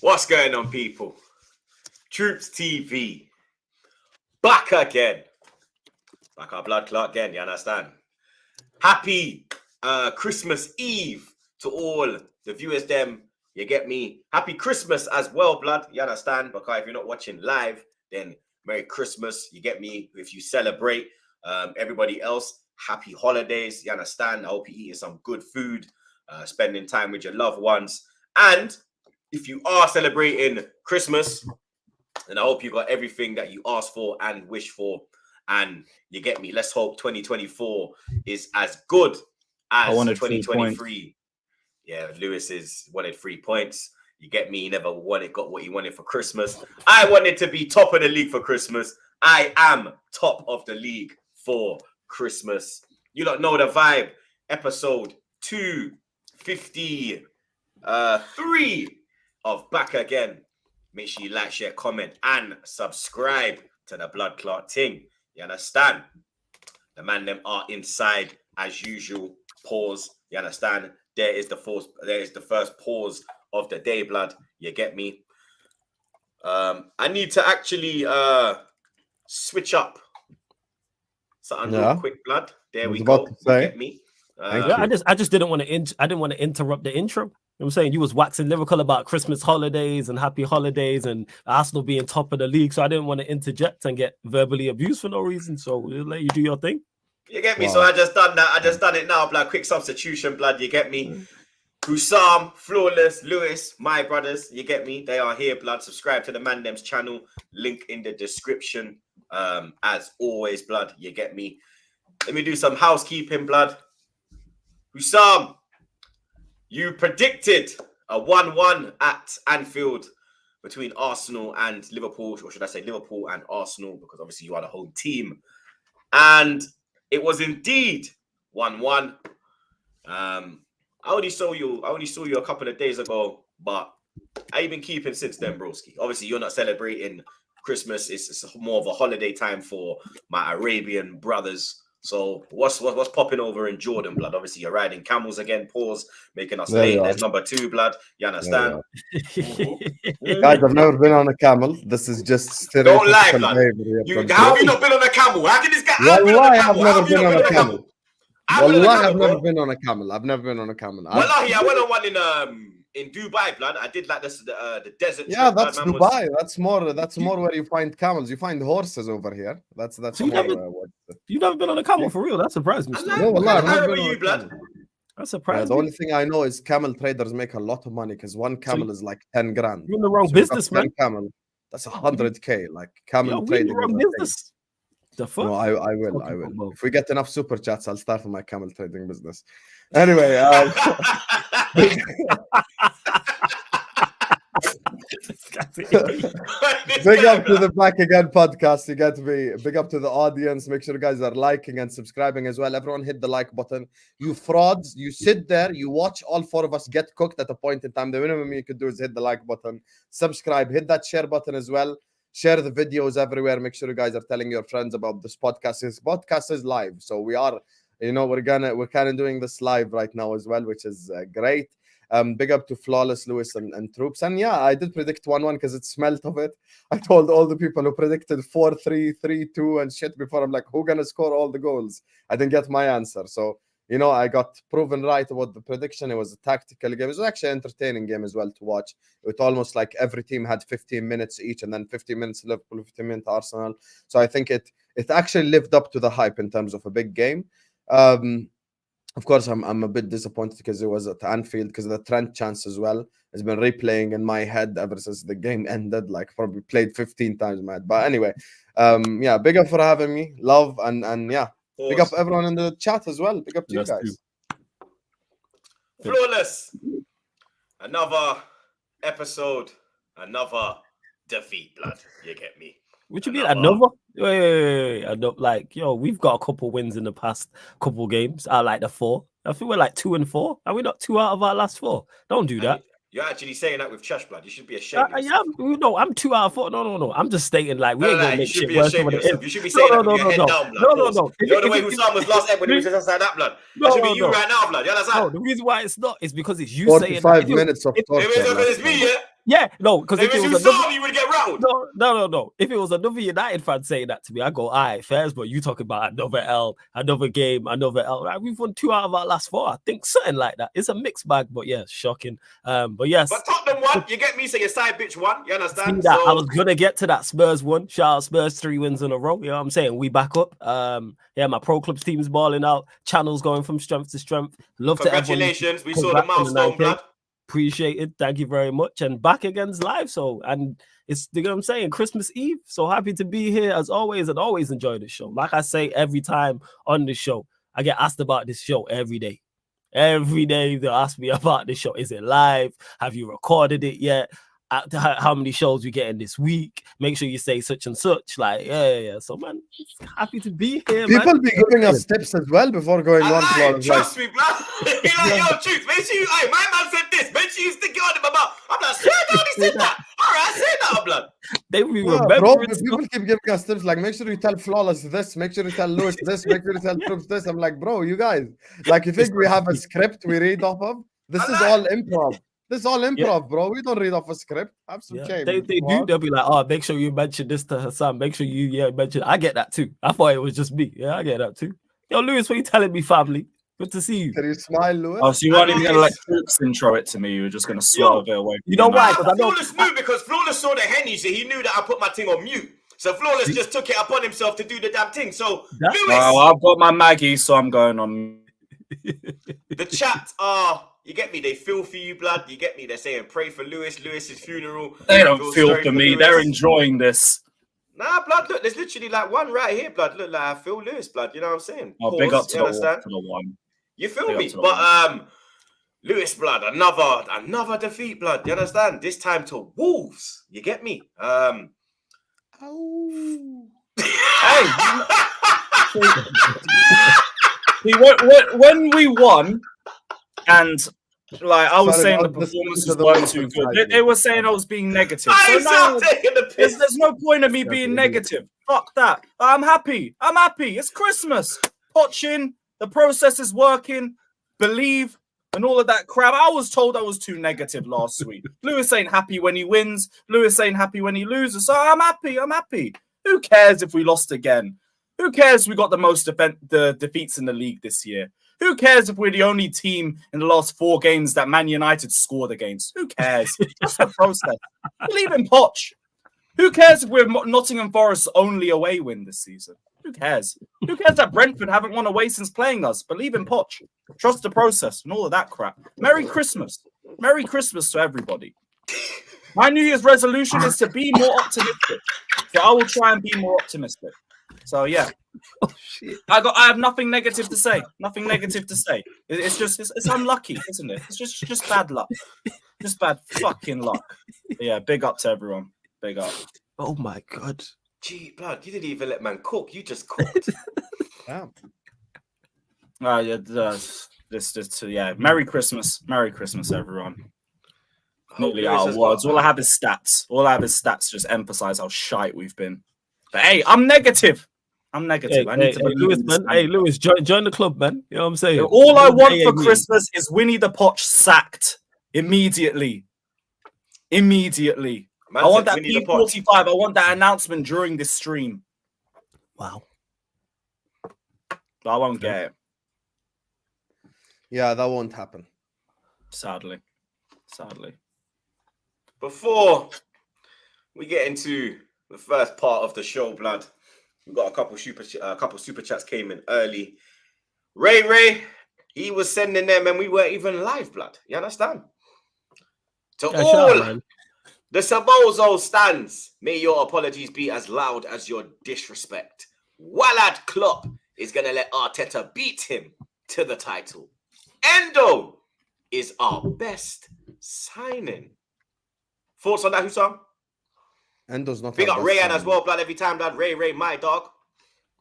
What's going on, people? TroopzTV back again. Back our blood clot again, you understand? Happy Christmas Eve to all the viewers, them. You get me? Happy Christmas as well, blood. You understand? Because if you're not watching live, then Merry Christmas. You get me? If you celebrate, everybody else, happy holidays. You understand? I hope you're eating some good food, spending time with your loved ones. And if you are celebrating Christmas, then I hope you got everything that you asked for and wish for. And you get me? Let's hope 2024 is as good as 2023. Yeah, Lewis wanted 3 points. You get me? He never got what he wanted for Christmas. I wanted to be top of the league for Christmas. I am top of the league for Christmas. You don't know the vibe. Episode 253 of Back Again. Make sure you like, share, comment, and subscribe to the Blood Clot Ting. You understand? The man them are inside as usual. Pause. You understand? There is the first pause of the day, blood. You get me? I need to actually switch up something real quick, blood. There we go. You get me? I just didn't want to I didn't want to interrupt the intro. You know what I'm saying? You was waxing lyrical about Christmas holidays and happy holidays and Arsenal being top of the league. So I didn't want to interject and get verbally abused for no reason. So we'll let you do your thing. You get me? Wow. So I just done that. I just done it now, blood. Quick substitution, blood. You get me? Husam, Flawless, Lewis, my brothers. You get me? They are here, blood. Subscribe to the Man Them's channel. Link in the description. As always, blood. You get me? Let me do some housekeeping, blood. Husam, you predicted a 1-1 at Anfield between Arsenal and Liverpool, or should I say Liverpool and Arsenal, because obviously you are the home team. And it was indeed 1-1. I only saw you a couple of days ago, but I've been keeping since then, broski. Obviously, you're not celebrating Christmas. It's more of a holiday time for my Arabian brothers. So what's popping over in Jordan, blood? Obviously, you're riding camels again. Pause, making us late. There's number 2, blood. You understand? Guys, I've never been on a camel. This is just don't lie, blood. How have you not been on a camel? How can this guy? Wallahi, I've never been on a camel. Wallahi, I've never been on a camel. I've never been on a camel. Wallahi, I went on one in Dubai, blood. I did like this the desert. Yeah, that's Dubai. That's more where you find camels. You find horses over here. That's so you've never been on a camel for real? That surprised me. No, wallahi, I've never been on a blood. That's surprising. The only thing I know is camel traders make a lot of money because one camel is like 10 grand. You're in the wrong business, man. Camel, that's 100k. Like camel trading. You're in the wrong business. The fuck? No, I will. If we get enough super chats, I'll start my camel trading business. Anyway, big up to the Back Again podcast. You get me. Big up to the audience. Make sure you guys are liking and subscribing as well. Everyone hit the like button. You frauds, you sit there, you watch all 4 of us get cooked at a point in time. The minimum you could do is hit the like button, subscribe, hit that share button as well. Share the videos everywhere. Make sure you guys are telling your friends about this podcast. This podcast is live, so we are, we're kind of doing this live right now as well, which is great. Big up to Flawless, Lewis, and Troops. And yeah, I did predict 1-1 because it smelled of it. I told all the people who predicted 4-3, 3-2 and shit before. I'm like, who gonna score all the goals? I didn't get my answer. So, I got proven right about the prediction. It was a tactical game. It was actually an entertaining game as well to watch. It almost like every team had 15 minutes each, and then 15 minutes Liverpool, 15 minutes Arsenal. So I think it actually lived up to the hype in terms of a big game. Of course, I'm a bit disappointed because it was at Anfield because of the Trent chance as well. It's been replaying in my head ever since the game ended. Like probably played 15 times in my head. But anyway, yeah, big up for having me. Love and yeah. Big up everyone in the chat as well. Big up to you guys. Flawless. Another episode, another defeat, blood. You get me? What you mean another? Wait. Like, we've got a couple wins in the past couple games. I like the 4. I think we're like 2 and 4. Are we not 2 out of our last 4? Don't do that. You're actually saying that with trash, blood. You should be ashamed. No, I'm 2 out of 4. No. I'm just stating like we ain't gonna make shit worse than it is. You should be saying that with your head down, blood. No. You know the way Husam was last episode when he was just like that, blood. That should be you right now, blood. You understand? No, the reason why it's not is because it's you 45 saying that. minutes of talk. It's me, yeah. Yeah, no, because if If it you was saw another, him, you would get rattled. no. If it was another United fan saying that to me, I go, all right, fairs, but you talking about another L, another game, another L. Right, we've won 2 out of our last 4. I think something like that. It's a mixed bag, but yeah, shocking. But yes. But Tottenham won. You get me? So your side bitch won. You understand? See that? So I was gonna get to that Spurs one. Shout out Spurs, 3 wins in a row. You know what I'm saying? We back up. Yeah, my pro clubs team is balling out. Channels going from strength to strength. Love to everyone. congratulations. We saw the milestone, blood. Appreciate it. Thank you very much. And back against live. So, and it's, you know what I'm saying, Christmas Eve. So happy to be here as always, and always enjoy the show. Like I say every time on the show, I get asked about this show every day. Every day they ask me about the show. Is it live? Have you recorded it yet? How many shows we getting this week? Make sure you say such and such. Like, yeah. So, man, happy to be here. People man. be giving us tips as well before going on. Trust me, bro. He like, yo, truth. Make sure you. Hey, my man said this. Make sure you stick it on him about. I'm like, swear down, he said that. All right, I said that, blood. They will Yeah, remember bro, it. people keep giving us tips like, make sure you tell Flawless this, make sure you tell Lewis this, make sure you tell Troops this. I'm like, bro, you guys, like, you think we have a script we read off of? This is all improv. This is all improv, bro. We don't read off a script. Have some shame. They do. They'll be like, oh, make sure you mention this to Hassan. Make sure you mention. I get that too. I thought it was just me. Yeah, I get that too. Yo, Lewis, what are you telling me, family? Good to see you. Can you smile, Lewis? Oh, so you weren't even going to let Troops intro it to me. You were just going to swerve it away. You know why? Because Flawless knew, because Flawless saw the Henny, so he knew that I put my thing on mute. So Flawless just took it upon himself to do the damn thing. So Lewis, well, I've got my Maggie, so I'm going on. The chat you get me? They feel for you, blood. You get me? They're saying pray for Lewis's funeral. They don't feel for me. They're enjoying this. Nah, blood. Look, there's literally like one right here, blood. Look, like I feel Lewis, blood. You know what I'm saying? Oh, big up to the one. You feel me? But Lewis, blood. Another defeat, blood. You understand? This time to Wolves. You get me? Hey. When we won, and like I was saying, the performances weren't too good. They were saying I was being negative. So now there's no point of me being negative. Fuck that. I'm happy. It's Christmas. Watching, the process is working. Believe and all of that crap. I was told I was too negative last week. Lewis ain't happy when he wins. Lewis ain't happy when he loses. So I'm happy. Who cares if we lost again? Who cares if we got the most defeats in the league this year? Who cares if we're the only team in the last 4 games that Man United scored against? Who cares? Just the process. Believe in Poch. Who cares if we're Nottingham Forest's only away win this season? Who cares? Who cares that Brentford haven't won away since playing us? Believe in Poch. Trust the process and all of that crap. Merry Christmas. Merry Christmas to everybody. My New Year's resolution is to be more optimistic. So I will try and be more optimistic. So yeah, I have nothing negative to say. It's unlucky, isn't it? It's just bad luck. Just bad fucking luck. But yeah, big up to everyone. Big up. Oh my god. Gee, blood, you didn't even let man cook. You just cooked. Damn. Merry Christmas, everyone. Nearly out of words. All I have is stats. Just emphasize how shite we've been. But hey, I'm negative. I need to believe Lewis, man. Hey, Lewis, join the club, man. You know what I'm saying? All I want for Christmas is Winnie the Poch sacked immediately. I want that P45. I want that announcement during this stream. Wow. But I won't get it. Yeah, that won't happen. Sadly. Before we get into the first part of the show, blood, we got a couple super chats came in early. Ray, he was sending them, and we weren't even live, blood. You understand? To all the Sabozo stands, may your apologies be as loud as your disrespect. Walad Klopp is gonna let Arteta beat him to the title. Endo is our best signing. Thoughts on that, Hussam? Endo's not. Big up Rayan as well, blood, every time, blood. Ray, my dog.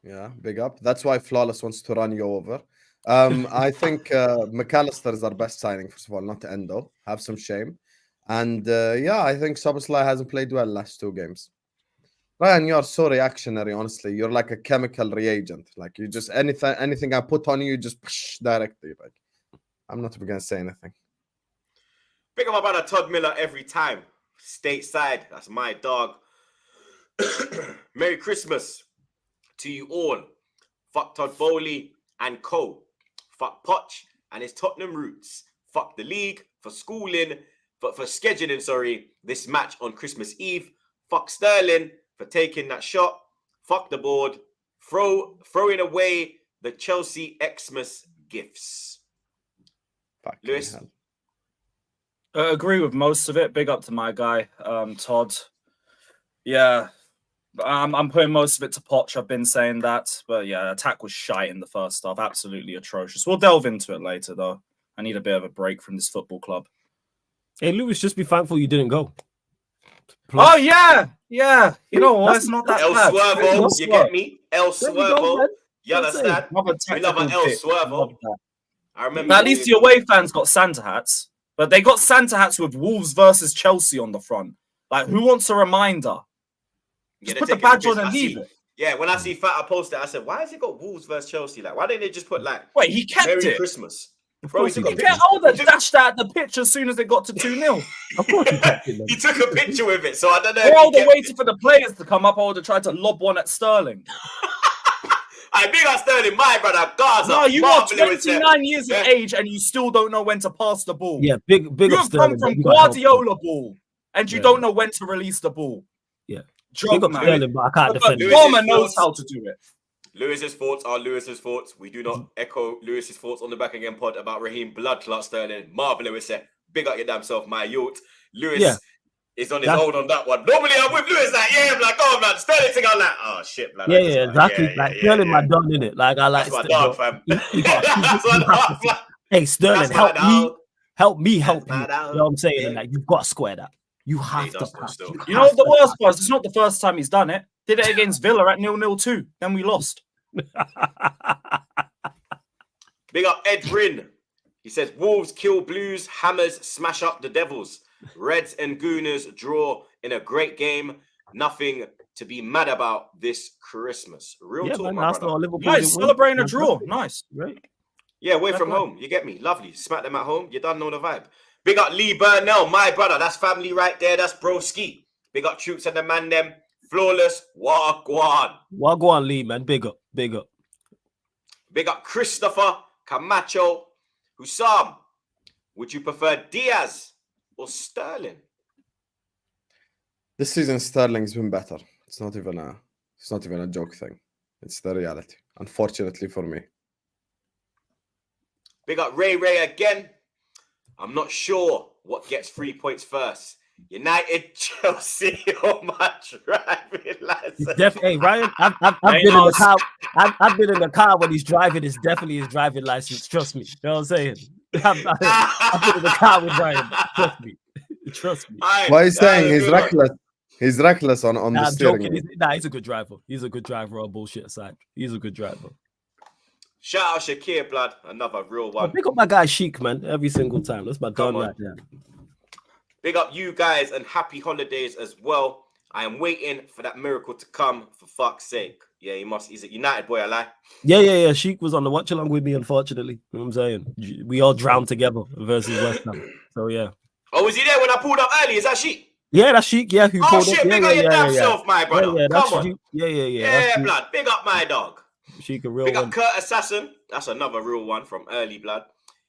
Yeah, big up. That's why Flawless wants to run you over. I think McAllister is our best signing, first of all, not Endo. Have some shame. And I think Szoboszlai hasn't played well last 2 games. Ryan, you're so reactionary, honestly. You're like a chemical reagent. Like, you just, anything I put on you, just directly. Like, I'm not even going to say anything. Big up my brother Todd Miller every time. stateside. That's my dog. Merry Christmas to you all. Fuck Todd Bowley and co. Fuck Poch and his Tottenham roots. Fuck the league for schooling, for scheduling, this match on Christmas Eve. Fuck Sterling for taking that shot. Fuck the board. Throwing away the Chelsea Xmas gifts. Lewis? Agree with most of it. Big up to my guy, Todd. Yeah, I'm putting most of it to Poch. I've been saying that. But yeah, attack was shite in the first half. Absolutely atrocious. We'll delve into it later, though. I need a bit of a break from this football club. Hey, Lewis, just be thankful you didn't go. Oh, yeah. Yeah. You know what? It's not that El bad. Swervo, you get me? El Swervo. You understand? We love an El Swervo. I remember. Now, at least the away fans got Santa hats, but they got Santa hats with Wolves versus Chelsea on the front. Like, who wants a reminder? Just put the badge on and leave it. Yeah, when I see Fat, I posted it. I said, why has it got Wolves versus Chelsea? Like, why didn't they just put like, wait, he kept Merry it. Christmas? Bro, he took dashed out the pitch as soon as it got to 2-0. Of course he kept it. He took a picture with it, so I don't know. Or I would have waited for the players to come up. I would have tried to lob one at Sterling. I big up Sterling, my brother. Gaza. No, you are 29 years of age and you still don't know when to pass the ball. Yeah, big you up Sterling. You've come from Guardiola ball and you don't know when to release the ball. Yeah. Big up Sterling, but I can't defend him. Palmer knows how to do it. Lewis's thoughts are Lewis's thoughts. We do not echo Lewis's thoughts on the Back Again pod about Raheem Bloodclot Sterling. Marvin Lewis said, big up your damn self, my youth. Lewis is on his own on that one. Normally I'm with Lewis, like, yeah, I'm like, oh man, Sterling thing, I'm like, oh shit, man. Yeah, exactly. Sterling, my dog, innit? Like, I like Sterling. That's my dog, fam. That's my dog. Hey, Sterling, help me. You know what I'm saying? And like, you've got to square that. You have to. You know what the worst was? It's not the first time he's done it. Did it against Villa at 0-0-2. Then we lost. Big up Ed Rin. He says, Wolves kill Blues, Hammers smash up the Devils. Reds and Gooners draw in a great game. Nothing to be mad about this Christmas. Real talk, my brother. Nice, celebrating a draw. Nice. Right. Yeah, away from home. You get me? Lovely. Smack them at home. You done know the vibe. Big up Lee Burnell, my brother. That's family right there. That's broski. Big up Troops and the man them. Flawless. Wagwan. Wagwan Lee, man. Big up. Big up. Big up Christopher Camacho. Hussam. Would you prefer Diaz or Sterling? This season Sterling's been better. It's not even a joke thing. It's the reality. Unfortunately for me. Big up Ray again. I'm not sure what gets 3 points first. United, Chelsea, or my driving license. Hey, Ryan, I've been in the car. I've been in the car when he's driving. It's definitely his driving license. Trust me. You know what I'm saying? I've been in the car with Ryan. Trust me. Trust me. Why are you saying he's reckless? He's reckless on the steering. He's a good driver. He's a good driver on bullshit aside. He's a good driver. Shout out Shakir, blood. Another real one. Pick up my guy Sheik, man. Every single time. That's my dog right there. Big up you guys and happy holidays as well. I am waiting for that miracle to come, for fuck's sake. Yeah, he's a United boy, I lie. Yeah. Sheik was on the watch along with me, unfortunately. You know what I'm saying? We all drowned together versus West Ham. So, yeah. Oh, was he there when I pulled up early? Is that Sheik? Yeah, that's Sheik. Yeah, who pulled shit, up. Big up your damn self, my brother. Yeah, come on. Yeah. Yeah, blood. Big up my dog. Sheik a real Big one. up Kurt Assassin. That's another real one from early blood.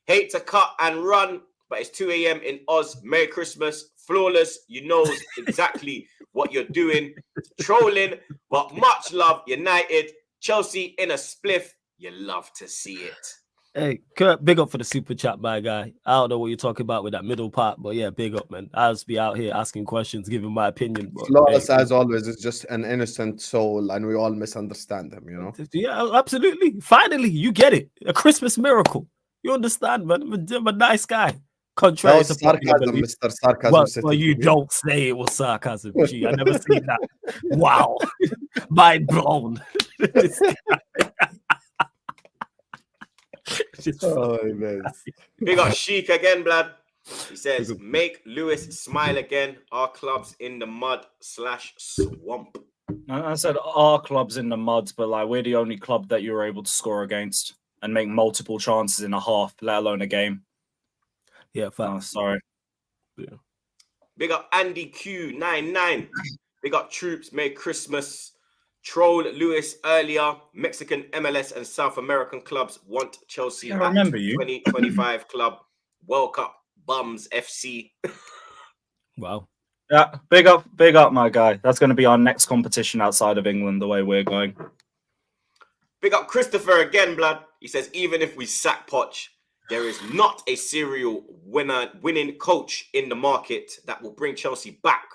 Hate to cut and run, but it's 2 a.m. in Oz. Merry Christmas. Flawless. You know exactly what you're doing. Trolling, but much love. United. Chelsea in a spliff. You love to see it. Hey, Kurt, big up for the super chat, my guy. I don't know what you're talking about with that middle part, but yeah, big up, man. I'll just be out here asking questions, giving my opinion. But, Flawless, as always, is just an innocent soul, and we all misunderstand him, you know? Yeah, absolutely. Finally, you get it. A Christmas miracle. You understand, man? I'm a nice guy. Contrary to sarcasm, Mr. Sarcasm. Well, you don't say it was sarcasm. Gee, I never seen that. Wow. Mind blown. Big up Sheik again, blood. He says, make Lewis smile again. Our club's in the mud /swamp. I said our club's in the mud, but like we're the only club that you were able to score against and make multiple chances in a half, let alone a game. Yeah, fine. Sorry. Yeah. Big up Andy Q99. Big up Troops. Merry Christmas. Troll Lewis earlier. Mexican MLS and South American clubs want Chelsea. I remember you. 2025 club. World Cup Bums FC. Wow. Yeah, big up, my guy. That's going to be our next competition outside of England, the way we're going. Big up Christopher again, blood. He says, even if we sack Poch, there is not a serial winning coach in the market that will bring Chelsea back.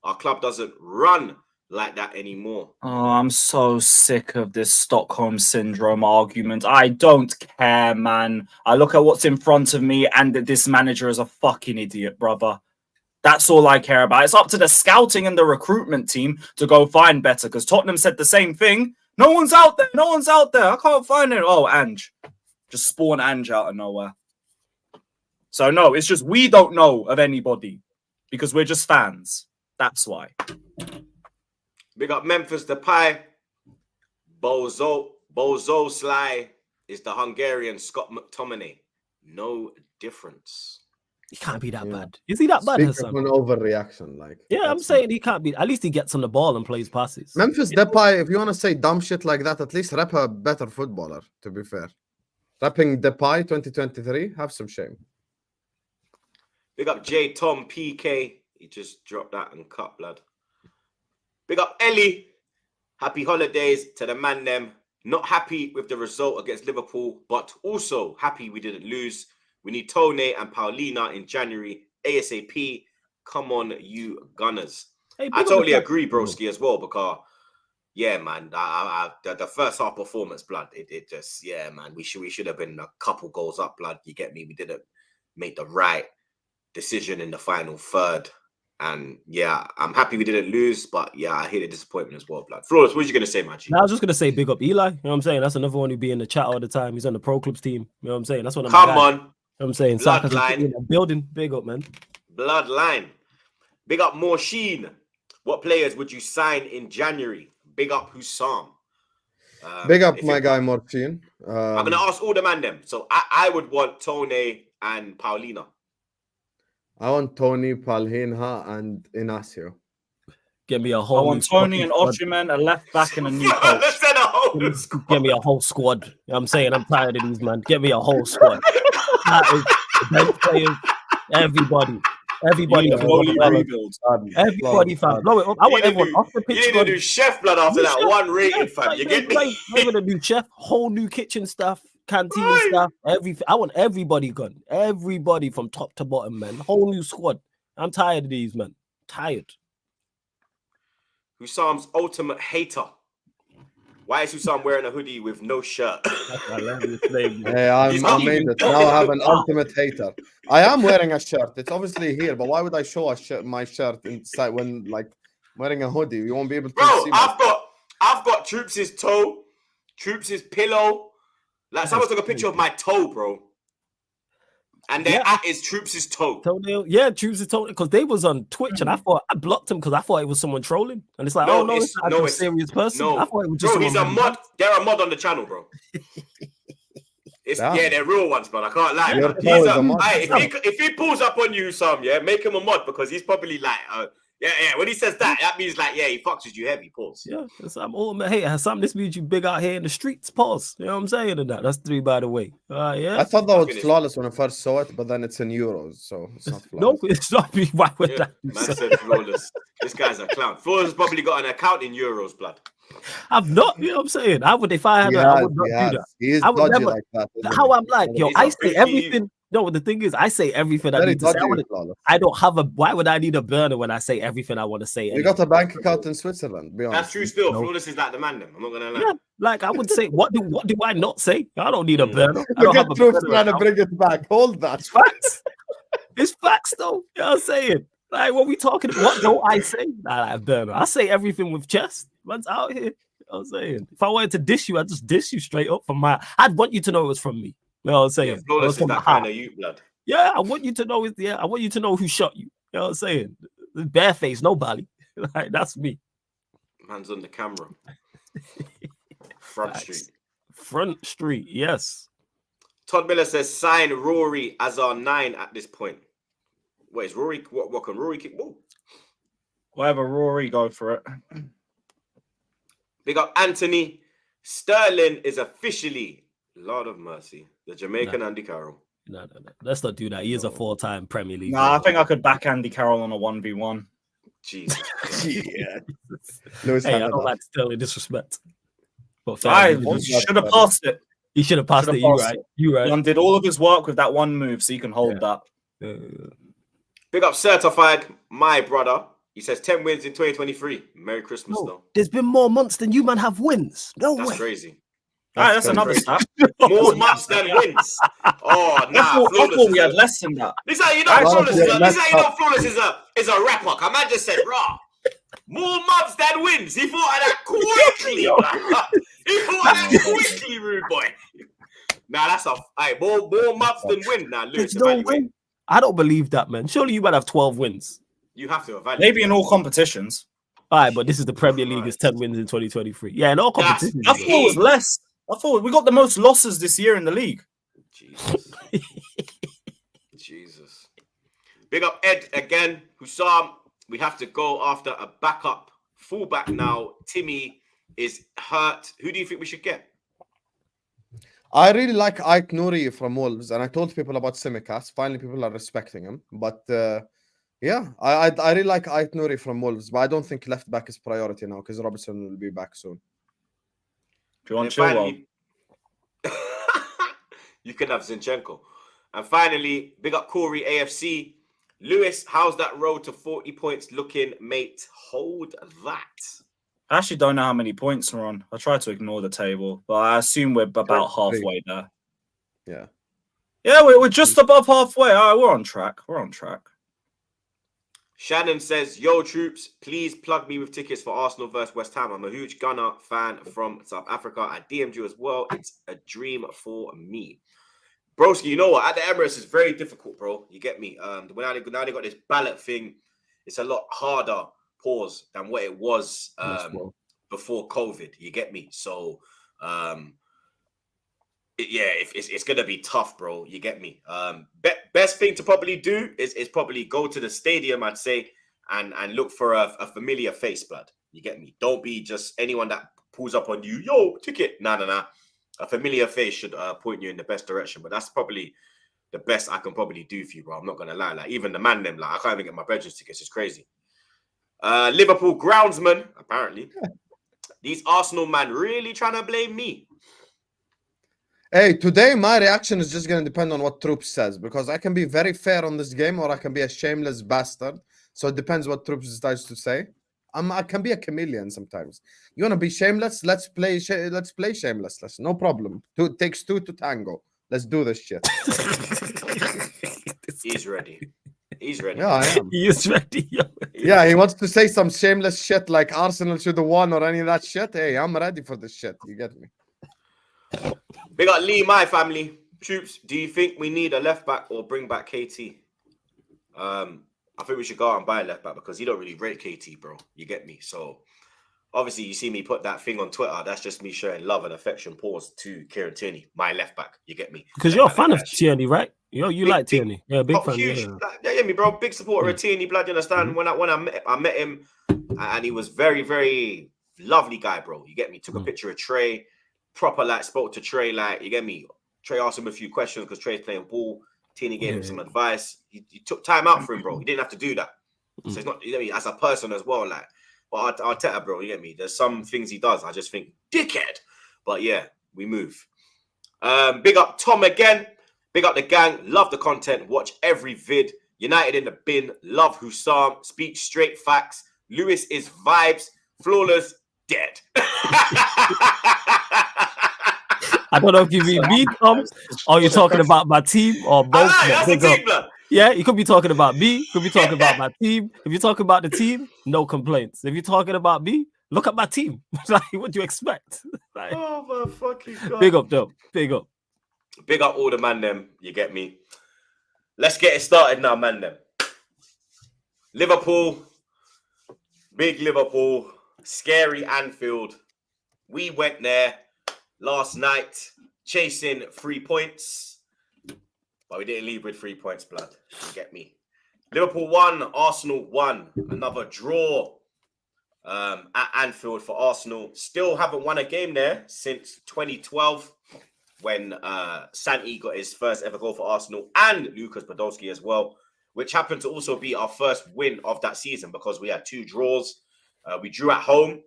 Our club doesn't run like that anymore. Oh, I'm so sick of this Stockholm Syndrome argument. I don't care, man. I look at what's in front of me and that this manager is a fucking idiot, brother. That's all I care about. It's up to the scouting and the recruitment team to go find better, because Tottenham said the same thing. No one's out there. No one's out there. I can't find it. Oh, Ange. Just spawn Ange out of nowhere. So, no, it's just we don't know of anybody because we're just fans. That's why. Big up Memphis Depay. Bozo Sly is the Hungarian Scott McTominay. No difference. He can't be that bad. Is he that bad? Speak of an overreaction, like. Yeah, I'm saying he can't be. At least he gets on the ball and plays passes. Memphis Depay, if you want to say dumb shit like that, at least rep a better footballer, to be fair. Rapping Depay 2023, have some shame. Big up J Tom PK. He just dropped that and cut blood. Big up Ellie. Happy holidays to the man them. Not happy with the result against Liverpool, but also happy we didn't lose. We need Tone and Paulina in January ASAP. Come on, you Gunners. Hey, I totally agree, broski, as well, because yeah, man, the first half performance, blood, it just, yeah, man, we should have been a couple goals up, blood. You get me? We didn't make the right decision in the final third. And yeah, I'm happy we didn't lose, but yeah, I hear the disappointment as well, blood. Flawless, what are you going to say, Machi? I was just going to say big up Eli. You know what I'm saying? That's another one who be in the chat all the time. He's on the Pro Clubs team. You know what I'm saying? That's one of my guys. On. You know what I'm saying? Bloodline. Building. Big up, man. Bloodline. Big up Morsheen. What players would you sign in January? Big up Hussam. Big up my guy Morsheen. I'm going to ask all the man them. So I would want Tone and Paulina. I want Tony, Paulina, and Inacio. Get me a whole. I want Tony and Osimhen, a left back, and a new coach. Get me a whole squad. You know what I'm saying? I'm tired of these, man. Get me a whole squad. Bench players, everybody. Everybody, everybody, fam. Blow it up. I want everyone off the pitch. You need to do chef blood after that one rating, fam. You get me? I'm gonna do chef, whole new kitchen stuff, canteen stuff, everything. I want everybody gone. Everybody from top to bottom, man. Whole new squad. I'm tired of these, man. Tired. Husam's ultimate hater. Why is Hussam wearing a hoodie with no shirt? Hey, I made it. Now I have an ultimate hater. I am wearing a shirt. It's obviously here, but why would I show my shirt inside when like wearing a hoodie? You won't be able to see. I've got Troops' toe, Troops' pillow. Like someone took a picture of my toe, bro. And their at is Troops' toe. Toenail, yeah, Troops' toe. Because they was on Twitch and I blocked him because I thought it was someone trolling. And it's like, it's a serious person. No, I thought it was just he's a mod. They're a mod on the channel, bro. Yeah, they're real ones, man. I can't lie. If he pulls up on you, make him a mod because he's probably like, when he says that means like, yeah, he fucks with you heavy, pause. Yeah, Hassan, this means you big out here in the streets, pause. You know what I'm saying? And that's 3, by the way. Yeah. I thought that was flawless when I first saw it, but then it's in euros, so it's not flawless. No, it's not. Why would that? Man said flawless. This guy's a clown. Flawless has probably got an account in euros, blood. I've not, you know what I'm saying? I would not do that. He is dodgy like that. How I'm like, I say everything. No, the thing is, I say everything I need to say. I don't have why would I need a burner when I say everything I want to say? You got a bank account in Switzerland. Be honest. That's true still. Flawless is like the man, I'm not going to lie. Yeah, like I would say, what do I not say? I don't need a burner. I don't have a burner trying to bring it back. Hold that. It's facts. It's facts, though. You know what I'm saying? Like, what we talking about? What don't I say? Nah, burner. I say everything with chest. Man's out here. You know what I'm saying? If I wanted to dish you, I'd just dish you straight up from I'd want you to know it was from me. You know what I'm saying? Yeah, Flawless is that kind of you, blood. Yeah, I want you to know I want you to know who shot you. You know what I'm saying? Bareface, nobody. Like, that's me. Man's on the camera. Front Street, yes. Todd Miller says sign Rory as our 9 at this point. What is Rory? What can Rory kick? Whoa. Whatever, Rory, go for it. Big up Anthony. Sterling is officially, Lord of Mercy, the Jamaican Andy Carroll. No. Let's not do that. He is a 4-time Premier League. Nah, I think I could back Andy Carroll on a 1v1. Jesus. Yeah. Hey, I don't like Sterling disrespect. But I should have passed it. He should have passed it. You right. You right. He did all of his work with that one move, so he can hold that. Big up Certified, my brother. He says 10 wins in 2023. Merry Christmas, though. There's been more months than you man have wins. No That's way. crazy. That's another stat. More months than wins. Oh, nah. I thought we had less than that. This is how you know Flawless is a rapper. I might just said, raw. More months than wins. He thought of that quickly. He thought of that quickly, rude boy. Nah, that's more months than win. Nah, Lewis, win. I don't believe that, man. Surely you might have 12 wins. You have to evaluate. Maybe in all competitions. All right, but this is the Premier League. It's 10 wins in 2023. Yeah, in all competitions. I thought it was less. I thought we got the most losses this year in the league. Jesus. Big up Ed again, Hussam. We have to go after a backup fullback now. Timmy is hurt. Who do you think we should get? I really like Ike Nouri from Wolves, and I told people about Simicast. Finally, people are respecting him. But yeah, I really like Ike Nouri from Wolves, but I don't think left back is priority now because Robertson will be back soon. Do you want Chilwell? You can have Zinchenko. And finally, big up Corey AFC. Lewis, how's that road to 40 points looking, mate? Hold that. I actually don't know how many points we're on. I try to ignore the table, but I assume we're about halfway there. Yeah. Yeah, we're just above halfway. All right, we're on track. Shannon says, yo, troops, please plug me with tickets for Arsenal versus West Ham. I'm a huge Gunner fan from South Africa. I DM'd you as well. It's a dream for me. Broski, you know what? At the Emirates, it's very difficult, bro. You get me? Now they got this ballot thing. It's a lot harder, than what it was before COVID. You get me? So, it's going to be tough, bro. You get me? Best thing to probably do is probably go to the stadium, I'd say, and look for a familiar face, blood. You get me? Don't be just anyone that pulls up on you. Yo, ticket. Nah. A familiar face should point you in the best direction. But that's probably the best I can probably do for you, bro. I'm not going to lie. Like, even the man them, like, I can't even get my bedrooms tickets. It's crazy. Liverpool groundsman, apparently. These Arsenal man really trying to blame me. Hey, today my reaction is just going to depend on what Troops says, because I can be very fair on this game or I can be a shameless bastard. So it depends what Troops decides to say. I can be a chameleon sometimes. You want to be shameless? Let's play shameless. No problem. It takes two to tango. Let's do this shit. He's ready. Yeah, I am. He is ready. Yeah, he wants to say some shameless shit like Arsenal should have won or any of that shit. Hey, I'm ready for this shit. You get me? Big up Lee, my family. Troops, do you think we need a left back or bring back KT? I think we should go out and buy a left back because you don't really rate KT, bro. You get me? So, obviously, you see me put that thing on Twitter. That's just me showing love and affection, to Kieran Tierney, my left back. You get me? Because you're a fan of Tierney, right? You like Tierney. Yeah, big fan. Huge. Yeah, you get me, bro? Big supporter of Tierney, blood. You understand? When I met him, and he was very, very lovely guy, bro. You get me? Took a picture of Trey, proper, like, spoke to Trey, like, you get me? Trey asked him a few questions because Trey's playing ball. Tierney gave him some advice. He took time out for him, bro. He didn't have to do that. So it's not, you get me, as a person as well, like. But Arteta, bro, you get me? There's some things he does. I just think, dickhead. But yeah, we move. Big up Tom again. Big up the gang. Love the content. Watch every vid. United in the bin. Love Hussam. Speak straight facts. Lewis is vibes. Flawless. Dead. I don't know if you mean me, Tom, or you're talking about my team, or both. That's a team, blood. Yeah, you could be talking about me, could be talking about my team. If you're talking about the team, no complaints. If you're talking about me, look at my team. Like, what do you expect? Like, oh my fucking God. Big up, though. Big up. Big up all the man them. You get me? Let's get it started now, man them. Liverpool. Big Liverpool. Scary Anfield. We went there last night chasing 3 points. But we didn't leave with 3 points, blood. You get me? Liverpool 1, Arsenal 1. Another draw at Anfield for Arsenal. Still haven't won a game there since 2012 when Santi got his first ever goal for Arsenal and Lucas Podolski as well, which happened to also be our first win of that season because we had 2 draws. We drew at home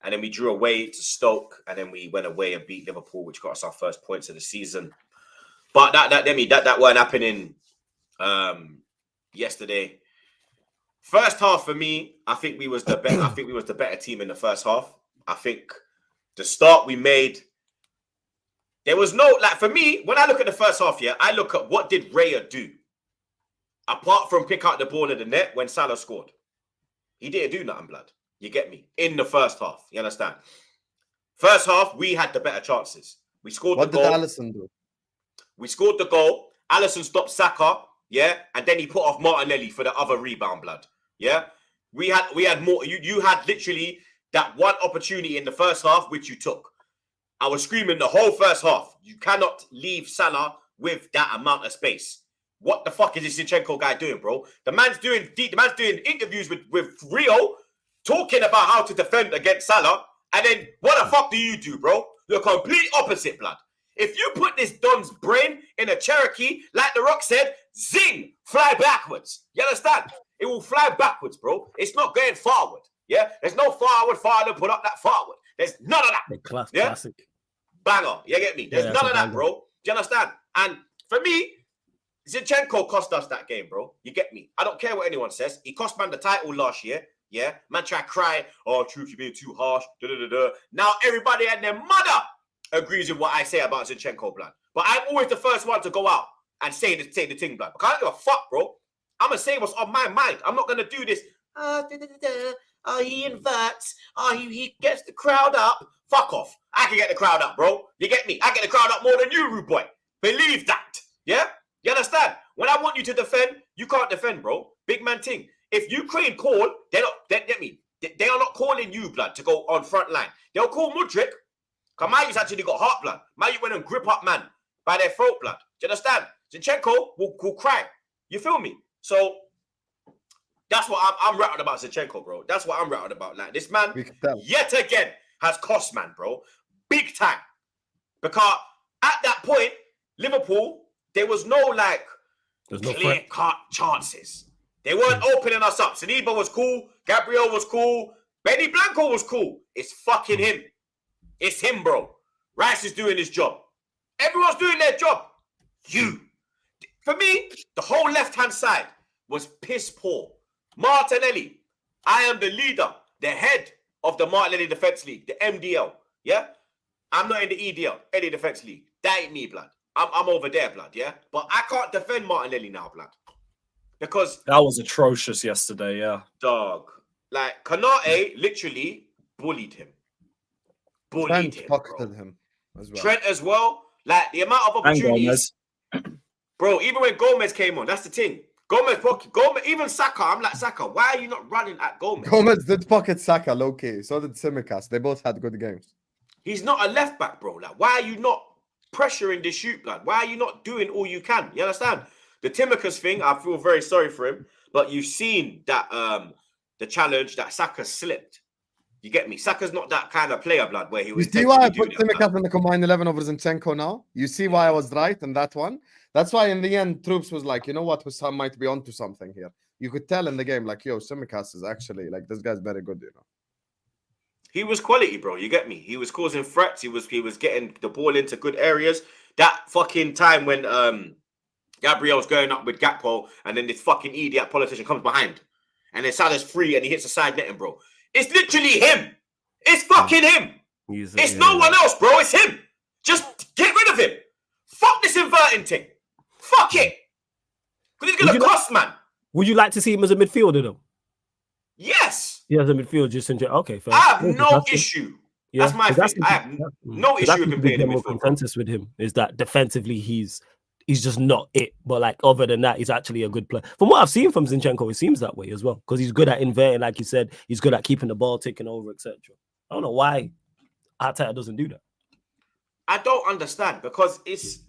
and then we drew away to Stoke and then we went away and beat Liverpool, which got us our first points of the season. But that weren't happening yesterday. First half for me, I think we was the better. I think we was the better team in the first half. I think the start we made, there was no for me when I look at the first half. Yeah, I look at what did Raya do apart from pick out the ball in the net when Salah scored. He didn't do nothing, blood. You get me? In the first half, you understand? First half, we had the better chances. We scored the goal. What did Alisson do? We scored the goal. Alisson stopped Saka, yeah, and then he put off Martinelli for the other rebound, blood. Yeah, we had more. You had literally that one opportunity in the first half, which you took. I was screaming the whole first half. You cannot leave Salah with that amount of space. What the fuck is this Zinchenko guy doing, bro? The man's doing interviews with Rio, talking about how to defend against Salah, and then what the fuck do you do, bro? You're complete opposite, blood. If you put this Don's brain in a Cherokee, like The Rock said, zing, fly backwards. You understand? It will fly backwards, bro. It's not going forward. Yeah? There's no forward, put up that forward. There's none of that. Classic. Banger. You get me? There's none of that, bro. Do you understand? And for me, Zinchenko cost us that game, bro. You get me? I don't care what anyone says. He cost man the title last year. Yeah? Man try to cry, oh, Troops, you're being too harsh. Now everybody and their mother agrees with what I say about Zinchenko, blood. But I'm always the first one to go out and say the thing, blood. Because I don't give a fuck, bro. I'm going to say what's on my mind. I'm not going to do this. He inverts. He gets the crowd up. Fuck off. I can get the crowd up, bro. You get me? I get the crowd up more than you, rude boy. Believe that. Yeah? You understand? When I want you to defend, you can't defend, bro. Big man thing. If Ukraine call, they are not calling you, blood, to go on front line. They'll call Mudryk. Because Mayu's actually got heart, blood. Mayu went and grip up, man, by their throat, blood. Do you understand? Zinchenko will cry. You feel me? So that's what I'm rattled about Zinchenko, bro. That's what I'm rattled about. Like, this man, yet again, has cost, man, bro. Big time. Because at that point, Liverpool, there was no, clear-cut chances. They weren't opening us up. Saliba was cool. Gabriel was cool. Benny Blanco was cool. It's fucking him. It's him, bro. Rice is doing his job. Everyone's doing their job. You. For me, the whole left-hand side was piss poor. Martinelli, I am the leader, the head of the Martinelli Defense League, the MDL. Yeah? I'm not in the EDL, any Defense League. That ain't me, blood. I'm over there, blood, yeah? But I can't defend Martinelli now, blood. Because... that was atrocious yesterday, yeah. Dog. Like, Konate literally bullied him. Bullied him, pocketed him as well. Trent as well. Like, the amount of opportunities... Bro, even when Gomez came on, that's the thing. Gomez, even Saka, I'm like, Saka, why are you not running at Gomez? Gomez did pocket Saka, low-key. So did Tsimikas. They both had good games. He's not a left-back, bro. Like, why are you not pressuring this shoot, blood? Why are you not doing all you can? You understand? The Tsimikas thing, I feel very sorry for him. But you've seen that the challenge that Saka slipped. You get me? Saka's not that kind of player, blood, where he was... You see why I put Tsimikas in the combined 11 over Zinchenko now? You see why I was right in that one? That's why in the end, Troops was like, you know what, Hussam might be onto something here. You could tell in the game, like, yo, Tsimikas is actually, like, this guy's very good, you know. He was quality, bro. You get me? He was causing threats. He was getting the ball into good areas. That fucking time when Gabriel's going up with Gakpo and then this fucking idiot politician comes behind and then Salah's free and he hits the side netting, bro. It's literally him. It's fucking him. It's no one else, bro. It's him. Just get rid of him. Fuck this inverting thing. Fuck it. Because he's going to cost, man. Would you like to see him as a midfielder, though? Yes. Yeah, as a midfielder, just enjoy. Okay, fair. I have no issue. Yeah, that's my thing. I have no issue with him playing in midfield. Consensus with him is that defensively he's just not it. But like other than that, he's actually a good player. From what I've seen from Zinchenko, it seems that way as well. Because he's good at inverting, like you said. He's good at keeping the ball ticking over, etc. I don't know why Arteta doesn't do that. I don't understand because he's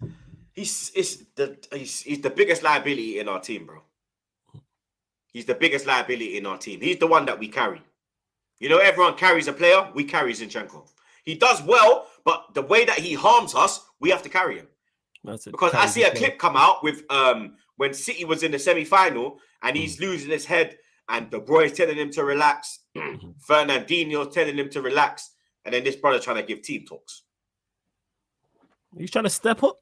the biggest liability in our team, bro. He's the biggest liability in our team. He's the one that we carry. You know, everyone carries a player. We carry Zinchenko. He does well, but the way that he harms us, we have to carry him. That's it. Because I see a clip come out with when City was in the semi-final and he's losing his head and De Bruyne's telling him to relax. Fernandinho's telling him to relax. And then this brother trying to give team talks. He's trying to step up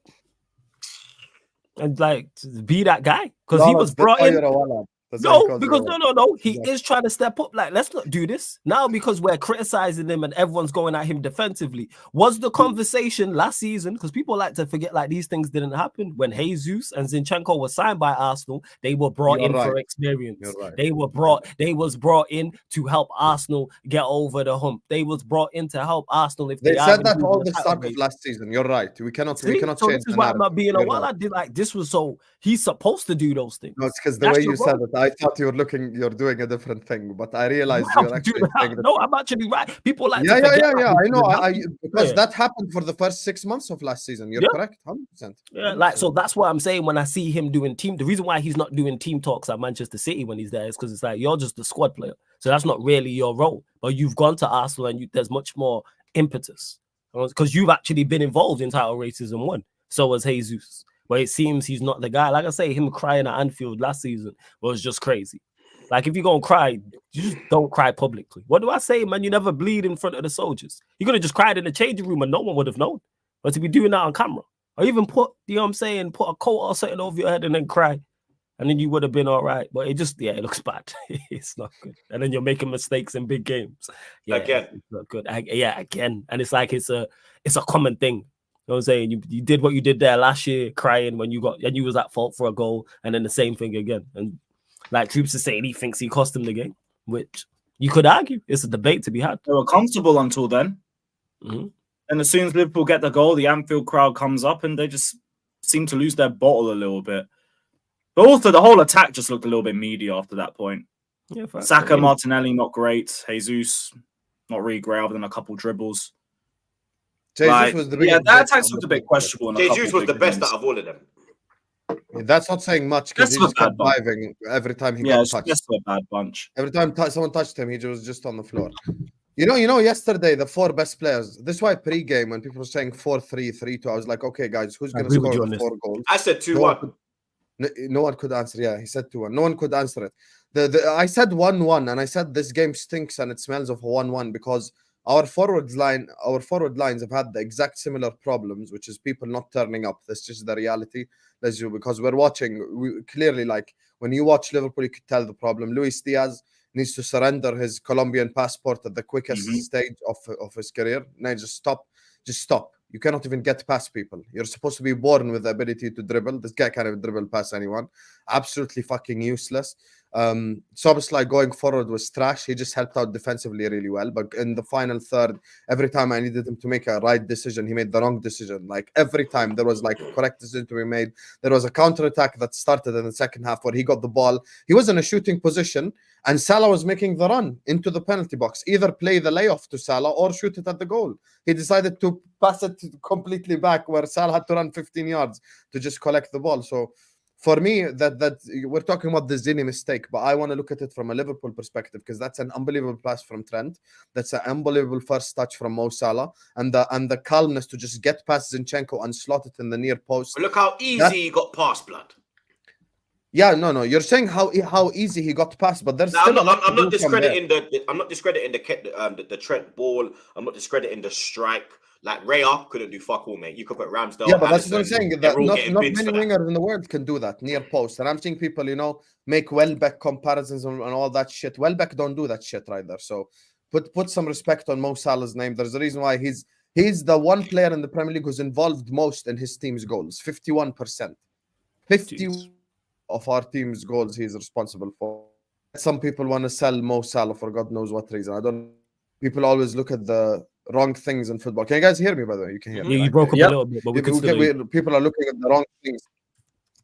and like be that guy because he was brought in. No, because no. He is trying to step up. Like, let's not do this now because we're criticizing him and everyone's going at him defensively. Was the conversation last season? Because people like to forget like these things didn't happen when Jesus and Zinchenko were signed by Arsenal. They were brought in for experience. They was brought in to help Arsenal get over the hump. They was brought in to help Arsenal if they said that all the start of last season. You're right. We cannot change. This is why I'm not being a while. I did like this was so he's supposed to do those things. No, it's because the way you said it. I thought you're doing a different thing, but I realized you're actually saying that. No, I'm actually right. People like yeah. I know. Because that happened for the first 6 months of last season. You're correct, 100%. Yeah, like so that's what I'm saying when I see him doing team. The reason why he's not doing team talks at Manchester City when he's there is because it's like you're just the squad player, so that's not really your role. But you've gone to Arsenal and there's much more impetus because you've actually been involved in title races and won. So has Jesus. But it seems he's not the guy. Like I say, him crying at Anfield last season was just crazy. Like, if you're going to cry, you just don't cry publicly. What do I say, man? You never bleed in front of the soldiers. You could have just cried in the changing room and no one would have known. But to be doing that on camera, or even put, you know what I'm saying, put a coat or something over your head and then cry, and then you would have been all right. But it just, it looks bad. It's not good. And then you're making mistakes in big games. Yeah, again. It's not good. Again. And it's like, it's a common thing. You know what I'm saying? You did what you did there last year, crying when you was at fault for a goal, and then the same thing again. And like Troops is saying, he thinks he cost him the game, which you could argue. It's a debate to be had. They were comfortable until then. Mm-hmm. And as soon as Liverpool get the goal, the Anfield crowd comes up and they just seem to lose their bottle a little bit. But also the whole attack just looked a little bit meaty after that point. Yeah, Saka, Martinelli, not great. Jesus, not really great other than a couple dribbles. Jesus was the biggest. That attack looked a bit questionable. Jesus was the best out of all of them. That's not saying much because he just kept diving every time he got touched. Just a bad bunch. Every time someone touched him, he was just on the floor. You know, yesterday the 4 best players. This is why pre-game when people were saying 4-3, 3-2, I was like, okay, guys, who's going to score the 4 goals? I said 2-1. No one could answer. Yeah, he said 2-1. No one could answer it. I said 1-1, and I said this game stinks and it smells of 1-1 because our forward lines have had the exact similar problems, which is people not turning up. That's just the reality. Because we're watching, clearly, like when you watch Liverpool, you could tell the problem. Luis Diaz needs to surrender his Colombian passport at the quickest stage of his career. No, just stop. You cannot even get past people. You're supposed to be born with the ability to dribble. This guy can't even dribble past anyone. Absolutely fucking useless. Szoboszlai going forward was trash. He just helped out defensively really well. But in the final third, every time I needed him to make a right decision, he made the wrong decision. Like every time there was like a correct decision to be made. There was a counter-attack that started in the second half where he got the ball. He was in a shooting position and Salah was making the run into the penalty box. Either play the layoff to Salah or shoot it at the goal. He decided to pass it completely back where Salah had to run 15 yards to just collect the ball. So for me, that we're talking about the Zini mistake, but I want to look at it from a Liverpool perspective because that's an unbelievable pass from Trent. That's an unbelievable first touch from Mo Salah, and the calmness to just get past Zinchenko and slot it in the near post. But look how easy he got past, blood. Yeah, no. You're saying how easy he got past, but there's still. I'm not discrediting the Trent ball. I'm not discrediting the strike. Like Raya couldn't do fuck all, mate. You could put Ramsdale. Yeah, but that's what I'm saying. That not many wingers in the world can do that near post. And I'm seeing people, make Welbeck comparisons and all that shit. Welbeck don't do that shit right there. So put some respect on Mo Salah's name. There's a reason why he's the one player in the Premier League who's involved most in his team's goals. 51%. 50 of our team's goals he's responsible for. Some people want to sell Mo Salah for God knows what reason. People always look at the wrong things in football. Can you guys hear me, by the way? You can hear me. You broke up a little bit, but people are looking at the wrong things.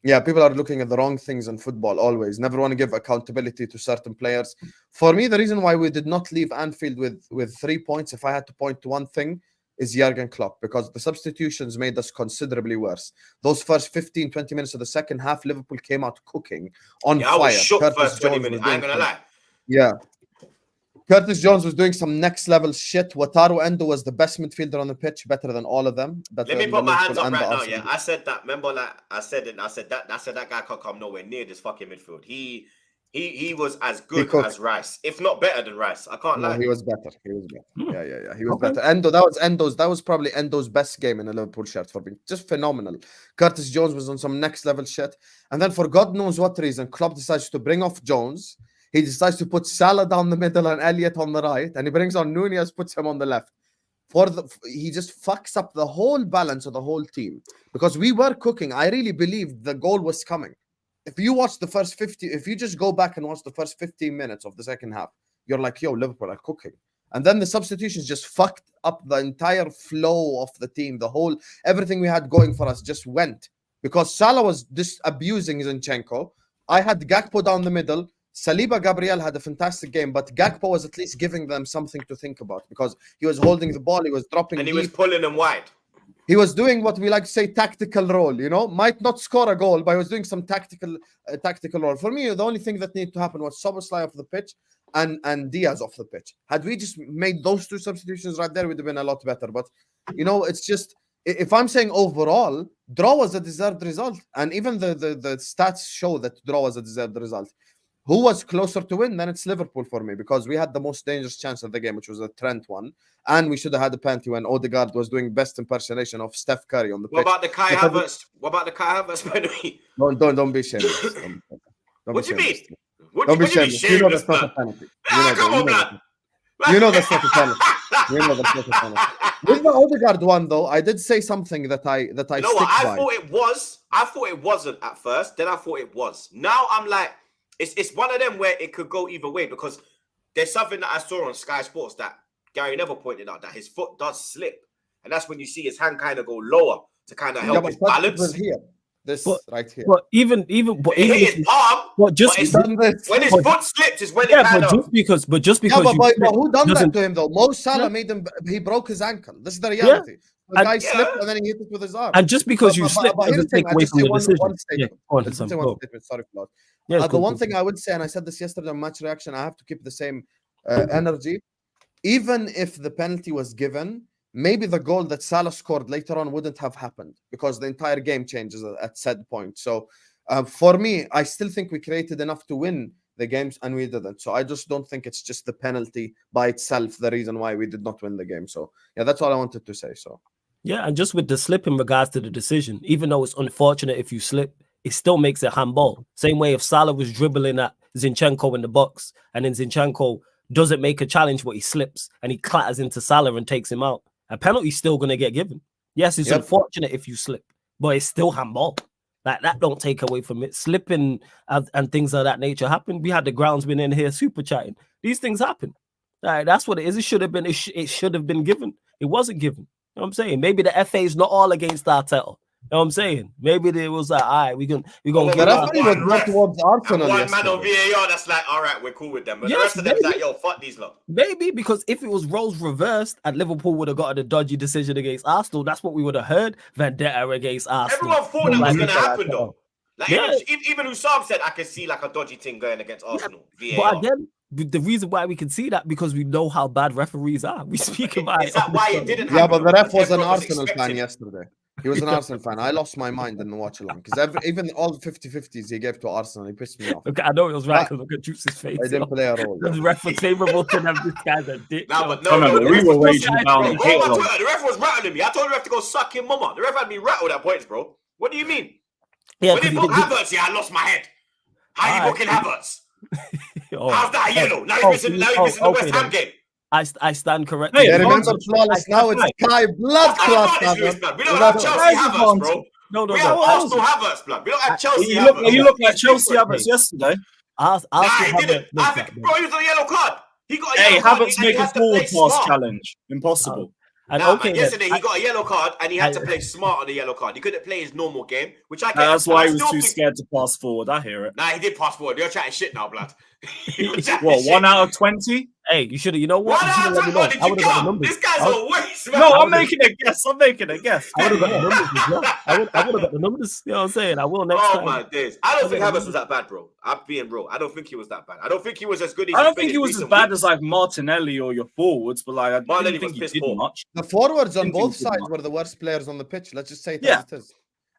Yeah, people are looking at the wrong things in football always. Never want to give accountability to certain players. For me, the reason why we did not leave Anfield with 3 points, if I had to point to one thing, is Jurgen Klopp, because the substitutions made us considerably worse. Those first 15, 20 minutes of the second half, Liverpool came out cooking on fire. I was shook Curtis first 20 Jones minutes. was I ain't gonna lie. Yeah. Curtis Jones was doing some next level shit. Wataru Endo was the best midfielder on the pitch, better than all of them. Let me put my hands up right now. Yeah, I said that. Remember, like I said that guy can't come nowhere near this fucking midfield. He was as good as Rice, if not better than Rice. I can't lie. He was better. He was better. Yeah. He was better. Endo, that was probably Endo's best game in a Liverpool shirt for me. Just phenomenal. Curtis Jones was on some next level shit. And then for God knows what reason, Klopp decides to bring off Jones. He decides to put Salah down the middle and Elliott on the right, and he brings on Nunez, puts him on the left. He just fucks up the whole balance of the whole team, because we were cooking. I really believed the goal was coming. If you watch the first 50, if you just go back and watch the first 15 minutes of the second half, you're like, yo, Liverpool are cooking. And then the substitutions just fucked up the entire flow of the team. Everything we had going for us just went, because Salah was just abusing Zinchenko. I had Gakpo down the middle. Saliba Gabriel had a fantastic game, but Gakpo was at least giving them something to think about, because he was holding the ball, he was dropping and he deep. was pulling them wide. He was doing what we like to say tactical role, you know, might not score a goal, but he was doing some tactical role. For me, the only thing that needed to happen was Szoboszlai off the pitch and Diaz off the pitch. Had we just made those two substitutions right there, we'd have been a lot better. But, you know, it's just, if I'm saying overall, draw was a deserved result. And even the stats show that draw was a deserved result. Who was closer to win? Then it's Liverpool for me, because we had the most dangerous chance of the game, which was a Trent one. And we should have had a penalty when Odegaard was doing best impersonation of Steph Curry on the pitch. What about the Kai Havertz? What about the Kai Havertz penalty? Don't be shameless. What do you mean? Don't be shameless. You know that's not a penalty. You know that's not a penalty. You know that's not a penalty. With the Odegaard one, though, I did say something that I you know stick what? I by. thought it was. I thought it wasn't at first. Then I thought it was. Now I'm like, it's one of them where it could go either way, because there's something that I saw on Sky Sports that Gary Neville pointed out, that his foot does slip, and that's when you see his hand kind of go lower to kind of help his balance. Right here. But even his palm. But just when his foot slips is when it kind of. But who done that to him though? Mo Salah made him. He broke his ankle. This is the reality. The guy slipped and then he hit it with his arm. And just because you slip doesn't take away from the decision. Sorry, Claude. The one thing I would say, and I said this yesterday on Match Reaction, I have to keep the same energy. Even if the penalty was given, maybe the goal that Salah scored later on wouldn't have happened, because the entire game changes at said point. So for me, I still think we created enough to win the games and we didn't. So I just don't think it's just the penalty by itself the reason why we did not win the game. So yeah, that's all I wanted to say. So yeah, and just with the slip in regards to the decision, even though it's unfortunate if you slip, it still makes it handball. Same way if Salah was dribbling at Zinchenko in the box and then Zinchenko doesn't make a challenge, but he slips and he clatters into Salah and takes him out, a penalty's still going to get given. Yes, it's unfortunate if you slip, but it's still handball. Like, that don't take away from it. Slipping and things of that nature happen. We had the groundsman in here super chatting. These things happen. Like, that's what it is. It should have been. It should have been given. It wasn't given. You know what I'm saying? Maybe the FA is not all against Arteta. You know what I'm saying? Maybe it was like, all right, we're gonna get out towards Arsenal. One man on VAR that's like, all right, we're cool with them. But the rest of them is like, yo, fuck these lot. Maybe because if it was roles reversed and Liverpool would have gotten a dodgy decision against Arsenal, that's what we would have heard. Vendetta against Arsenal. Everyone thought that was gonna happen though. Like even Usam said, I could see like a dodgy thing going against Arsenal. VAR. But again, the reason why we can see that, because we know how bad referees are. We speak about it. Is that why it didn't happen? Yeah, but the ref was an Arsenal fan yesterday. He was an Arsenal fan. I lost my mind in the watch along, because even all the 50-50s he gave to Arsenal, he pissed me off. Okay, I know it was right, because look at Juice's face. I didn't play a role. The ref was favourable to them. This guy's a dick. No, we were raging down on Twitter. The ref was rattling me. I told the ref to go suck your mama. The ref had me rattled at points, bro. What do you mean? Yeah, when they book Havertz, I lost my head. How you booking Havertz? How's that yellow? Now he's missing the West Ham game. I stand corrected. Hey, remember, flawless now it's Kai blood clot. We don't have Chelsea Havertz, bro. No. We have Arsenal Havertz, blood. We don't have Chelsea Havertz. You look like Chelsea Havertz yesterday. Nah, he didn't. I think, bro, he was on a yellow card. He got a yellow card. Havertz make a forward pass challenge. Impossible. Yesterday he got a yellow card and he had to play smart on the yellow card. He couldn't play his normal game, which I get. That's why he was too scared to pass forward. I hear it. Nah, he did pass forward. You're chatting shit now, blood. What, 1 out of 20? Hey, you should have. You know what? What happened? What did you come? This guy's a waste, man. No, I'm making a guess. I'm making a guess. I would have got the numbers as well. I would have got the numbers. You know what I'm saying? I will next time. Oh my days! I don't think Havertz was that bad, bro. I'm being real. I don't think he was that bad. I don't think he was as good as. I don't think he was as bad as like Martinelli or your forwards, but like Martinelli I didn't think was he did much. The forwards on both sides were the worst players on the pitch. Let's just say it as it is.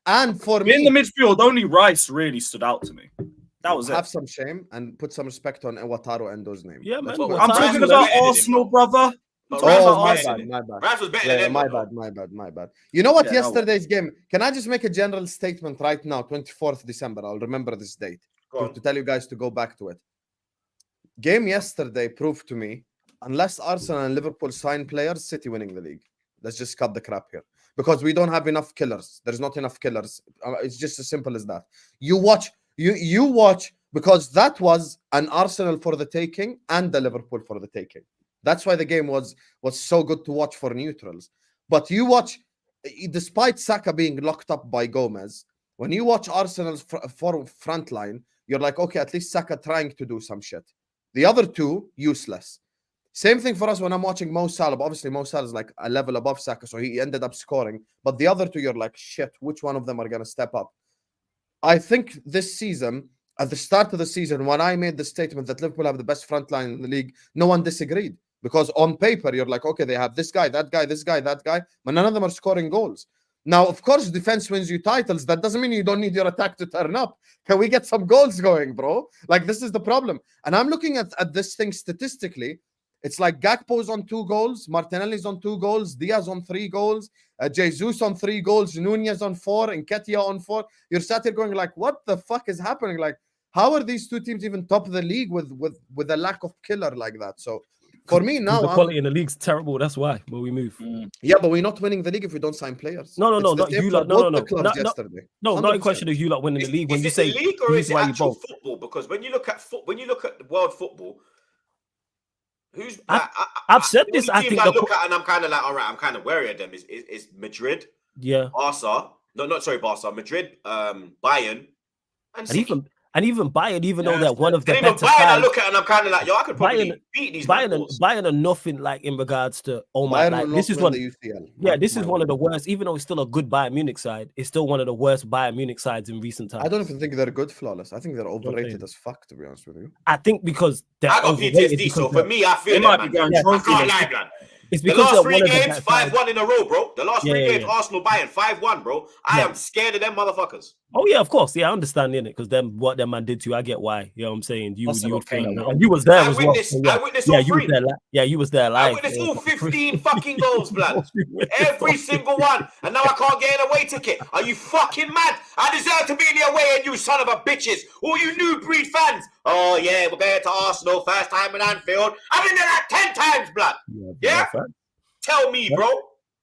And for me, in the midfield, only Rice really stood out to me. That was have it. some shame and put some respect on Iwataro and those names. Yeah, man. I'm talking about Arsenal, brother. Oh, my bad. Rice was better than him. My bad. You know what? Yesterday's game. Can I just make a general statement right now? 24th December. I'll remember this date to tell you guys to go back to it. Game yesterday proved to me, unless Arsenal and Liverpool sign players, City winning the league. Let's just cut the crap here because we don't have enough killers. There's not enough killers. It's just as simple as that. You watch because that was an Arsenal for the taking and the Liverpool for the taking. That's why the game was so good to watch for neutrals. But you watch, despite Saka being locked up by Gomez, when you watch Arsenal's front line, you're like, okay, at least Saka trying to do some shit. The other two, useless. Same thing for us when I'm watching Mo Salah. But obviously, Mo Salah is like a level above Saka, so he ended up scoring. But the other two, you're like, shit, which one of them are going to step up? I think this season, at the start of the season, when I made the statement that Liverpool have the best front line in the league, no one disagreed. Because on paper, you're like, okay, they have this guy, that guy, this guy, that guy, but none of them are scoring goals. Now, of course, defense wins you titles. That doesn't mean you don't need your attack to turn up. Can we get some goals going, bro? Like, this is the problem. And I'm looking at this thing statistically. It's like Gakpo's on 2 goals, Martinelli's on 2 goals, Diaz on 3 goals, Jesus on 3 goals, Nunez on 4, and Nketiah on 4. You're sat here going like, what the fuck is happening? Like, how are these two teams even top of the league with a lack of killer like that? So for me now, the quality in the league's terrible. That's why we move. Yeah, but we're not winning the league if we don't sign players. No, not you lot. No, not a question of you lot winning the league. When you say the league or is it actual football? Because when you look at world football, I've said this. I think I look at and I'm kind of like, all right, I'm kind of wary of them. Is Madrid? Yeah. Barca. Barca. Madrid. Bayern. And even Bayern, even though they're one of the better Bayern, sides, I look at and I'm kind of like, yo, I could probably beat these Bayern are nothing like in regards to this is one. This is one of the worst. Even though it's still a good Bayern Munich side, it's still one of the worst Bayern Munich sides in recent times. I don't even think they're good, flawless. I think they're overrated as fuck, to be honest with you. I think because they're I got PTSD, so for me, I feel they might be going trophy. I can't lie, man. It's because the last 3 games, 5-1 in a row, bro. The last 3 games, Arsenal Bayern, 5-1, bro. I am scared of them motherfuckers. Oh yeah, of course. Yeah, I understand in it because what that man did to you, I get why. You know what I'm saying? You would feel that. And you was there as well. I witnessed all 3. You was there live. I witnessed all 15 fucking goals, blood. Every single one. And now I can't get an away ticket. Are you fucking mad? I deserve to be in the away and you son of a bitches. All you new breed fans. Oh yeah, we're going to Arsenal, first time in Anfield. I've been there like 10 times, blood. Yeah? Tell me, bro.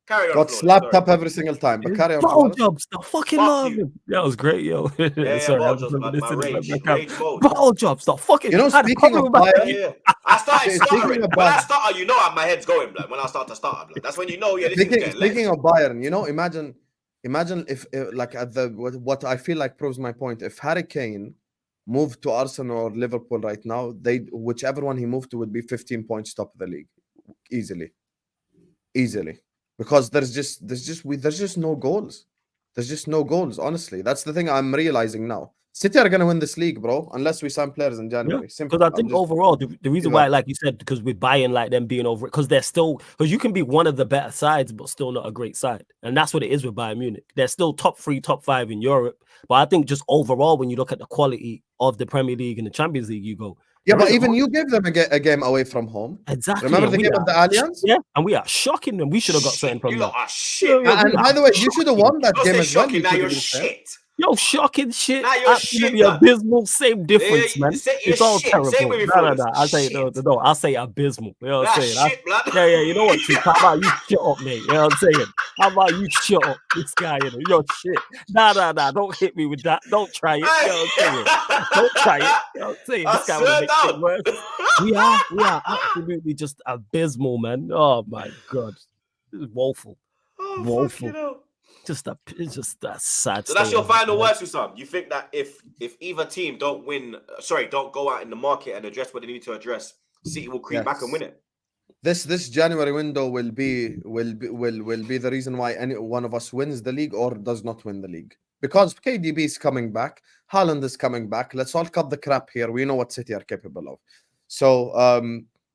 Carry on. Got slapped up every single time, but carry on. Ball jobs, I fucking love him. That was great, yo. Sorry, ball jobs, ball jobs, the fucking. You know, speaking of Bayern, I started stuttering. When I stutter, you know my head's going, blood. When I start to stutter, blood. That's when you know, Speaking of Bayern, you know, imagine if like at what I feel like proves my point. If Harry Kane moved to Arsenal or Liverpool right now, whichever one he moved to would be 15 points top of the league, easily. Because there's just no goals. There's just no goals, honestly. That's the thing I'm realizing now. City are going to win this league, bro, unless we sign players in January. Because I think overall, the reason why, like you said, because we're buying like them being over it, because because you can be one of the better sides, but still not a great side. And that's what it is with Bayern Munich. They're still top 3, top 5 in Europe. But I think just overall, when you look at the quality of the Premier League and the Champions League, you go, yeah, but even you gave them a game away from home. Exactly. Remember the game of the Allianz? Yeah, and we are shocking them. We should have got something from them. Shit. And by the way, you should have won that game as well. Now you're shit. Yo, shocking shit. Nah, you're absolutely shit, abysmal. Same difference, man. It's all shit. terrible. No. I'll say no. I'll say abysmal. You know what I'm saying? Yeah. You know what? How about you shut up, mate? You know what I'm saying? How about you shut up, this guy? You know, you're shit. Nah. Don't hit me with that. Don't try it. You know what I'm saying? Don't try it. You know what I'm saying? This guy will make it worse. We are absolutely just abysmal, man. Oh my god, this is woeful. Woeful. It's just that sad. So that's your final words, Usam. You think that if either team don't go out in the market and address what they need to address, City will creep back and win it. This January window will be the reason why any one of us wins the league or does not win the league. Because KDB is coming back, Haaland is coming back. Let's all cut the crap here. We know what City are capable of. So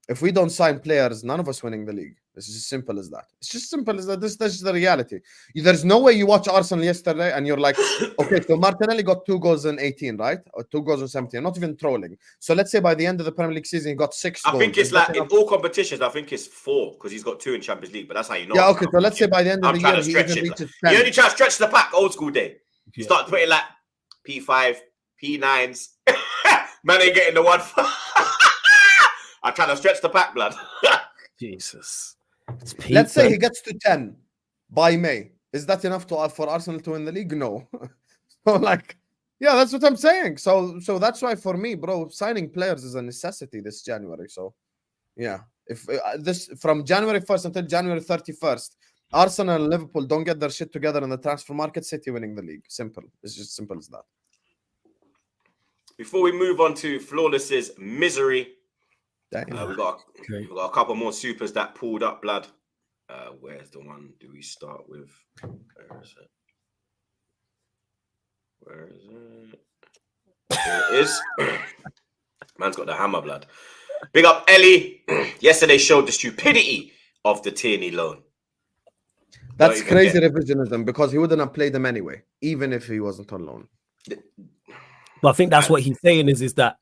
if we don't sign players, none of us winning the league. It's as simple as that. It's just simple as that. This is the reality. There's no way you watch Arsenal yesterday and you're like, okay, so Martinelli got 2 goals in 18, right? Or 2 goals in 17. I'm not even trolling. So let's say by the end of the Premier League season, he got 6 goals. I think it's like in all competitions, I think it's 4 because he's got 2 in Champions League. But that's how you know. Yeah, okay. So let's say by the end of the year, he stretch even it. reaches 10. You only try to stretch the pack, old school day. Yeah. Start putting like P5, P9s. Man ain't getting the one. I'm trying to stretch the pack, blood. Jesus. Let's say he gets to 10 by May. Is that enough for Arsenal to win the league? No. So like, yeah, that's what I'm saying. So that's why for me, bro, signing players is a necessity this January. So yeah, if this from January 1st until January 31st, Arsenal and Liverpool don't get their shit together in the transfer market, City winning the league. Simple. It's just simple as that. Before we move on to Flawless's misery, we got a couple more supers that pulled up, blood. Where's the one do we start with? Where is it? Here it is. Man's got the hammer, blood. Big up Ellie. Yesterday showed the stupidity of the Tierney loan. That's crazy revisionism because he wouldn't have played them anyway, even if he wasn't on loan. But I think that's what he's saying is that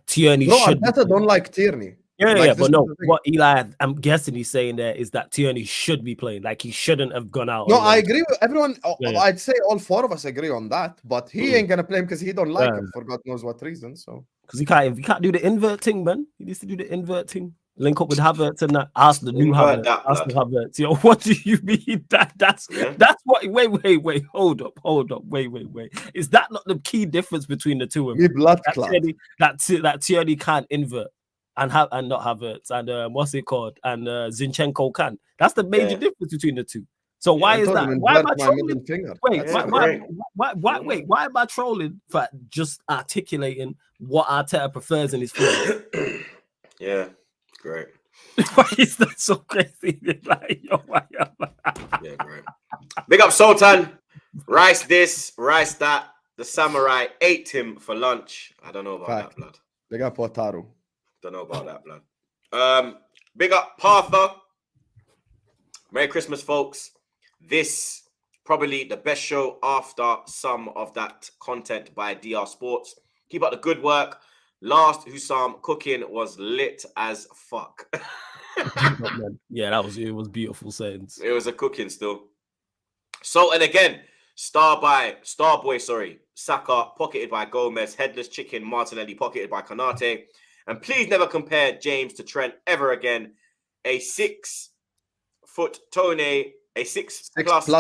Tierney should. I don't like Tierney. Yeah, but no, what Eli, I'm guessing he's saying there is that Tierney should be playing. Like he shouldn't have gone out. No, I agree with everyone. I'd say all 4 of us agree on that, but he ain't gonna play him because he don't like him for God knows what reason. So because he can't do the invert thing, man. He needs to do the invert thing. Link up with Havertz and that. Ask the new Havertz. Ask the Havertz. Yo, what do you mean? That's what. Wait. Hold up. Wait. Is that not the key difference between the two of them? That Tierney can't invert and not Havertz and what's it called? And Zinchenko can. That's the major difference between the two. So why is that? Why am I trolling? Why am I trolling for just articulating what Arteta prefers in his football? Yeah. Great. Why is that so crazy? Like, yeah, great. Big up Sultan. Rice this, rice that. The samurai ate him for lunch. I don't know about that, blood. Big up Otaru. Don't know about that, blood. Big up Partha. Merry Christmas, folks. This probably the best show after some of that content by DR Sports. Keep up the good work. Last Hussam cooking was lit as fuck. Yeah, it was beautiful sense. It was a cooking still. So and again, Starboy, Saka pocketed by Gomez, headless chicken, Martinelli pocketed by Konate. And please never compare James to Trent ever again. A 6-foot Tone, a 6 plus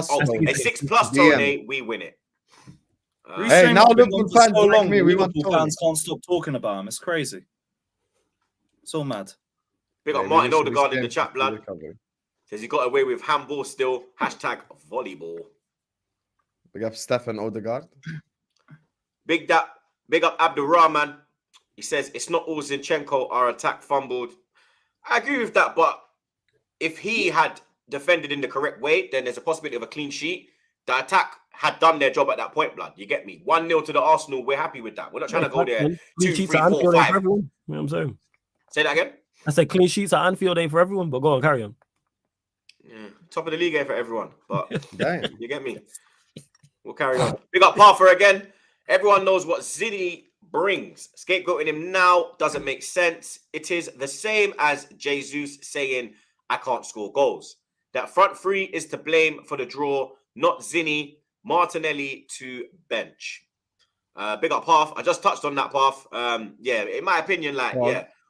Tone, we win it. Hey, now Liverpool fans so long, me. Liverpool fans can't stop talking about him. It's crazy. So mad. Big up Martin Odegaard in the chat, blood. Says he got away with handball still. Hashtag volleyball. Big up Stefan Odegaard. Big up Abdurrahman. He says it's not all Zinchenko our attack fumbled. I agree with that, but if he had defended in the correct way, then there's a possibility of a clean sheet. The attack had done their job at that point, blood. You get me? 1-0 to the Arsenal. We're happy with that. We're not trying to go there. 2, 3, 4, 5. You know what I'm saying? Say that again. I said clean sheets at Anfield ain't for everyone, but go on, carry on. Yeah, top of the league ain't for everyone, but damn, you get me. We'll carry on. Big up Parker again. Everyone knows what Zidane brings. Scapegoating him now doesn't make sense. It is the same as Jesus saying, "I can't score goals." That front three is to blame for the draw, not Zinni. Martinelli to bench. Big up Path. I just touched on that, Path. Yeah, in my opinion,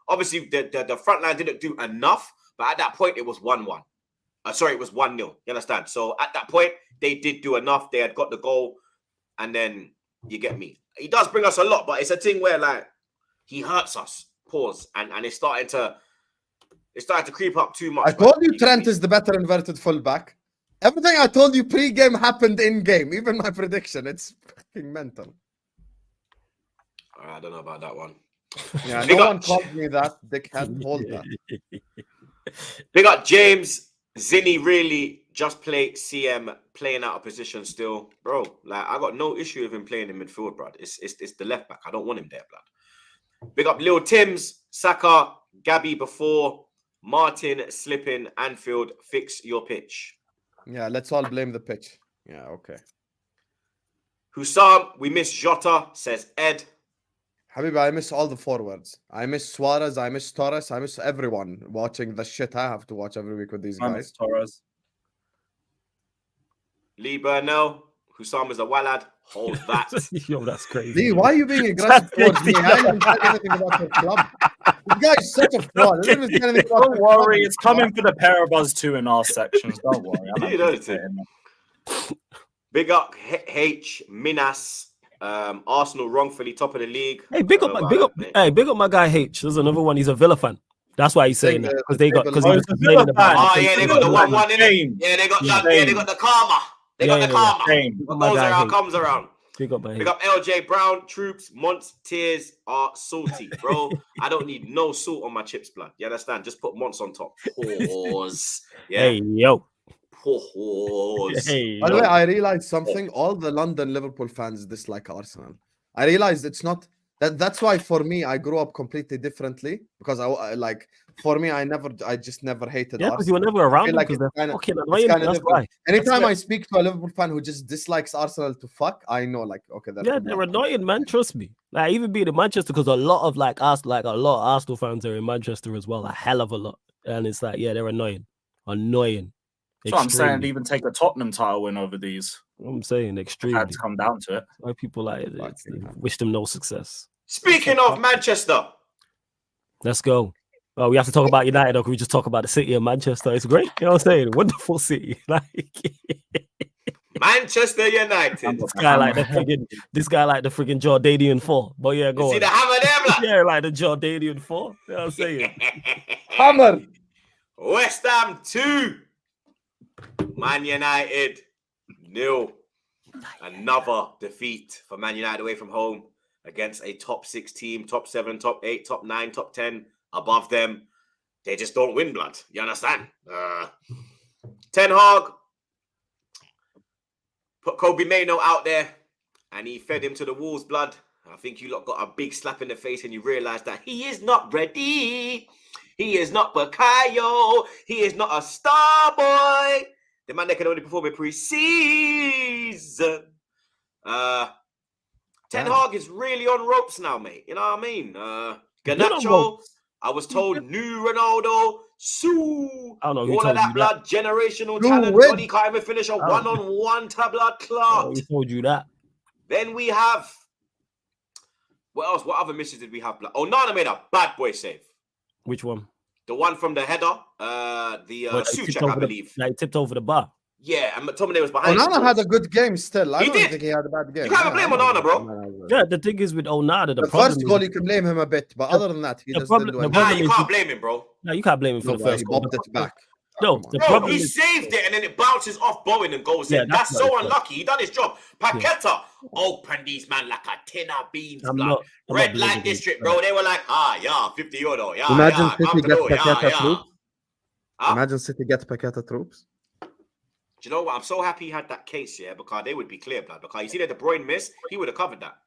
obviously the front line didn't do enough, but at that point it was 1-1. Sorry, it was 1-0. You understand? So at that point, they did do enough. They had got the goal, and then you get me. He does bring us a lot, but it's a thing where he hurts us. Pause, and it's starting to creep up too much. I told you Trent is the better inverted fullback. Everything I told you pre-game happened in-game. Even my prediction. It's fucking mental. I don't know about that one. Yeah, Big no up- one called me that. Dickhead, hold that. Big up James. Zinni really just played CM playing out of position still. Bro, like I got no issue with him playing in midfield, bro. It's the left back. I don't want him there, blood. Big up Lil Tims, Saka, Gabby before, Martin slipping, Anfield, fix your pitch. Yeah, let's all blame the pitch. Yeah, okay. Hussam, we miss Jota, says Ed. Habibi, I miss all the forwards. I miss Suarez. I miss Torres. I miss everyone watching the shit I have to watch every week with these I guys. miss Torres. Lee Burnell, Hussam is a wallad. Hold that. Yo, that's crazy. Lee, why are you being aggressive towards me? I didn't say anything about your club. This guy is such a fraud. I didn't even say anything about Don't your club. worry, it's coming for the pair of us too in our sections. Don't worry. I'm You know not it. Big up H Minas. Arsenal wrongfully top of the league. Hey, big up my guy H. There's another one. He's a Villa fan. That's why he's saying that because he was complaining about. Oh yeah, they got the 1-1 in it. Yeah, they got that. Yeah, they got the karma. They got the karma. What goes around comes around. Big up, Big up LJ Brown. Troops, Monts, tears are salty, bro. I don't need no salt on my chips, blood. You understand? Just put Monts on top. Pause. Yeah. Hey yo. Pause. Hey, By the way, I realized something. All the London Liverpool fans dislike Arsenal. I realized it's not that. That's why for me, I grew up completely differently because I like. For me, I just never hated yeah, Arsenal. because you were never around like because they're kinda- fucking it's annoying. kinda That's different. why. Anytime That's I speak to a Liverpool fan who just dislikes Arsenal to fuck, I know like okay, they're annoying, man. Trust me. Like even being in Manchester, because a lot of Arsenal fans are in Manchester as well, a hell of a lot, and it's like they're annoying. That's what I'm saying. Even take a Tottenham title win over these. I'm saying extremely. Had to come down to it. Why people wish them no success. Speaking of Manchester, let's go. Oh, we have to talk about United, or can we just talk about the city of Manchester? It's great. You know what I'm saying? Wonderful city. Like Manchester United. This guy like the friggin' Jordanian 4. But yeah, go on. See the hammer there, blood? Yeah, like the Jordanian 4. You know what I'm saying? Hammer. West Ham 2. Man United 0. Another defeat for Man United away from home against a top 6 team, top 7, top 8, top 9, top 10 above them. They just don't win, blood. You understand? Ten Hag put Kobe Mainoo out there and he fed him to the wolves, blood. I think you lot got a big slap in the face and you realize that he is not ready. He is not Bukayo. He is not a star boy. The man that can only perform in pre-season. Ten Hag is really on ropes now, mate. You know what I mean? Garnacho, I was told new Ronaldo, I don't know who all told of that you blood, generational talent. Blood, he can't even finish a one-on-one blood clot. Who told you that? Then we have, what else? What other misses did we have? Oh, Nana made a bad boy save. Which one? The one from the header, Suchek, I believe. Like tipped over the bar. Yeah, and McTominay was behind. Onana had a good game still. I don't think he had a bad game. You can't blame Onana, bro. Yeah, the thing is with Onana, the first goal you can blame him a bit, but other than that, he doesn't do anything. Nah, you can't blame him, bro. No, you can't blame him for the first goal. He bobbed it back. No, the problem he saved it and then it bounces off Bowen and goes in. That's so unlucky. He done his job. Paqueta opened these man like a tin of beans. Red light district, bro. They were like, 50 euro. Yeah, imagine City gets Paqueta troops. Imagine City gets Paqueta troops. Do you know what? I'm so happy he had that case, because they would be clear, blood. Because you see that De Bruyne miss, he would have covered that.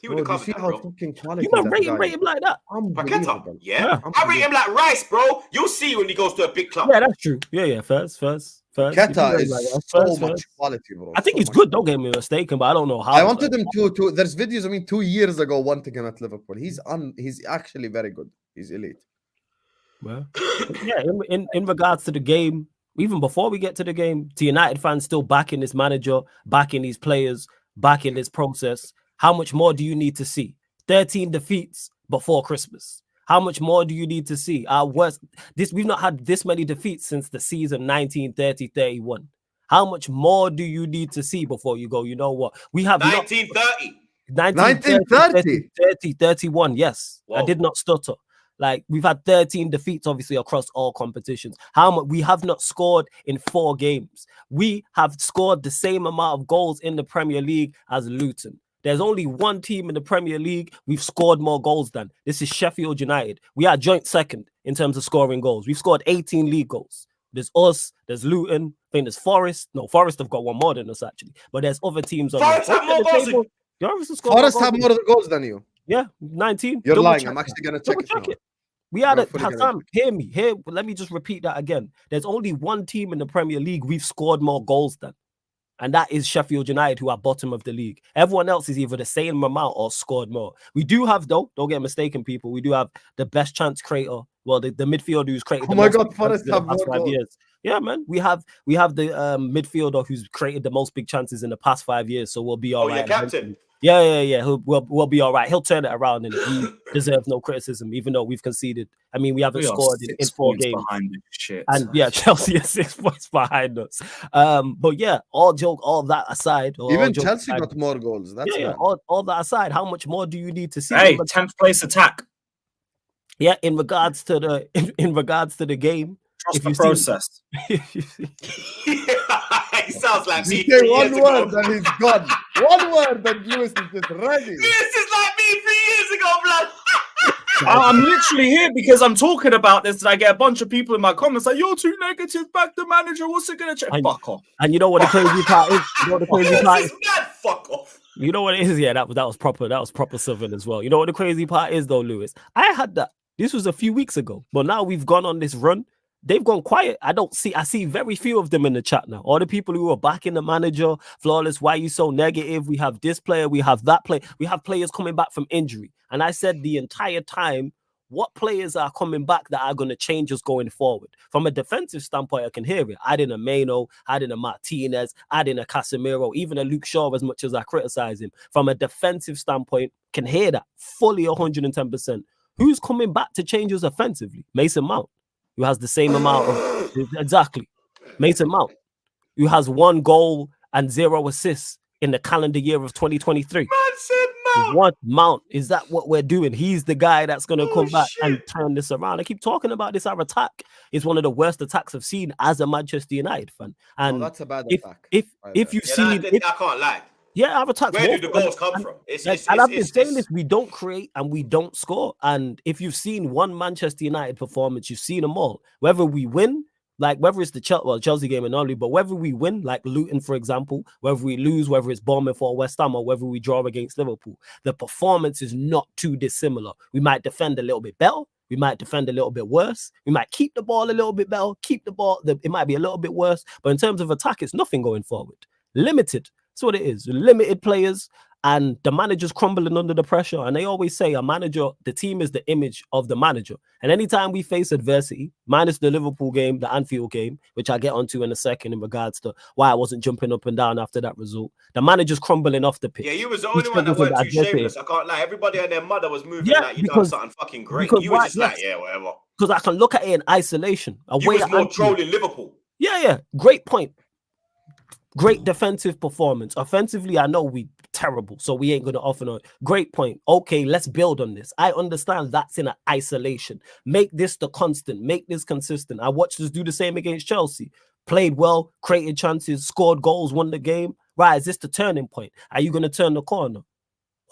He would have covered that, bro. You might rate him like that. Paqueta, I rate him like Rice, bro. You'll see when he goes to a big club. Yeah, that's true. Yeah, first. Paqueta is so much quality, bro. I think he's good. Don't get me mistaken, but I don't know how. I wanted him to. There's videos. 2 years ago, wanting him at Liverpool. He's actually very good. He's elite. Well, yeah. In regards to the game, even before we get to the game, to United fans still backing this manager, backing these players, backing this process. How much more do you need to see? 13 defeats before Christmas. How much more do you need to see? We've not had this many defeats since the season 1930-31. How much more do you need to see before you go, you know what? We have 1930. 1930. 31, yes. Whoa. I did not stutter. Like, we've had 13 defeats, obviously, across all competitions. How much? We have not scored in 4 games. We have scored the same amount of goals in the Premier League as Luton. There's only one team in the Premier League we've scored more goals than. This is Sheffield United. We are joint second in terms of scoring goals. We've scored 18 league goals. There's us, there's Luton, I think there's Forest. No, Forest have got one more than us, actually. But there's other teams on Forest have more goals than Forest have more goals than you. Yeah, 19. You're lying. I'm actually going to check it. We had a Hassan, hear me. Let me just repeat that again. There's only one team in the Premier League we've scored more goals than. And that is Sheffield United, who are bottom of the league. Everyone else is either the same amount or scored more. We do have, though, don't get mistaken, people, we do have the best chance creator. Well, the midfielder who's created the most Forest have more 5 years. Yeah, man. We have the midfielder who's created the most big chances in the past 5 years. So we'll be all right. Your captain. Yeah. We'll be all right. He'll turn it around, and he deserves no criticism, even though we've conceded. I mean, we haven't scored in 4 games. And yeah, Chelsea is 6 points behind us. But yeah, all that aside, even Chelsea got more goals. That's all that aside, how much more do you need to see? Hey, 10th place attack. Yeah, in regards to the game. Trust the process. He sounds like me. Say one word and he's gone. One word and Lewis is just ready. Lewis is like me 3 years ago, blood. I'm literally here because I'm talking about this, and I get a bunch of people in my comments like, "You're too negative. Back the manager. What's it gonna change?" Fuck off. And you know what the crazy part is? You know what the crazy part is? Fuck off. You know what it is? Yeah, that was proper. That was proper Southern as well. You know what the crazy part is, though, Lewis? I had that. This was a few weeks ago, but now we've gone on this run. They've gone quiet. I see very few of them in the chat now. All the people who are backing the manager, flawless, why are you so negative? We have this player, we have that player. We have players coming back from injury. And I said the entire time, what players are coming back that are going to change us going forward? From a defensive standpoint, I can hear it. Adding a Mano, adding a Martinez, adding a Casemiro, even a Luke Shaw, as much as I criticize him. From a defensive standpoint, can hear that fully 110%. Who's coming back to change us offensively? Mason Mount, who has the same amount of exactly. Mason Mount, who has 1 goal and 0 assists in the calendar year of 2023. What Mount? Is that what we're doing? He's the guy that's going to come back and turn this around. I keep talking about this. Our attack is one of the worst attacks I've seen as a Manchester United fan. And that's a bad attack. If you've seen, I can't lie. Yeah, our attacks. Where do the goals come from? And I've been saying this: we don't create and we don't score. And if you've seen one Manchester United performance, you've seen them all. Whether we win, like whether it's the Chelsea game and only, but whether we win, like Luton, for example, whether we lose, whether it's Bournemouth or West Ham, or whether we draw against Liverpool, the performance is not too dissimilar. We might defend a little bit better. We might defend a little bit worse. We might keep the ball a little bit better. Keep the ball. It might be a little bit worse. But in terms of attack, it's nothing going forward. Limited. That's what it is. Limited players, and the manager's crumbling under the pressure. And they always say the team is the image of the manager. And anytime we face adversity, minus the Liverpool game, the Anfield game, which I'll get onto in a second in regards to why I wasn't jumping up and down after that result, the manager's crumbling off the pitch. Yeah, you was the only one that weren't too shameless. I can't lie. Everybody and their mother was moving like you done something fucking great. You were just like, yeah, whatever. Because I can look at it in isolation. You was more trolling Liverpool. Yeah. Great point. Great defensive performance. Offensively, I know we terrible, so we ain't going to offer no. Great point. Okay, let's build on this. I understand that's in an isolation. Make this the constant. Make this consistent. I watched us do the same against Chelsea. Played well, created chances, scored goals, won the game. Right, is this the turning point? Are you going to turn the corner?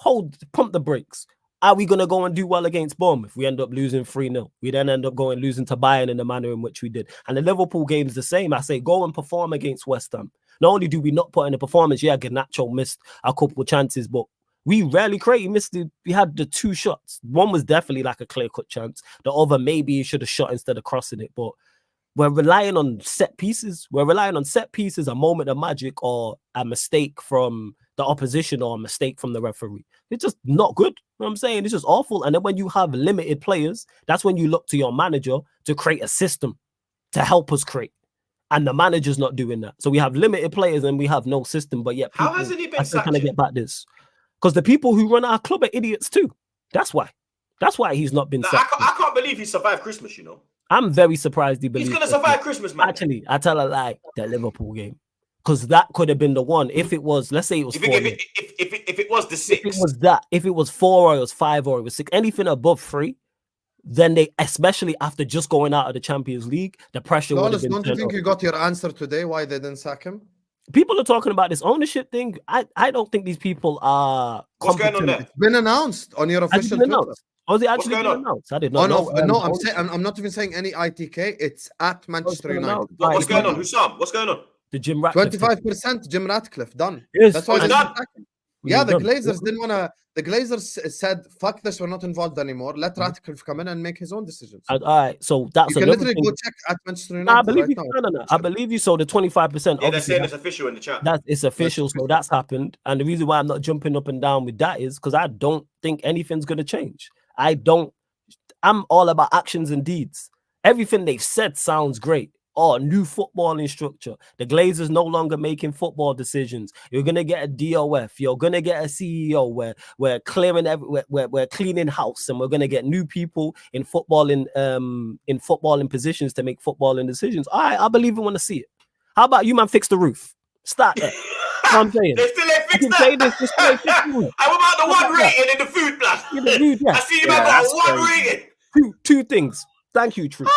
Pump the brakes. Are we going to go and do well against Bournemouth? We end up losing 3-0. We then end up losing to Bayern in the manner in which we did. And the Liverpool game is the same. I say go and perform against West Ham. Not only do we not put in a performance, Garnacho missed a couple of chances, but we rarely created. We had the 2 shots. One was definitely like a clear-cut chance. The other, maybe you should have shot instead of crossing it. But we're relying on set pieces. We're relying on set pieces, a moment of magic, or a mistake from the opposition or a mistake from the referee. It's just not good. You know what I'm saying? It's just awful. And then when you have limited players, that's when you look to your manager to create a system to help us create. And the manager's not doing that. So we have limited players and we have no system, but yet how hasn't he been trying to get back this? Because the people who run our club are idiots too. That's why. That's why he's not been sacked. I can't believe he survived Christmas, you know. I'm very surprised he believes he's going to survive Christmas, man. Actually, I tell a lie, the Liverpool game. Because that could have been the one. If it was, let's say it was 4. If it was the 6. If it was that. If it was 4 or it was 5 or it was 6. Anything above 3. Then they, especially after just going out of the Champions League, the pressure would have been. Don't you think you got your answer today? Why they didn't sack him? People are talking about this ownership thing. I don't think these people are. What's going on there? It's been announced on your official Twitter. Oh, is it actually been announced? I did not know. No, I'm not even saying any ITK. It's at Manchester United. What's going on? Hussam, what's going on? The Jim Ratcliffe. 25% Jim Ratcliffe done. Yes, that's why they're done. Yeah, the Glazers didn't want to. The Glazers said, "Fuck this, we're not involved anymore. Let Ratcliffe come in and make his own decisions." All right, so that's you can literally go check at Manchester United. I believe you. No. I believe you. So the 25%. Yeah, they're saying it's official in the chat. It's official, so that's happened. And the reason why I'm not jumping up and down with that is because I don't think anything's gonna change. I'm all about actions and deeds. Everything they've said sounds great. Oh, new footballing structure. The Glazers no longer making football decisions. You're gonna get a DOF. You're gonna get a CEO. Where we're clearing we're cleaning house, and we're gonna get new people in footballing positions to make footballing decisions. All right, I believe it when I see it. How about you, man? Fix the roof. Start there. I'm saying they still ain't fixed that. And what about the one rating in the food plan? I see you got one rating. Two things. Thank you, Troops.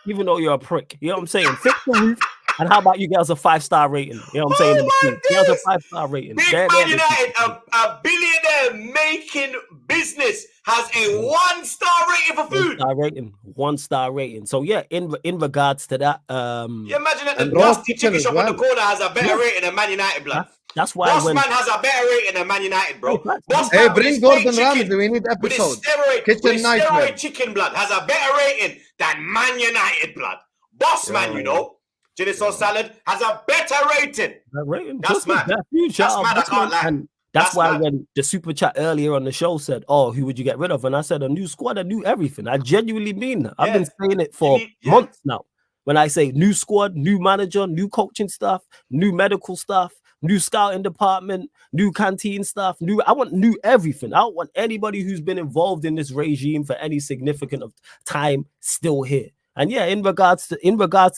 Even though you're a prick. You know what I'm saying? Fix the roof. And how about you guys a 5-star rating? You know what I'm saying? You guys a 5-star rating. Big Man United, a billionaire making business has a 1-star rating for food. 1-star rating. So yeah, in regards to that, you imagine that the Dusty Chicken Shop on the corner has a better rating than Man United, blood. That's why Bossman has a better rating than Man United, bro. Hey, bring Gordon Ramsay. We need episode. Steroid chicken blood has a better rating than Man United, blood. Bossman, you know, Genesis salad has a better rating. That's mad. That's mad. I can't lie. And that's why when the super chat earlier on the show said, "Oh, who would you get rid of?" And I said, "A new squad, a new everything." I genuinely mean that. I've been saying it for months now. When I say new squad, new manager, new coaching staff, new medical staff, new scouting department, new canteen staff, I want new everything. I don't want anybody who's been involved in this regime for any significant of time still here. And yeah, in regards to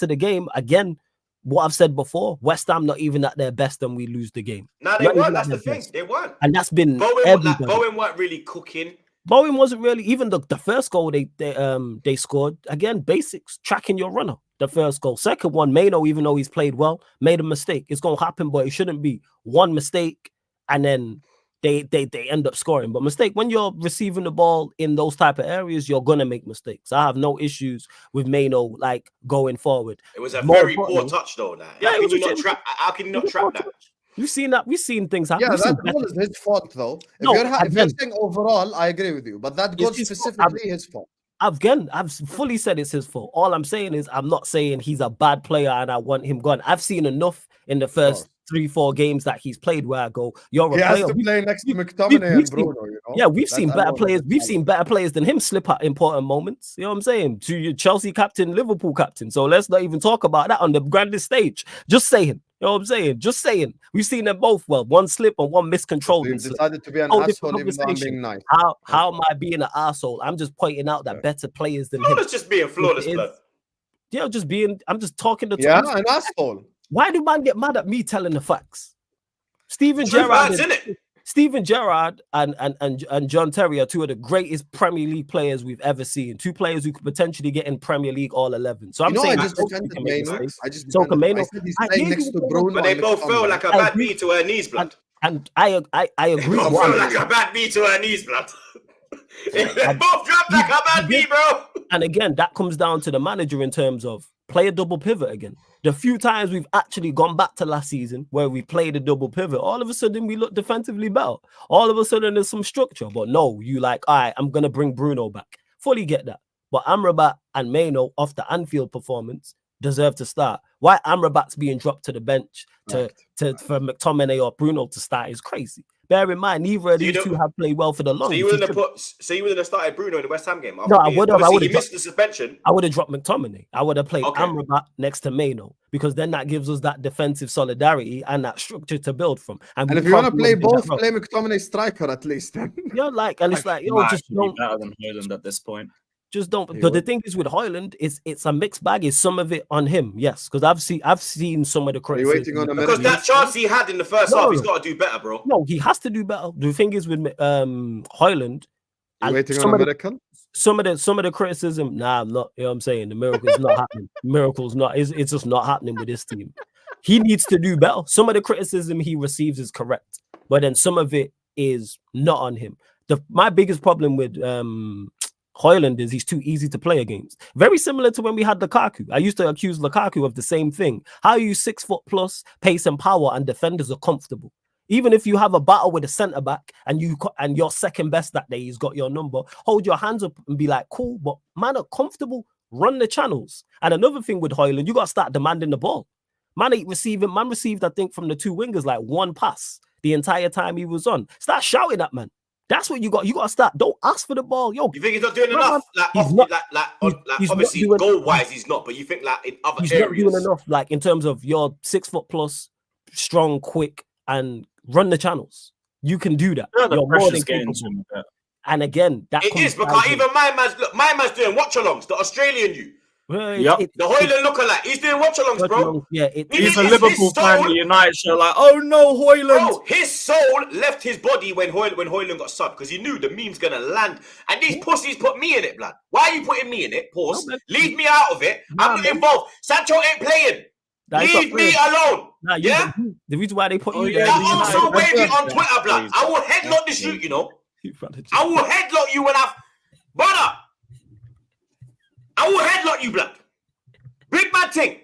the game, again, what I've said before, West Ham not even at their best and we lose the game. No, they weren't. That's the thing. They weren't. And that's been Bowen weren't really cooking. Bowen wasn't really, even the first goal they scored, again, basics, tracking your runner. The first goal. Second one, Maino, even though he's played well, made a mistake. It's going to happen, but it shouldn't be one mistake and then they end up scoring. But mistake, when you're receiving the ball in those type of areas, you're going to make mistakes. I have no issues with Maino, like, going forward. It was a very poor touch, though. How can you not trap that? We've seen that. We've seen things happen. Yeah, that goal is his fault, though. If you're saying overall, I agree with you. But that goal specifically his fault. I've fully said it's his fault. All I'm saying is I'm not saying he's a bad player and I want him gone. I've seen enough in the first 3-4 games that he's played where I go, you're a player. He has to play next to McTominay and Bruno, you know? Yeah, we've seen better players. We've seen better players than him slip at important moments. You know what I'm saying? To your Chelsea captain, Liverpool captain. So let's not even talk about that on the grandest stage. Just saying. You know what I'm saying? Just saying. We've seen them both well. One slip and one miscontrolled. So you decided to be an asshole even though I'm being nice. How am I being an asshole? I'm just pointing out that better players than him. Let's just be a flawless blood. Yeah, I'm just talking the talk. Yeah, an asshole. Why do man get mad at me telling the facts? Steven Gerrard and John Terry are two of the greatest Premier League players we've ever seen. Two players who could potentially get in Premier League all 11. So I'm saying I just defended Maino. I said he's playing next to Bruno. But they both fell like a bad bee to her knees, blood. And I agree. They both fell like a bad bee to her knees, blood. They both dropped like a bad bee, bro. And again, that comes down to the manager in terms of play a double pivot again. The few times we've actually gone back to last season where we played a double pivot, all of a sudden we look defensively better. All of a sudden there's some structure. But no, you like, all right, I'm going to bring Bruno back. Fully get that. But Amrabat and Maino off the Anfield performance deserve to start. Why Amrabat's being dropped to the bench for McTominay or Bruno to start is crazy. Bear in mind, neither of these two have played well for the long. So you wouldn't have started Bruno in the West Ham game? No, I would have. He missed the suspension. I would have dropped McTominay. I would have played Amrabat next to Maino because then that gives us that defensive solidarity and that structure to build from. And if you want to play both, play McTominay striker at least. And it's like, just don't. Better than Højlund at this point. Just don't. But the thing is with Højlund, it's a mixed bag. Is some of it on him? Yes, because I've seen some of the criticism. Because that chance he had in the first half, he's got to do better, bro. No, he has to do better. The thing is with Højlund, waiting on a miracle. Some of the criticism. Nah, I'm not. You know what I'm saying? The miracle is not happening. Miracle's not. It's just not happening with this team. He needs to do better. Some of the criticism he receives is correct, but then some of it is not on him. My biggest problem with Højlund is he's too easy to play against. Very similar to when we had Lukaku. I used to accuse Lukaku of the same thing. How are you 6 foot plus, pace and power, and defenders are comfortable? Even if you have a battle with a centre back and you're second best that day, he's got your number. Hold your hands up and be like, cool, but man are comfortable. Run the channels. And another thing with Højlund, you got to start demanding the ball. Man received, I think, from the 2 wingers like 1 pass the entire time he was on. Start shouting at man. That's what you got. You got to start. Don't ask for the ball. Yo, you think he's not doing enough? Obviously, goal-wise, he's not. But you think like in other areas, not doing enough. Like in terms of your 6 foot plus, strong, quick, and run the channels. You can do that. Yeah, you're more than capable. And again, that it is because even my man's doing watch-alongs. The Australian you. Yep. The Højlund lookalike. He's doing watch-alongs, bro. Yeah, he's a Liverpool fan. The United show like, oh no, Højlund. Bro, his soul left his body when Højlund got subbed because he knew the meme's gonna land. And these pussies put me in it, blood. Why are you putting me in it? Pause. No, leave me out of it. I'm not involved. Sancho ain't playing. Leave me alone. Yeah. The reason why they put you there. That also wavy on Twitter, blood. I will headlock the shoot, you know. I will headlock you when brother. I will headlock you, blood. Big bad thing.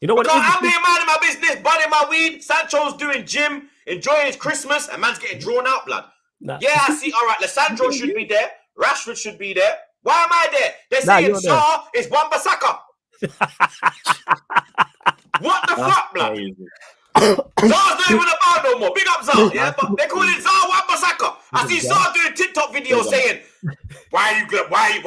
You know what? I'm being man in my business, burning my weed. Sancho's doing gym, enjoying his Christmas, and man's getting drawn out, blood. Nah. Yeah, I see. All right, Lissandro should be there. Rashford should be there. Why am I there? They're saying Saar is Wan-Bissaka. What the fuck, blood? Zaar's not even about no more. Big up Zaar, yeah, but they call it Zaar Wan-Bissaka. I see Zaar doing TikTok videos saying, "Why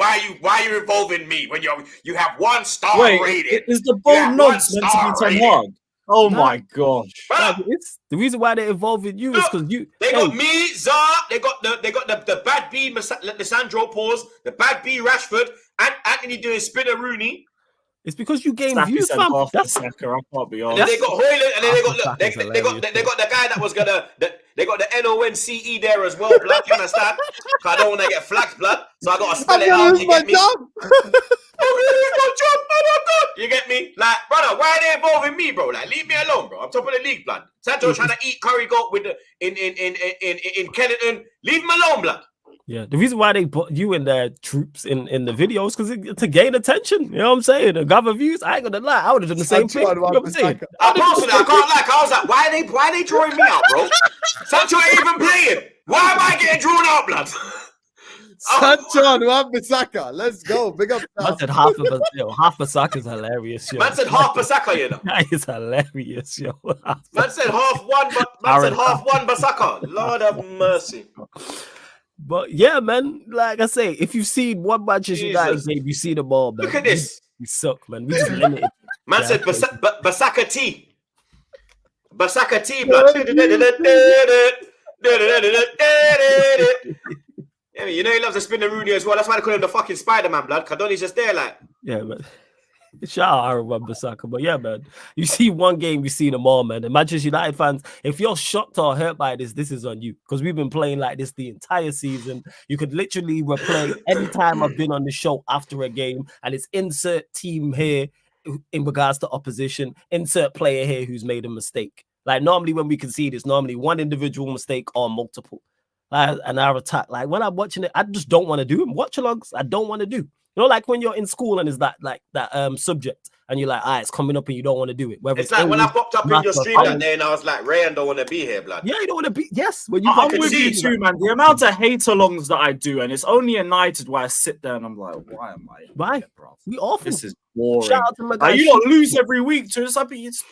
are you involving me when you have 1 star rating?" Is the ball nods meant to be Ten Hag? Oh my gosh! It's the reason why they're involving you is because they got me, Zaar. They got the bad B, Lissandro pause, the bad B Rashford, and Anthony doing spinner Rooney. It's because you gain views, fam. That's I can't be honest. And they got Højlund, and then they got the guy that was they got the NONCE there as well, blood. You understand? Cause I don't want to get flagged, blood. So I got to spell it out. You get me? You get me? Like, brother, why are they involving me, bro? Like, leave me alone, bro. I'm top of the league, blood. Sancho trying to eat curry goat with in Kennington. Leave him alone, blood. Yeah, the reason why they put you in the troops in the videos because to gain attention. You know what I'm saying? To gather views. I ain't gonna lie, I would have done the same thing. You know what I'm saying? I posted it. I can't lie. I was like, why they drawing me out, bro? Sancho ain't even playing. Why am I getting drawn out, blood? Sancho and Wan-Bissaka. Let's go. Big up. Man said half Bissaka is hilarious, yo. Man said half Bissaka, you know. That is hilarious, yo. Man said half one Bissaka. Lord have mercy. But yeah, man, like I say, if you've seen one Manchester United game, you see the ball, man. Look at this. We suck, man. We just limited. Man said Bissaka T. Bissaka T, blood. Yeah, you know he loves to spin the Rooney as well. That's why they call him the fucking Spider-Man, blood. Cardoni's just there, like. Yeah, man. Shout out Aaron Wan-Bissaka, but yeah, man, you see one game, you see them all, man. And Manchester United fans, if you're shocked or hurt by this is on you because we've been playing like this the entire season. You could literally replay anytime I've been on the show after a game, and it's insert team here in regards to opposition, insert player here who's made a mistake. Like normally when we concede, it's normally one individual mistake or multiple. And our attack, like when I'm watching it, I just don't want to do them. Watch-alongs, I don't want to do. You know, like when you're in school and it's that subject, and you're like, it's coming up and you don't want to do it. It's like when I popped up in your stream that day and I was like, Ray, I don't want to be here, blood. Yeah, you don't want to be. Yes, when you I'm with you too, man. The amount of hate-alongs that I do, and it's only United where I sit there and I'm like, why am I? Why, bro? We awful. This is boring. Shout out to my guy. You don't lose every week, so it's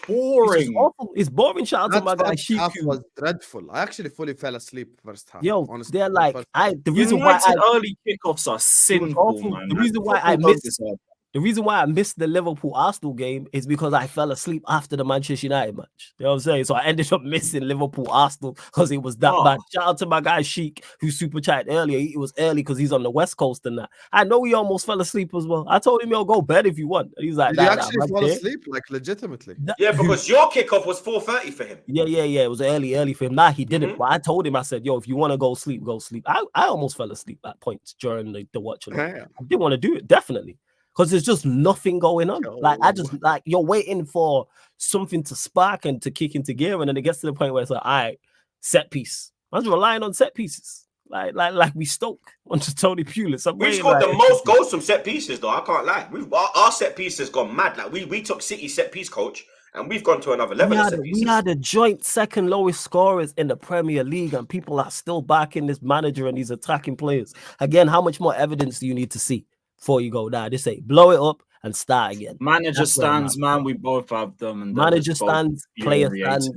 boring. It's awful. It's boring. Shout out to my guy. Half was dreadful. I actually fully fell asleep first half. Yo, honestly, they're like the reason why early kickoffs are sinful, man. The reason why I missed the Liverpool Arsenal game is because I fell asleep after the Manchester United match. You know what I'm saying? So I ended up missing Liverpool Arsenal because it was that bad. Shout out to my guy Sheik who super chatted earlier. It was early because he's on the West Coast and that. I know he almost fell asleep as well. I told him, yo, go bed if you want. And he's like, did you actually fall asleep? Like legitimately? Yeah, because your kickoff was 4:30 for him. Yeah. It was early for him. Nah, he didn't. But I told him, I said, yo, if you want to go sleep, go sleep. I almost fell asleep at points during the watch. I didn't want to do it, definitely. because there's just nothing going on. Like I just like you're waiting for something to spark and to kick into gear, and then it gets to the point where it's like, all right, set piece. I was relying on set pieces, like we Stoke on just Tony Pulis. We scored the most goals from set pieces, though. I can't lie. Our set piece has gone mad. Like we took City set piece coach, and we've gone to another level. We had a joint second lowest scorers in the Premier League, and people are still backing this manager and these attacking players. Again, how much more evidence do you need to see before you go down? Just say blow it up and start again. Manager stands, man. We both have them. And manager stands, player stands,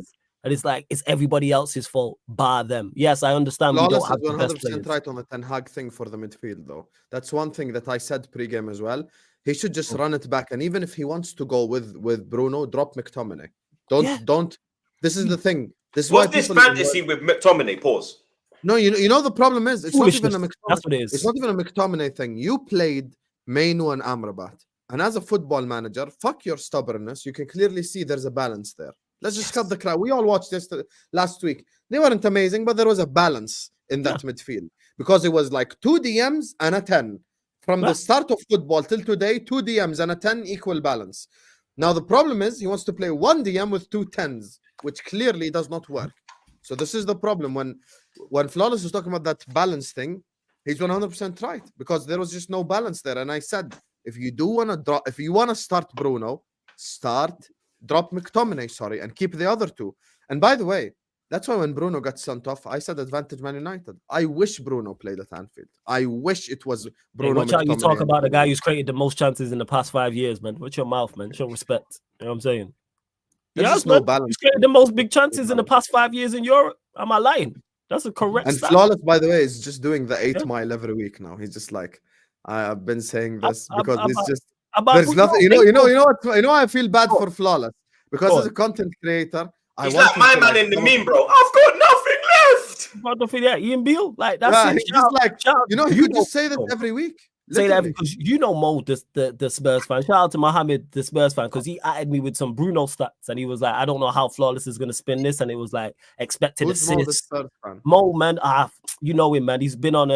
and it's like it's everybody else's fault, bar them. Yes, I understand. Flawless is 100% right on the Ten Hag thing for the midfield, though. That's one thing that I said pre-game as well. He should just run it back, and even if he wants to go with Bruno, drop McTominay. Don't. This is the thing. What's this fantasy with McTominay? Pause. No, you know the problem is it's not even a McTominay. That's what it is. It's not even a McTominay thing. You played Mainu and Amrabat, and as a football manager, fuck your stubbornness. You can clearly see there's a balance there. Let's just cut the crowd. We all watched this last week. They weren't amazing, but there was a balance in that midfield because it was like 2 DMs and a 10. From the start of football till today, 2 DMs and a 10 equal balance. Now, the problem is he wants to play 1 DM with 2 10s, which clearly does not work. So this is the problem. When Flawless was talking about that balance thing, he's 100% right because there was just no balance there. And I said, if you want to start Bruno, drop McTominay, and keep the other 2. And by the way, that's why when Bruno got sent off, I said advantage Man United. I wish Bruno played at Anfield. I wish it was Bruno. Watch out, you talk about the guy who's created the most chances in the past 5 years, man. Watch your mouth, man. Show respect. You know what I'm saying? There's no balance. He's created the most big chances in the past 5 years in Europe. Am I lying? That's a correct And stat. Flawless, by the way, is just doing the 8 mile every week now. He's just like, I've been saying this because it's just there's nothing. You know, I feel bad for Flawless because as a content creator, he's like my man in the meme, bro. I've got nothing left. Got nothing there. Ian Beale, like that's it. Just like you just say that every week. Say that because Mo, the Spurs fan. Shout out to Mohammed, the Spurs fan, because he added me with some Bruno stats, and he was like, I don't know how Flawless is gonna spin this, and it was like expected assists. Mo, man, you know him, man. He's been on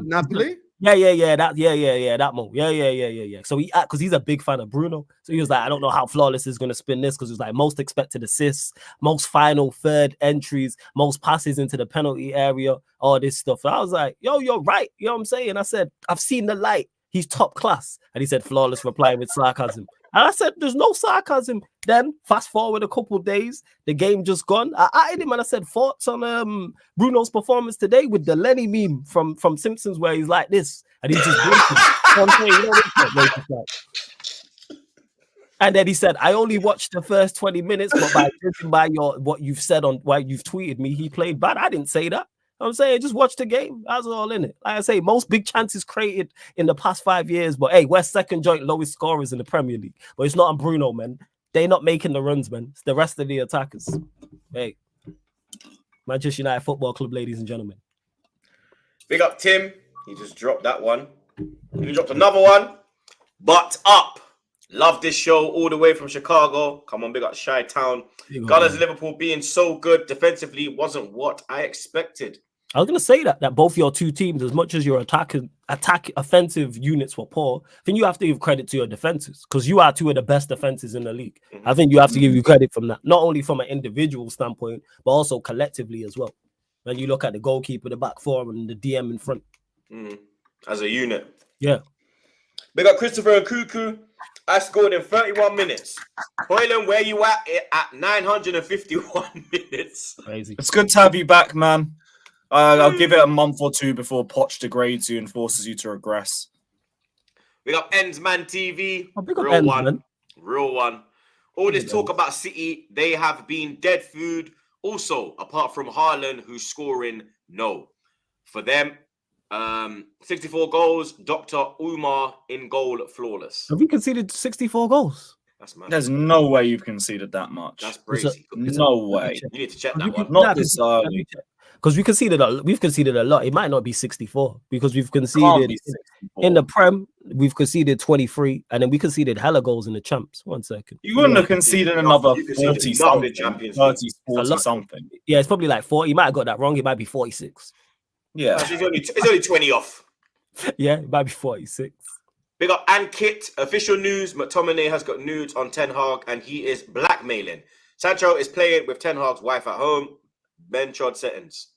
Napoli. That Mo. Yeah. So because he's a big fan of Bruno, so he was like, I don't know how Flawless is gonna spin this because it was like most expected assists, most final third entries, most passes into the penalty area, all this stuff. So I was like, yo, you're right. You know what I'm saying? I said, I've seen the light. He's top class. And he said, Flawless replying with sarcasm. And I said, there's no sarcasm. Then fast forward a couple of days, the game just gone. I added him and I said, thoughts on Bruno's performance today with the Lenny meme from Simpsons where he's like this and he's just and then he said, I only watched the first 20 minutes, but by what you've said on why you've tweeted me, he played bad. I didn't say that. I'm saying just watch the game. That's all in it. Like I say, most big chances created in the past 5 years. But hey, we're second joint lowest scorers in the Premier League. But it's not on Bruno, man. They're not making the runs, man. It's the rest of the attackers. Hey, Manchester United Football Club, ladies and gentlemen. Big up Tim. He just dropped that one. He dropped another one. But up. Love this show all the way from Chicago. Come on, big up Chi-Town. Gunners Liverpool being so good defensively wasn't what I expected. I was going to say that both your two teams, as much as your attack offensive units were poor, I think you have to give credit to your defenses because you are two of the best defenses in the league. I think you have to give you credit from that, not only from an individual standpoint, but also collectively as well. When you look at the goalkeeper, the back four, and the DM in front. As a unit. Yeah. Big up Christopher and Cuckoo. I scored in 31 minutes. Hoyland, where you at 951 minutes? Crazy. It's good to have you back, man. I'll give it a month or two before Poch degrades you and forces you to regress. We got Endsman TV. Real one. All this talk about City, they have been dead food. Also, apart from Haaland, who's scoring, no. For them, 64 goals, Dr. Umar in goal, flawless. Have we conceded 64 goals? That's mad. There's no way you've conceded that much. That's crazy. No way. You need to check that one. Not this early. Because we've conceded a lot. It might not be 64 because we've conceded in the Prem, we've conceded 23, and then we conceded hella goals in the Champs. 1 second. You wouldn't have conceded another 40 something, 30, 40 something. Yeah, it's probably like 40. You might have got that wrong. It might be 46. Yeah. It's only 20 off. Yeah, it might be 46. Big up and Kit. Official news. McTominay has got nudes on Ten Hag and he is blackmailing. Sancho is playing with Ten Hag's wife at home. Ben Chod settings.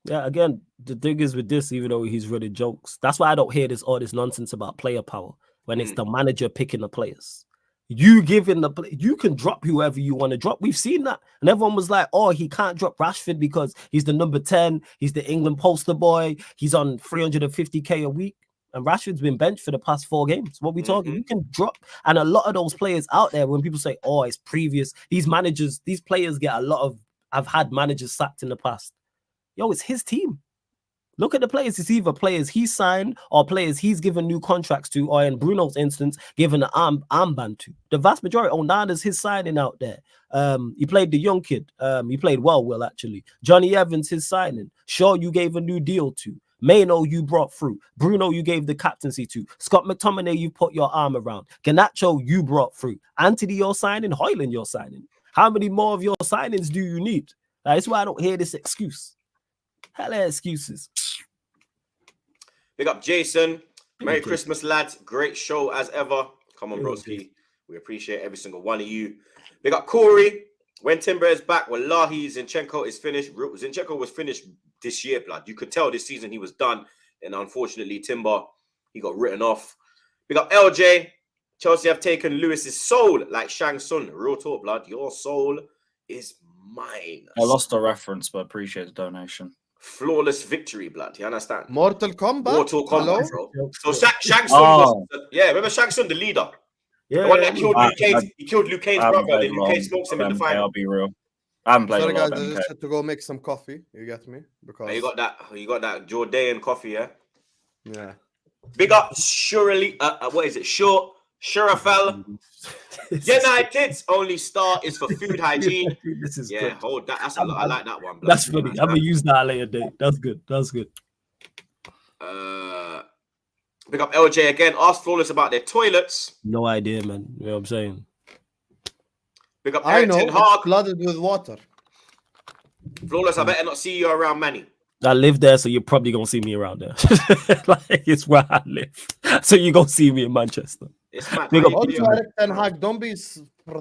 Yeah, again, the thing is with this, even though he's running jokes, that's why I don't hear all this nonsense about player power when it's the manager picking the players. You giving you can drop whoever you want to drop. We've seen that. And everyone was like, oh, he can't drop Rashford because he's the number 10. He's the England poster boy. He's on 350K a week. And Rashford's been benched for the past 4 games. What we talking? You can drop. And a lot of those players out there, when people say, oh, it's previous, these managers, these players get a lot of, I've had managers sacked in the past. Yo, it's his team. Look at the players. It's either players he signed or players he's given new contracts to, or in Bruno's instance, given an armband to. The vast majority, Onana's his signing out there. He played the young kid. He played well, actually. Johnny Evans, his signing. Shaw, you gave a new deal to. Maino, you brought through. Bruno, you gave the captaincy to. Scott McTominay, you put your arm around. Garnacho, you brought through. Anthony, you're signing. Hoyland, you're signing. How many more of your signings do you need? That's why I don't hear this excuse. Hella excuses. Big up Jason. Merry Christmas, lads. Great show as ever. Come on, broski. We appreciate every single one of you. Big up Corey. When Timber is back, wallahi, Zinchenko is finished. Zinchenko was finished this year, blood. You could tell this season he was done. And unfortunately, Timber, he got written off. Big up LJ. Chelsea have taken Lewis's soul like Shang Tsung. Real talk, blood. Your soul is mine. I lost a reference, but appreciate the donation. Flawless victory, blood. You understand? Mortal Kombat, bro. So Shang Tsung was, remember Shang Tsung, the leader? Yeah, the one that killed Luke Cage. He killed Luke Cage's brother. Then Luke Cage smokes him in the final. I'll be real. I haven't played. Sorry, guys, I just had to go make some coffee. You get me? Because you got that Jordan coffee, yeah. Yeah. Big up, surely. What is it? Shurafel. United's only star is for food hygiene. This is good. Hold that. That's a lot. I like that one. That's funny. I'm gonna use that later date. That's good. Big up LJ again. Ask Flawless about their toilets. No idea, man. You know what I'm saying? Big up Eric Ten Hag. Flooded with water. Flawless, I better not see you around Manny. I live there, so you're probably gonna see me around there. Like, it's where I live, so you're gonna see me in Manchester. It's mad. Also, Eric Ten Hag, don't be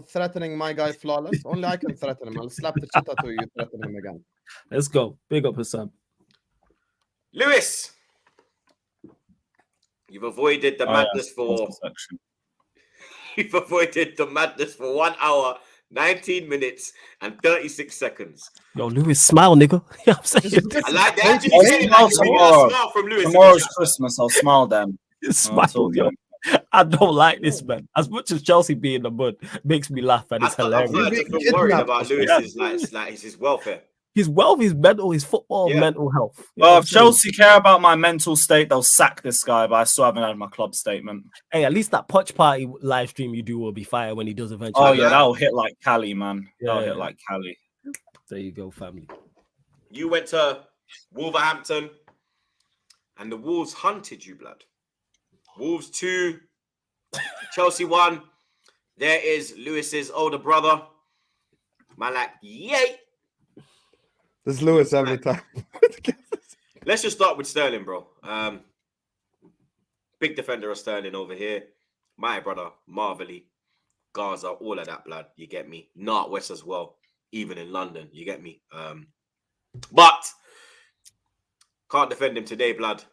threatening my guy Flawless. Only I can threaten him. I'll slap the shit out of you. Threaten him again. Let's go. Big up Hassan. Lewis, you've avoided the madness for. You've avoided the madness for 1 hour, 19 minutes, and 36 seconds. Yo, Lewis, smile, nigga. You know what I'm saying? I like that. Smile from Lewis. Tomorrow's Christmas. I'll smile then. Smile, yo. I don't like this, man. As much as Chelsea being in the mud makes me laugh, and it's hilarious. I'm worried about Lewis. It's his welfare. His wealth, his mental, his football, mental health. Well, if Chelsea care about my mental state, they'll sack this guy, but I still haven't had my club statement. Hey, at least that Potch Party live stream you do will be fire when he does eventually. Oh, yeah, that'll hit like Cali, man. That'll hit like Cali. There you go, family. You went to Wolverhampton, and the Wolves hunted you, blood. Wolves 2, Chelsea 1. There is Lewis's older brother. Man, like, yay! There's Lewis every time. Let's just start with Sterling, bro. Big defender of Sterling over here. My brother, Marvelly, Gaza, all of that, blood. You get me? Not West as well, even in London. You get me? But can't defend him today, blood.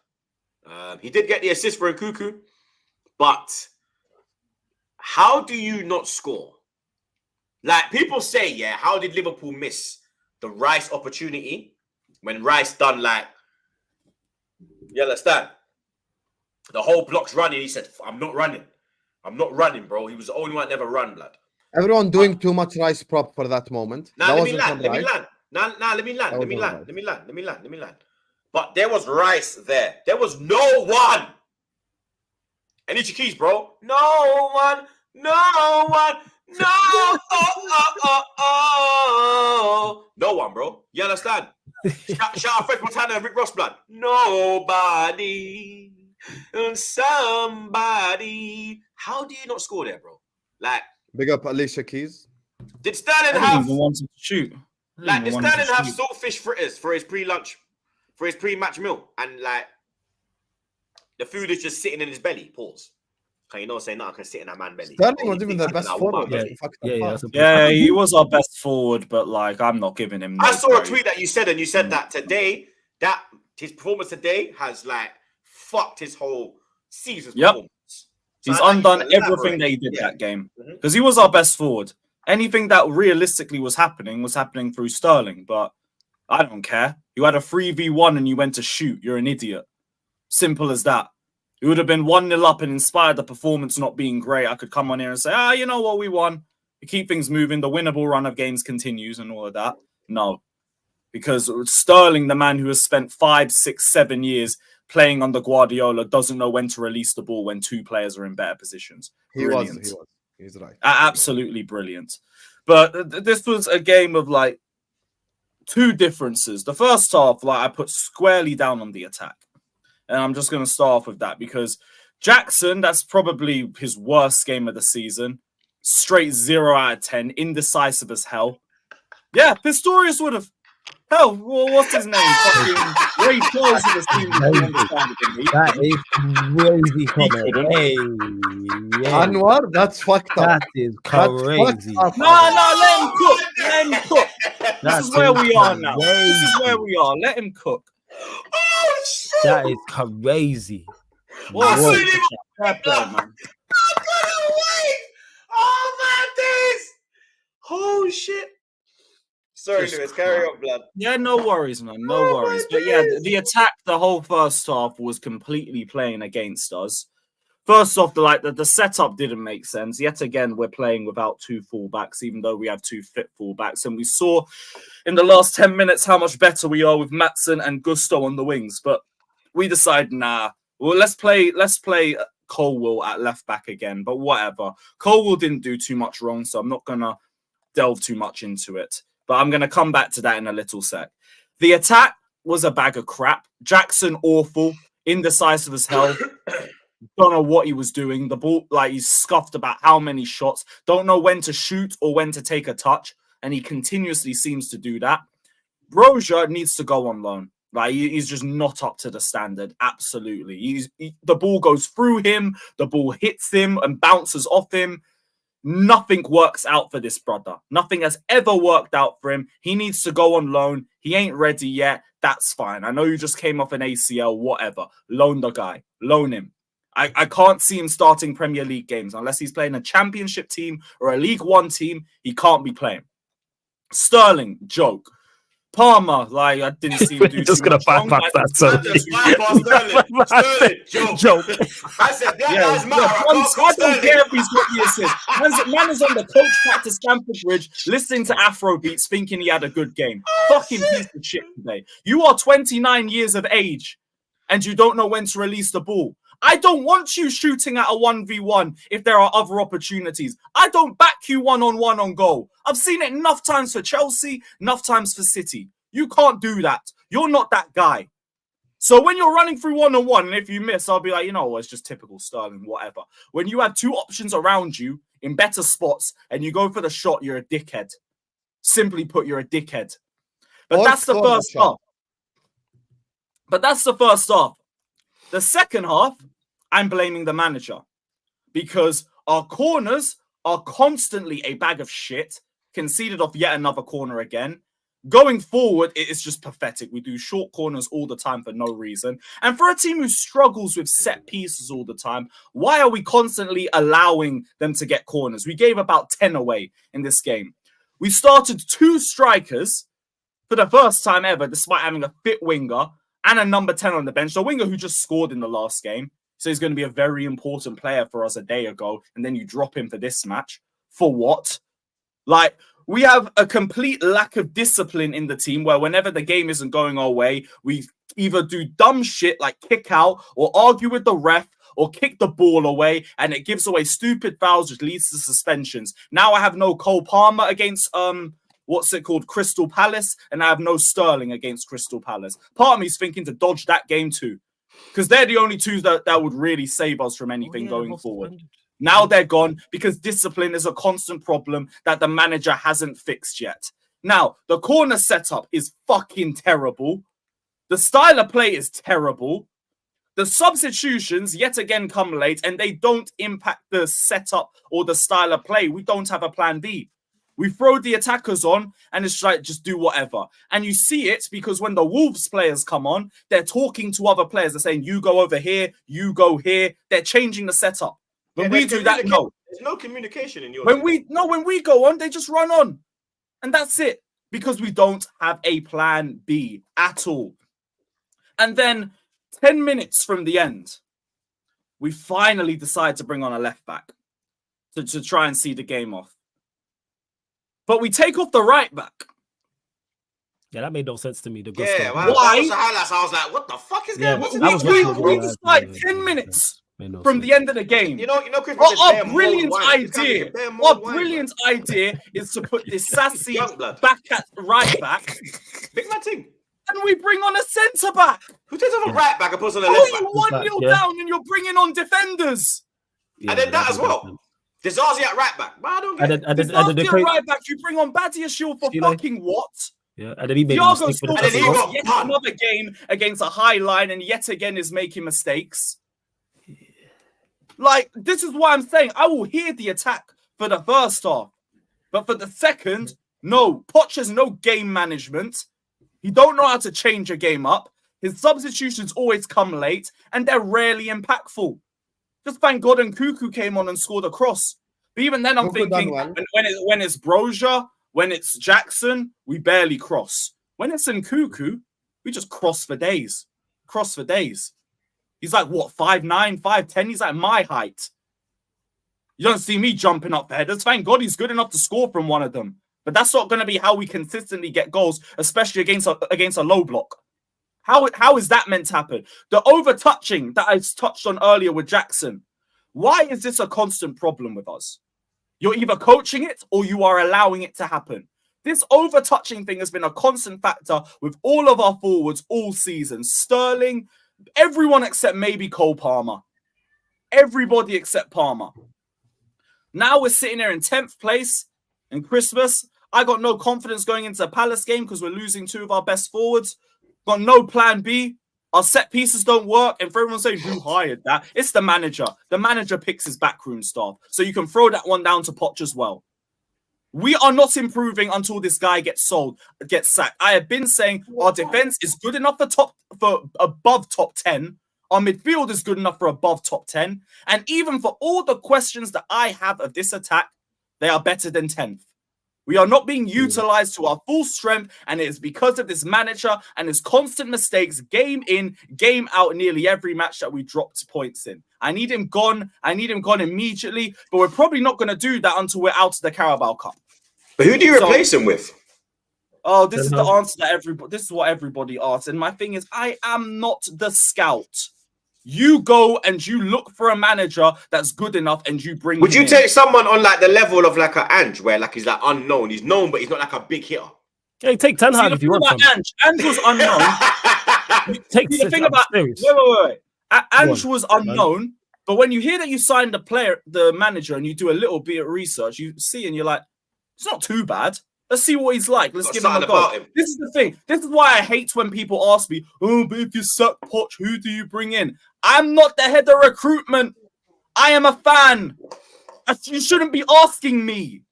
He did get the assist for Nkuku, but how do you not score? Like, people say, yeah, how did Liverpool miss the Rice opportunity when Rice done like, you understand? The whole block's running. He said, I'm not running, bro. He was the only one that never run, blood. Everyone doing too much Rice prop for that moment. Let me land. But there was Rice there. There was no one. Any keys, bro? No one. No one, bro. You understand? Shout out Fred Montana and Rick Ross, blood. Nobody and somebody. How do you not score there, bro? Like, big up Alicia Keys. Did Sterling have wanted to shoot? Like, did Sterling have saltfish fritters for his pre-lunch, for his pre-match meal, and like the food is just sitting in his belly? Pause. Can you know say nothing can sit in that man belly? Sterling was even the best forward. Yeah, he was our best forward, but like I'm not giving him. I saw a tweet that you said, and you said that today, that his performance today has like fucked his whole season's performance. So he's undone everything that he did that game because he was our best forward. Anything that realistically was happening through Sterling, but I don't care. You had a 3v1 and you went to shoot. You're an idiot. Simple as that. It would have been 1-0 up and inspired the performance not being great. I could come on here and say, you know what, we won. We keep things moving. The winnable run of games continues and all of that. No. Because Sterling, the man who has spent 5, 6, 7 years playing under Guardiola, doesn't know when to release the ball when two players are in better positions. Brilliant. He was. He's right. Absolutely brilliant. But this was a game of like two differences. The first half, like I put squarely down on the attack. And I'm just going to start off with that because Jackson, that's probably his worst game of the season. Straight 0 out of 10. Indecisive as hell. Yeah, Pistorius would have. Hell, well, what's his name? Fucking Ray Charles would have seen that is crazy comment. Hey, Anwar, that's fucked up. That is crazy. No, let him cook. Let him cook. This is where we are now. This is where we are. Let him cook. Oh, shit. That is crazy. What's man? I couldn't wait. Oh, my days. Oh, shit. Sorry, Lewis, carry on, blood. Yeah, no worries, man. No worries. But yeah, the attack, the whole first half was completely playing against us. First off, the setup didn't make sense. Yet again, we're playing without two fullbacks, even though we have two fit fullbacks. And we saw in the last 10 minutes how much better we are with Maatsen and Gusto on the wings. But we decided, nah, well, let's play Colwill at left back again. But whatever. Colwill didn't do too much wrong, so I'm not going to delve too much into it. But I'm going to come back to that in a little sec. The attack was a bag of crap. Jackson, awful. Indecisive as hell. Don't know what he was doing. The ball, like, he's scuffed about how many shots. Don't know when to shoot or when to take a touch. And he continuously seems to do that. Roja needs to go on loan. Like, he's just not up to the standard. Absolutely. The ball goes through him. The ball hits him and bounces off him. Nothing works out for this brother. Nothing has ever worked out for him. He needs to go on loan. He ain't ready yet. That's fine. I know you just came off an ACL, whatever. Loan the guy. Loan him. I can't see him starting Premier League games unless he's playing a championship team or a League One team. He can't be playing. Sterling, joke. Palmer, like, I didn't see him do just going to bypass that. Sterling, joke. I said, that I don't care if he's got the assist. Man is on the coach back to Stamford Bridge listening to Afro beats thinking he had a good game. Fucking piece of shit today. You are 29 years of age and you don't know when to release the ball. I don't want you shooting at a 1v1 if there are other opportunities. I don't back you one-on-one on goal. I've seen it enough times for Chelsea, enough times for City. You can't do that. You're not that guy. So when you're running through one-on-one, and if you miss, I'll be like, you know, it's just typical Sterling, whatever. When you have two options around you in better spots and you go for the shot, you're a dickhead. Simply put, you're a dickhead. But that's the first half. But that's the first half. The second half, I'm blaming the manager because our corners are constantly a bag of shit, conceded off yet another corner again. Going forward, it is just pathetic. We do short corners all the time for no reason. And for a team who struggles with set pieces all the time, why are we constantly allowing them to get corners? We gave about 10 away in this game. We started two strikers for the first time ever, despite having a fit winger and a number 10 on the bench, the winger who just scored in the last game. So he's going to be a very important player for us a day ago. And then you drop him for this match. For what? Like, we have a complete lack of discipline in the team where whenever the game isn't going our way, we either do dumb shit like kick out or argue with the ref or kick the ball away. And it gives away stupid fouls, which leads to suspensions. Now I have no Cole Palmer against, Crystal Palace, and I have no Sterling against Crystal Palace. Part of me is thinking to dodge that game too, because they're the only two that would really save us from anything going forward. Now they're gone because discipline is a constant problem that the manager hasn't fixed yet. Now, the corner setup is fucking terrible. The style of play is terrible. The substitutions yet again come late and they don't impact the setup or the style of play. We don't have a plan B. We throw the attackers on and it's like, just do whatever. And you see it because when the Wolves players come on, they're talking to other players. They're saying, you go over here, you go here. They're changing the setup. When we do that, no. There's no communication in your when we go on, they just run on. And that's it. Because we don't have a plan B at all. And then 10 minutes from the end, we finally decide to bring on a left back to try and see the game off. But we take off the right back. Yeah, that made no sense to me. Why? Why? Was the highlights. I was like, what the fuck is going on? We decide 10 minutes from the end of the game. You know, our brilliant idea is to put this sassy back at right back. Big man thing. And we bring on a centre back. Who takes off a right back and puts on a left back? You 1-0 down and you're bringing on defenders. Yeah, and then that as well. Dezazi at right back. But I don't get it. Dezazi at right back. You bring on Badiashile for fucking what? Yeah, and then he made Thiago scores yet another game against a high line and yet again is making mistakes. Like, this is why I'm saying I will hear the attack for the first half. But for the second, no. Poch has no game management. He don't know how to change a game up. His substitutions always come late, and they're rarely impactful. Just thank God and Cuckoo came on and scored a cross. But even then, I'm thinking, when it's Brozier, when it's Jackson, we barely cross. When it's in Cuckoo, we just cross for days. He's like, what, 5'9", 5'10"? He's like my height. You don't see me jumping up headers. Thank God he's good enough to score from one of them. But that's not going to be how we consistently get goals, especially against a low block. How is that meant to happen? The over-touching that I touched on earlier with Jackson. Why is this a constant problem with us? You're either coaching it or you are allowing it to happen. This over-touching thing has been a constant factor with all of our forwards all season. Sterling, everyone except maybe Cole Palmer. Everybody except Palmer. Now we're sitting here in 10th place in Christmas. I got no confidence going into the Palace game because we're losing two of our best forwards. Got no plan B. Our set pieces don't work. And for everyone saying, who hired that? It's the manager. The manager picks his backroom staff. So you can throw that one down to Poch as well. We are not improving until this guy gets sacked. I have been saying our defense is good enough for above top 10. Our midfield is good enough for above top 10. And even for all the questions that I have of this attack, they are better than 10th. We are not being utilized to our full strength, and it is because of this manager and his constant mistakes, game in, game out, nearly every match that we dropped points in. I need him gone. I need him gone immediately, but we're probably not going to do that until we're out of the Carabao Cup. But who do you replace him with? Oh, this is the answer that everybody. This is what everybody asks, and my thing is, I am not the scout. You go and you look for a manager that's good enough and you bring Would you take someone on like the level of like an Ange where like he's like unknown? He's known, but he's not like a big hitter. Yeah, take Ten Hag if you want. Ange was unknown. The thing about wait. Ange was unknown, but when you hear that you signed the manager, and you do a little bit of research, you see and you're like, it's not too bad. Let's see what he's like. Let's give him a go. This is the thing. This is why I hate when people ask me, oh, but if you suck Poch, who do you bring in? I'm not the head of recruitment. I am a fan. You shouldn't be asking me.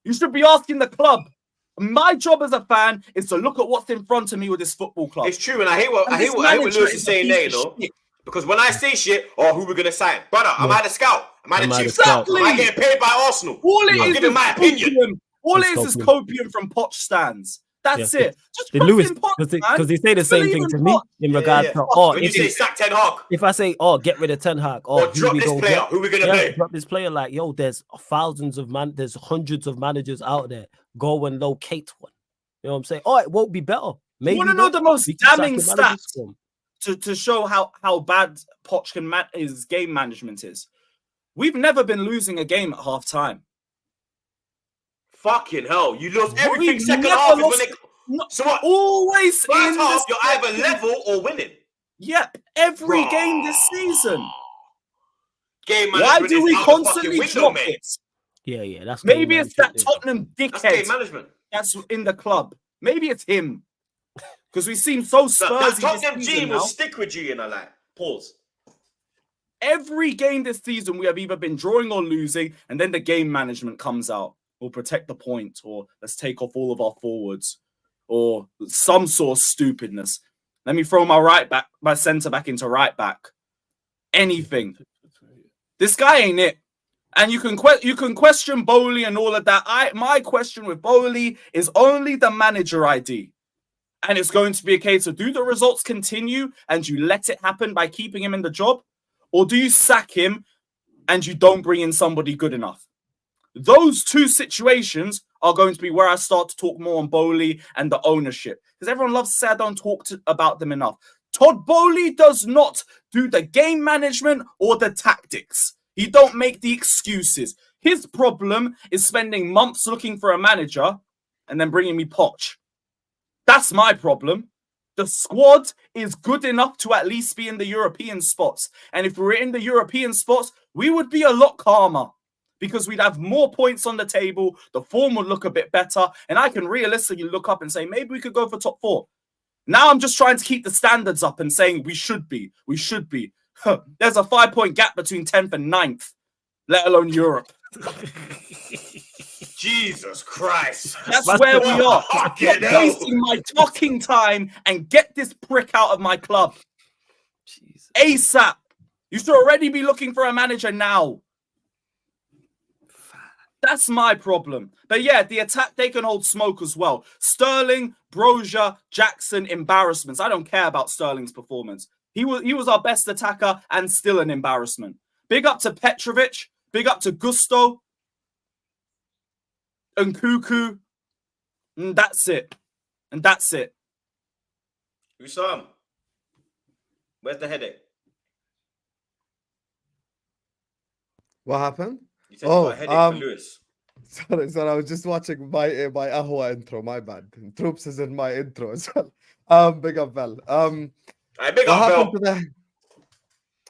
You should be asking the club. My job as a fan is to look at what's in front of me with this football club. It's true, and I hate what Lewis is saying there, though. Because when I say shit, who we're gonna sign, brother, am I the scout? Am I the chief scout? Am I getting paid by Arsenal? I'm giving my opinion. All it is copium from Poch stands. That's it. Just Lewis, because they say the same thing to me in regard to when you say sack Ten Hag. If I say get rid of Ten Hag, or drop this player, who we gonna play? Drop this player, like there's thousands of there's hundreds of managers out there. Go and locate one. You know what I'm saying? It won't be better. Maybe you want to know the most damning stats to show how bad Poch his game management is. We've never been losing a game at half time. Fucking hell! You lost everything second half. So what? Always first half, you're either level or winning. Yep, every game this season. Game why do we constantly drop it? Yeah, that's maybe it's that Tottenham dickhead. That's game management. That's in the club. Maybe it's him because we seem so Spursy. That Tottenham G will stick with you, like pause. Every game this season, we have either been drawing or losing, and then the game management comes out. We'll protect the point, or let's take off all of our forwards, or some sort of stupidness. Let me throw my centre back into right back. Anything. This guy ain't it. And you can question Bowley and all of that. My question with Bowley is only the manager ID. And it's going to be a case of, do the results continue and you let it happen by keeping him in the job? Or do you sack him and you don't bring in somebody good enough? Those two situations are going to be where I start to talk more on Bowley and the ownership. Because everyone loves to say I don't talk about them enough. Todd Bowley does not do the game management or the tactics. He don't make the excuses. His problem is spending months looking for a manager and then bringing me Poch. That's my problem. The squad is good enough to at least be in the European spots. And if we were in the European spots, we would be a lot calmer because we'd have more points on the table. The form would look a bit better. And I can realistically look up and say, maybe we could go for top 4. Now I'm just trying to keep the standards up and saying we should be. We should be. There's a 5-point gap between 10th and 9th, let alone Europe. Jesus Christ. That's where we are. Stop wasting my talking time and get this prick out of my club. Jesus. ASAP. You should already be looking for a manager now. That's my problem. But yeah, the attack, they can hold smoke as well. Sterling, Brozier, Jackson, embarrassments. I don't care about Sterling's performance. He was our best attacker and still an embarrassment. Big up to Petrovic. Big up to Gusto. And Cuckoo. And that's it. And that's it. Usam, where's the headache? What happened? You said you got a headache for Lewis. Sorry, I was just watching my Ahwa intro. My bad. Troops is in my intro as well. Big up, Val. Big up, Val.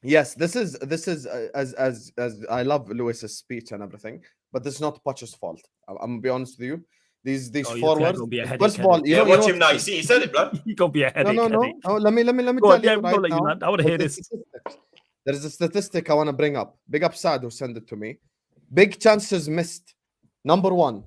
Yes, this is as I love Lewis's speech and everything, but this is not Poch's fault. I'm gonna be honest with you. These forwards. First of all, watch him now. You see, he said it, blood. He gonna be a headache. No. Let me tell you right now. I want to hear this. There is a statistic I want to bring up. Big up Saad who sent it to me. Big chances missed. Number 1,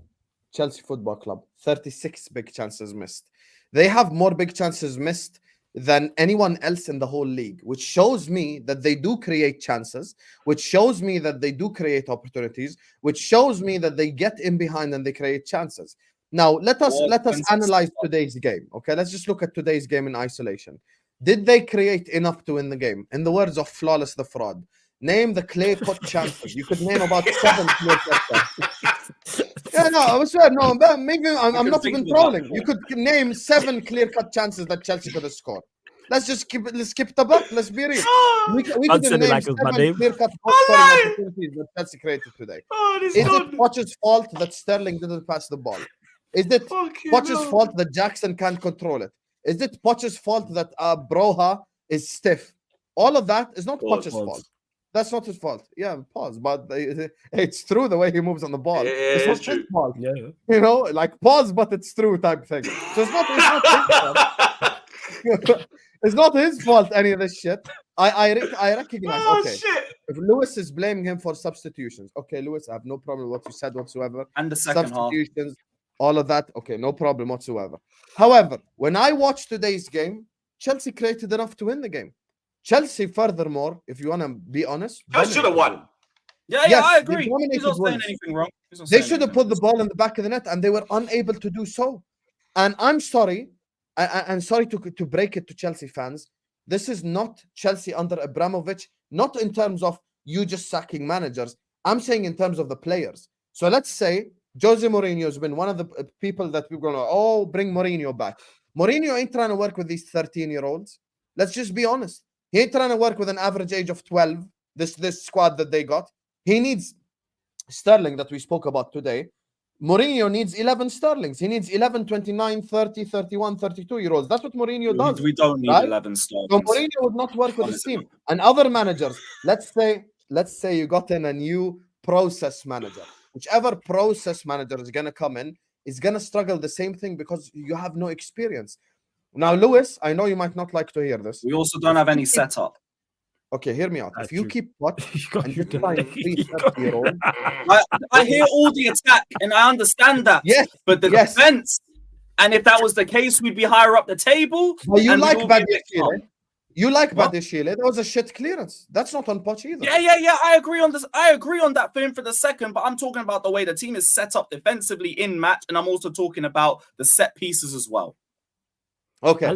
Chelsea Football Club. 36 big chances missed. They have more big chances missed than anyone else in the whole league, which shows me that they do create chances, which shows me that they do create opportunities, which shows me that they get in behind and they create chances. Now, let us analyze today's game. Okay, let's just look at today's game in isolation. Did they create enough to win the game? In the words of Flawless the Fraud, name the clear-cut chances. You could name about 7 clear-cut chances. Yeah, no, I swear, no, maybe I'm not even trolling. You could name 7 clear-cut chances that Chelsea could have scored. Let's just skip the buck. Let's be real. We could name like 7 name. clear-cut opportunities that Chelsea created today. Is it Poch's fault that Sterling didn't pass the ball? Is it Poch's fault that Jackson can't control it? Is it Poch's fault that Broha is stiff? All of that is not Poch's fault. That's not his fault. Yeah, pause. But it's true the way he moves on the ball. It's not his fault. Yeah. You know, like pause, but it's true type thing. So it's not his fault. It's not his fault, any of this shit. I recognize. Okay. Shit. If Lewis is blaming him for substitutions, okay, Lewis, I have no problem with what you said whatsoever. And the second substitutions, all of that, okay, no problem whatsoever. However, when I watched today's game, Chelsea created enough to win the game. Chelsea, furthermore, if you want to be honest, Chelsea should have won. Yeah, yes, I agree. He's not saying anything wrong. They should have put the ball in the back of the net, and they were unable to do so. And I'm sorry, I'm sorry to break it to Chelsea fans. This is not Chelsea under Abramovich, not in terms of you just sacking managers. I'm saying in terms of the players. So let's say Jose Mourinho has been one of the people that we're going to, bring Mourinho back. Mourinho ain't trying to work with these 13-year-olds. Let's just be honest. He ain't trying to work with an average age of 12, this squad that they got. He needs Sterling that we spoke about today. Mourinho needs 11 Sterlings. He needs 11, 29, 30, 31, 32-year-olds. That's what Mourinho does. We don't need 11 Sterlings. So Mourinho would not work with his team. And other managers, let's say you got in a new process manager. Whichever process manager is going to come in is going to struggle the same thing because you have no experience. Now, Lewis, I know you might not like to hear this. We also don't have any setup. Okay, hear me out. If you keep watch and you you sign 330-year-old, I hear all the attack and I understand that. yes, but the defense, and if that was the case, we'd be higher up the table. But you and like Badiashile. You like Badiashile. That was a shit clearance. That's not on Poch either. Yeah. I agree on this. I agree on that for him for the second, but I'm talking about the way the team is set up defensively in match, and I'm also talking about the set pieces as well. Okay.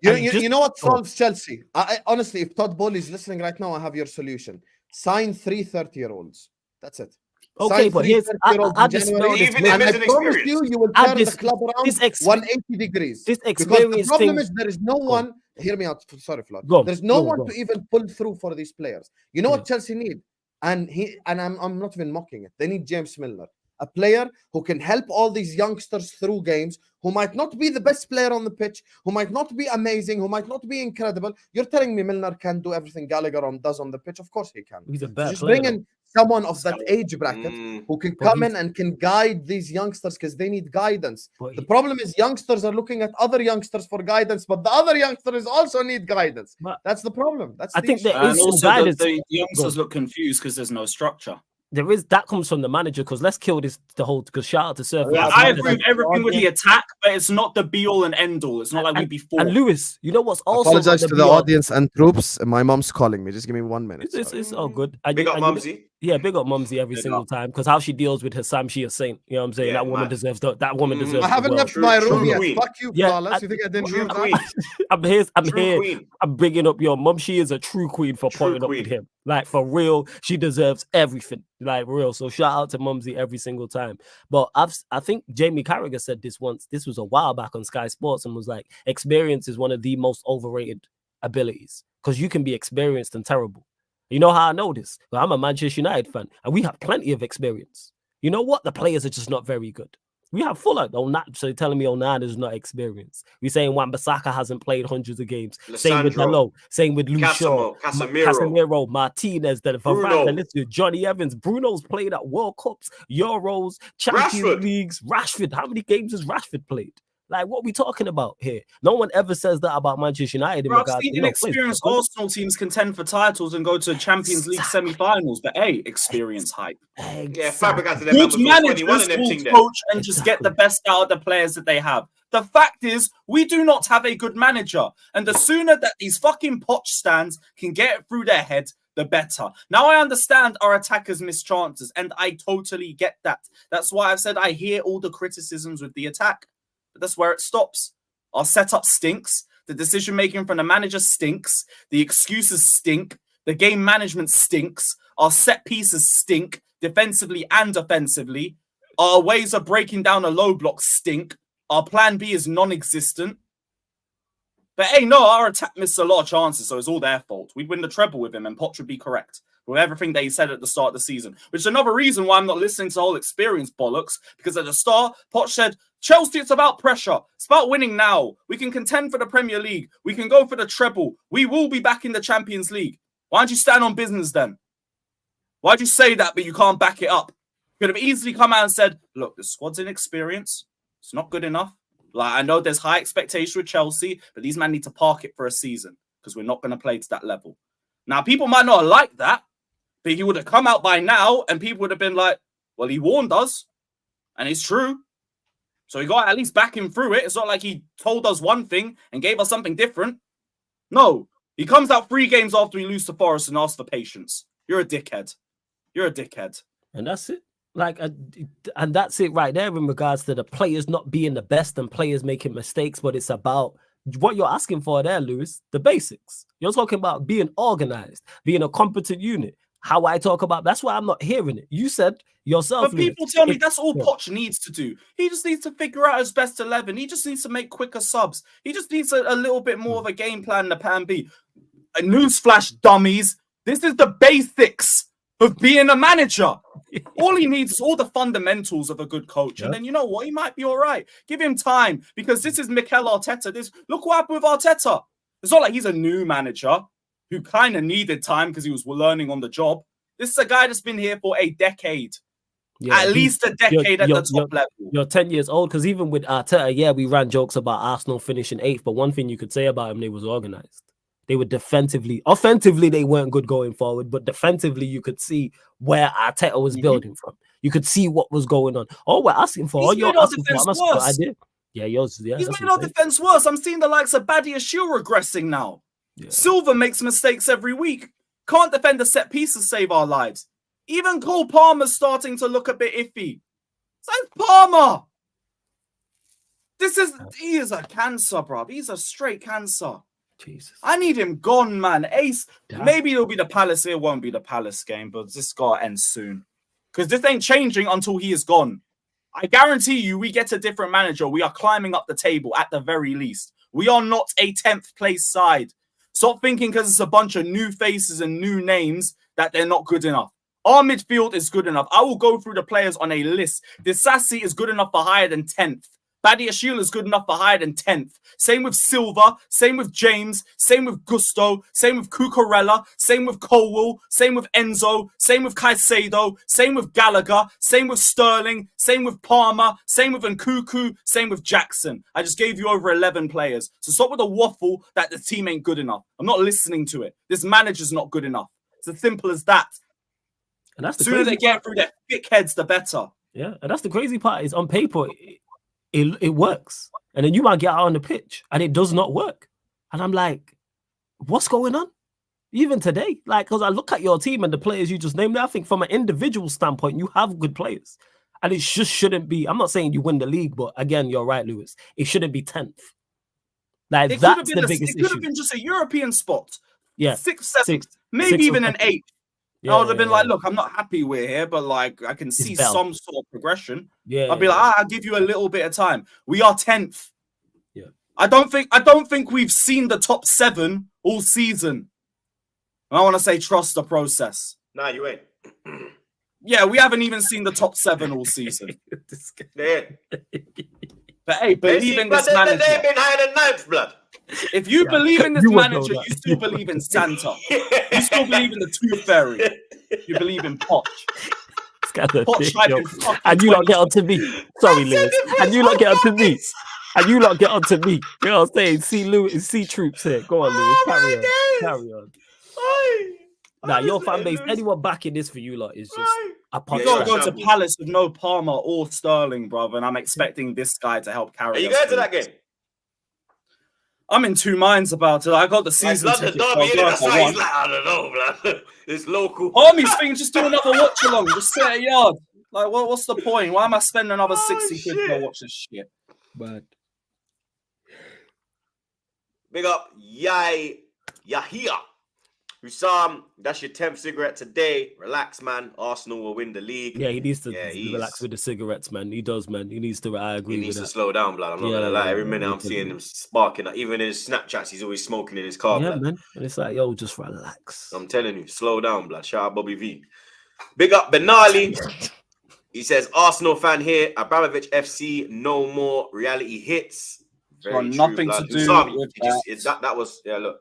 You know what solves Chelsea? I honestly, if Todd Bowley is listening right now, I have your solution. Sign 3 30-year-olds. That's it. Okay, sign but here's I just know this. And I promise you will turn the club around 180 degrees. This experience because the problem is there is no one. Hear me out. Sorry, Flood. There's no one to even pull through for these players. You know what Chelsea need? And I'm not even mocking it. They need James Milner, a player who can help all these youngsters through games, who might not be the best player on the pitch, who might not be amazing, who might not be incredible. You're telling me Milner can do everything Gallagher does on the pitch? Of course he can. He's a bad just player. Bring in someone of that age bracket who can come in and can guide these youngsters because they need guidance. The problem is youngsters are looking at other youngsters for guidance, but the other youngsters also need guidance. That's the problem. I think there is some guidance. The youngsters look confused because there's no structure. There is that comes from the manager because let's kill this because shout out to Surf. I agree with everything with the attack, but it's not the be all and end all. It's not like we'd be four. And Lewis, you know what's also apologize to the audience and troops. My mom's calling me. Just give me 1 minute. It's all good. Big up Mumsy. Yeah, big up Mumsy every single time because how she deals with her Sam, she a saint. You know what I'm saying? That woman deserves that woman deserves. I haven't left my room yet. Fuck you, flawless. You think I didn't hear that? I'm here. I'm bringing up your mum. She is a true queen for pointing up with him. Like for real, she deserves everything. Like real. So shout out to Mumsy every single time. But I think Jamie Carragher said this once. This was a while back on Sky Sports and was like, experience is one of the most overrated abilities because you can be experienced and terrible. You know how I know this? Well, I'm a Manchester United fan, and we have plenty of experience. You know what? The players are just not very good. We have Fuller. So you're telling me Onana is not experienced. We're saying Wan-Bissaka hasn't played hundreds of games. Same with Dalot. Same with Lucio. Casemiro. Martinez. Johnny Evans. Bruno's played at World Cups, Euros, Champions Leagues. Rashford. How many games has Rashford played? Like, what are we talking about here? No one ever says that about Manchester United. I've seen inexperienced Arsenal teams contend for titles and go to Champions League semi-finals, but hey, experience hype. Yeah, Fabregas good managers will coach and just get the best out of the players that they have. The fact is, we do not have a good manager, and the sooner that these fucking Poch stands can get it through their head, the better. Now I understand our attackers miss chances, and I totally get that. That's why I've said I hear all the criticisms with the attack. But that's where it stops. Our setup stinks. The decision making from the manager stinks. The excuses stink. The game management stinks. Our set pieces stink, defensively and offensively. Our ways of breaking down a low block stink. Our plan B is non-existent. But hey, no, our attack missed a lot of chances, so it's all their fault. We'd win the treble with him, and Poch would be correct with everything that he said at the start of the season. Which is another reason why I'm not listening to the whole experience bollocks, because at the start, Poch said, Chelsea, it's about pressure. It's about winning now. We can contend for the Premier League. We can go for the treble. We will be back in the Champions League. Why don't you stand on business then? Why'd you say that, but you can't back it up? You could have easily come out and said, look, the squad's inexperienced. It's not good enough. Like, I know there's high expectation with Chelsea, but these men need to park it for a season because we're not going to play to that level. Now, people might not have liked that, but he would have come out by now and people would have been like, well, he warned us. And it's true. So we got to at least back him through it. It's not like he told us one thing and gave us something different. No, he comes out 3 games after we lose to Forest and asks for patience. You're a dickhead. You're a dickhead. And that's it. And that's it right there in regards to the players not being the best and players making mistakes. But it's about what you're asking for there, Lewis, the basics. You're talking about being organized, being a competent unit. How I talk about, that's why I'm not hearing it. You said yourself. But people tell me that's all Poch needs to do. He just needs to figure out his best 11. He just needs to make quicker subs. He just needs a little bit more of a game plan than a plan B. A newsflash, dummies. This is the basics of being a manager. All he needs is all the fundamentals of a good coach. And then you know what? He might be all right. Give him time because this is Mikel Arteta. Look what happened with Arteta. It's not like he's a new manager who kind of needed time because he was learning on the job. This is a guy that's been here for a decade. Yeah, at least a decade at the top level. You're 10 years old because even with Arteta, we ran jokes about Arsenal finishing 8th, but one thing you could say about him, they was organized. They were defensively, offensively, they weren't good going forward, but defensively, you could see where Arteta was building from. You could see what was going on. All we're asking for, all you're asking for, I must put idea. Yeah, yours. Yeah, he's made our defense worse. I'm seeing the likes of Badiashile regressing now. Yeah. Silva makes mistakes every week. Can't defend a set piece to save our lives. Even Cole Palmer's starting to look a bit iffy. So Palmer. He is a cancer, bruv. He's a straight cancer. Jesus. I need him gone, man. Ace. Damn. Maybe it'll be the Palace. It won't be the Palace game, but this gotta end soon. Because this ain't changing until he is gone. I guarantee you, we get a different manager. We are climbing up the table at the very least. We are not a 10th place side. Stop thinking because it's a bunch of new faces and new names that they're not good enough. Our midfield is good enough. I will go through the players on a list. Disasi is good enough for higher than 10th. Badiashile is good enough for higher than 10th. Same with Silva, same with James, same with Gusto, same with Cucurella, same with Colwell, same with Enzo, same with Caicedo, same with Gallagher, same with Sterling, same with Palmer, same with Nkuku, same with Jackson. I just gave you over 11 players. So stop with the waffle that the team ain't good enough. I'm not listening to it. This manager's not good enough. It's as simple as that. And that's the sooner they get through their thick heads, the better. Yeah, and that's the crazy part is on paper, it works. And then you might get out on the pitch and it does not work. And I'm like, what's going on? Even today, like, because I look at your team and the players you just named, I think from an individual standpoint, you have good players. And it just shouldn't be, I'm not saying you win the league, but again, you're right, Lewis. It shouldn't be 10th. Like, that's the biggest issue. It could have been just a European spot. Yeah. 6th, 7th, maybe even an 8th. Yeah, I would have been like, look, I'm not happy we're here, but like I can see some sort of progression. Yeah, I'll be like, I'll give you a little bit of time. We are 10th. Yeah. I don't think we've seen the top 7 all season. And I want to say trust the process. Nah, you ain't. Yeah, we haven't even seen the top 7 all season. But hey, believe in this manager. They've been higher than 9th, blood. If you believe in this manager, you still believe in Santa. You still believe in the Tooth Fairy. You believe in Poch. And you don't get on to me. Sorry, Lewis. And you don't get on to me. And you don't get on to me. You know what I'm saying? See Lewis, see Troops here. Go on, Lewis. Carry on. Now, your fan base, anyone backing this for you lot is just a punch. You gotta go to Palace with no Palmer or Sterling, brother, and I'm expecting this guy to help carry. Are you going to that game? I'm in two minds about it. I got the season ticket. That's why he's like, I don't know, blood. It's local. Homie's thinking just do another watch along. Just sit at a yard. Like, what's the point? Why am I spending another 60 quid to watch this shit? But big up Yahia. Hussam, that's your 10th cigarette today. Relax, man. Arsenal will win the league. Yeah, he needs to relax with the cigarettes, man. He does, man. He needs to. I agree. He needs to slow down, blood. I'm not gonna lie. Every minute I'm seeing him sparking. Even in his Snapchats, he's always smoking in his car. Yeah, blood. Man. And it's like, yo, just relax. I'm telling you, slow down, blood. Shout out Bobby V. Big up Benali. He says, Arsenal fan here. Abramovich FC, no more reality hits. Very true, nothing blood. to do with that. That was, yeah, look.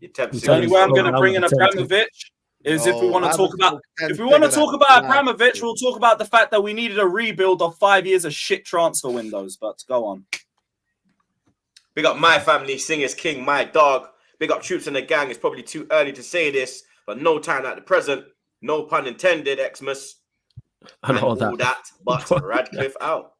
The only way I'm going to bring in Abramovich is if we want to talk about Abramovich, we'll talk about the fact that we needed a rebuild of 5 years of shit transfer windows. But go on. Big up my family, Singers King, my dog. Big up Troops and the gang. It's probably too early to say this, but no time at the present. No pun intended, Xmas. And all that. But Radcliffe out.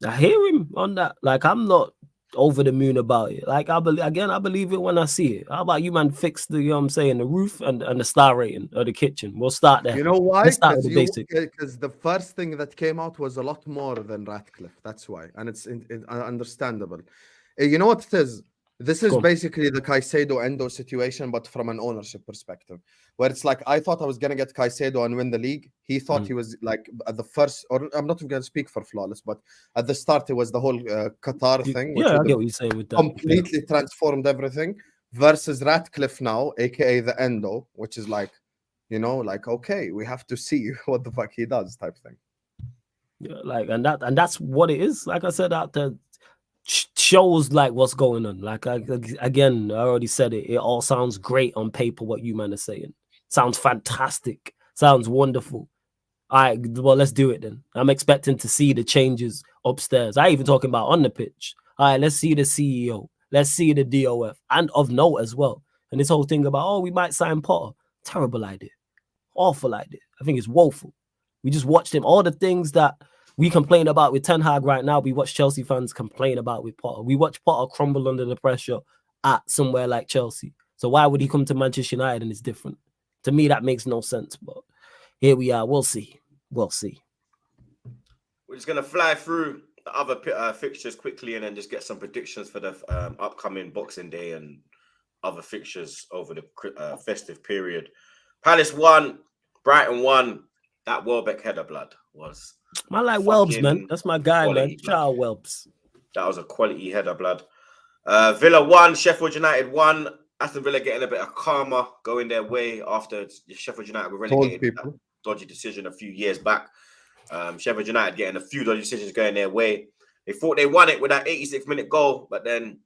I hear him on that. Like, I'm not over the moon about it. Like, I believe it when I see it. How about you, man, fix the, you know what I'm saying, the roof and the star rating of the kitchen? We'll start there. You know why? Let's start with the basic. Because the first thing that came out was a lot more than Radcliffe. That's why. And it's understandable. You know what it is? This is basically the Caicedo Endo situation, but from an ownership perspective, where it's like, I thought I was going to get Caicedo and win the league. He thought he was like at the first, or I'm not even going to speak for Flawless, but at the start, it was the whole Qatar thing. Yeah, I get what you're saying with that. Completely transformed everything versus Radcliffe now, aka the Endo, which is like, you know, like, okay, we have to see what the fuck he does type thing. Yeah, like, and that's what it is. Like I said, that shows like what's going on. Like, again, I already said it. It all sounds great on paper. What you man are saying sounds fantastic. Sounds wonderful. All right, well, let's do it then. I'm expecting to see the changes upstairs. I even talking about on the pitch. All right, let's see the CEO. Let's see the DOF, and of note as well. And this whole thing about, oh, we might sign Potter. Terrible idea. Awful idea. I think it's woeful. We just watched him. All the things that we complain about with Ten Hag right now, we watch Chelsea fans complain about with Potter. We watch Potter crumble under the pressure at somewhere like Chelsea. So why would he come to Manchester United and it's different? To me, that makes no sense. But here we are. We'll see. We'll see. We're just going to fly through the other fixtures quickly and then just get some predictions for the upcoming Boxing Day and other fixtures over the festive period. Palace 1, Brighton 1. That Welbeck header, blood, was... I like Welbs, man. That's my guy, man. Shout out Welbs. That was a quality header, blood. Villa 1, Sheffield United 1. Aston Villa getting a bit of karma going their way after Sheffield United were relegated. That dodgy decision a few years back. Sheffield United getting a few dodgy decisions going their way. They thought they won it with that 86th-minute goal, but then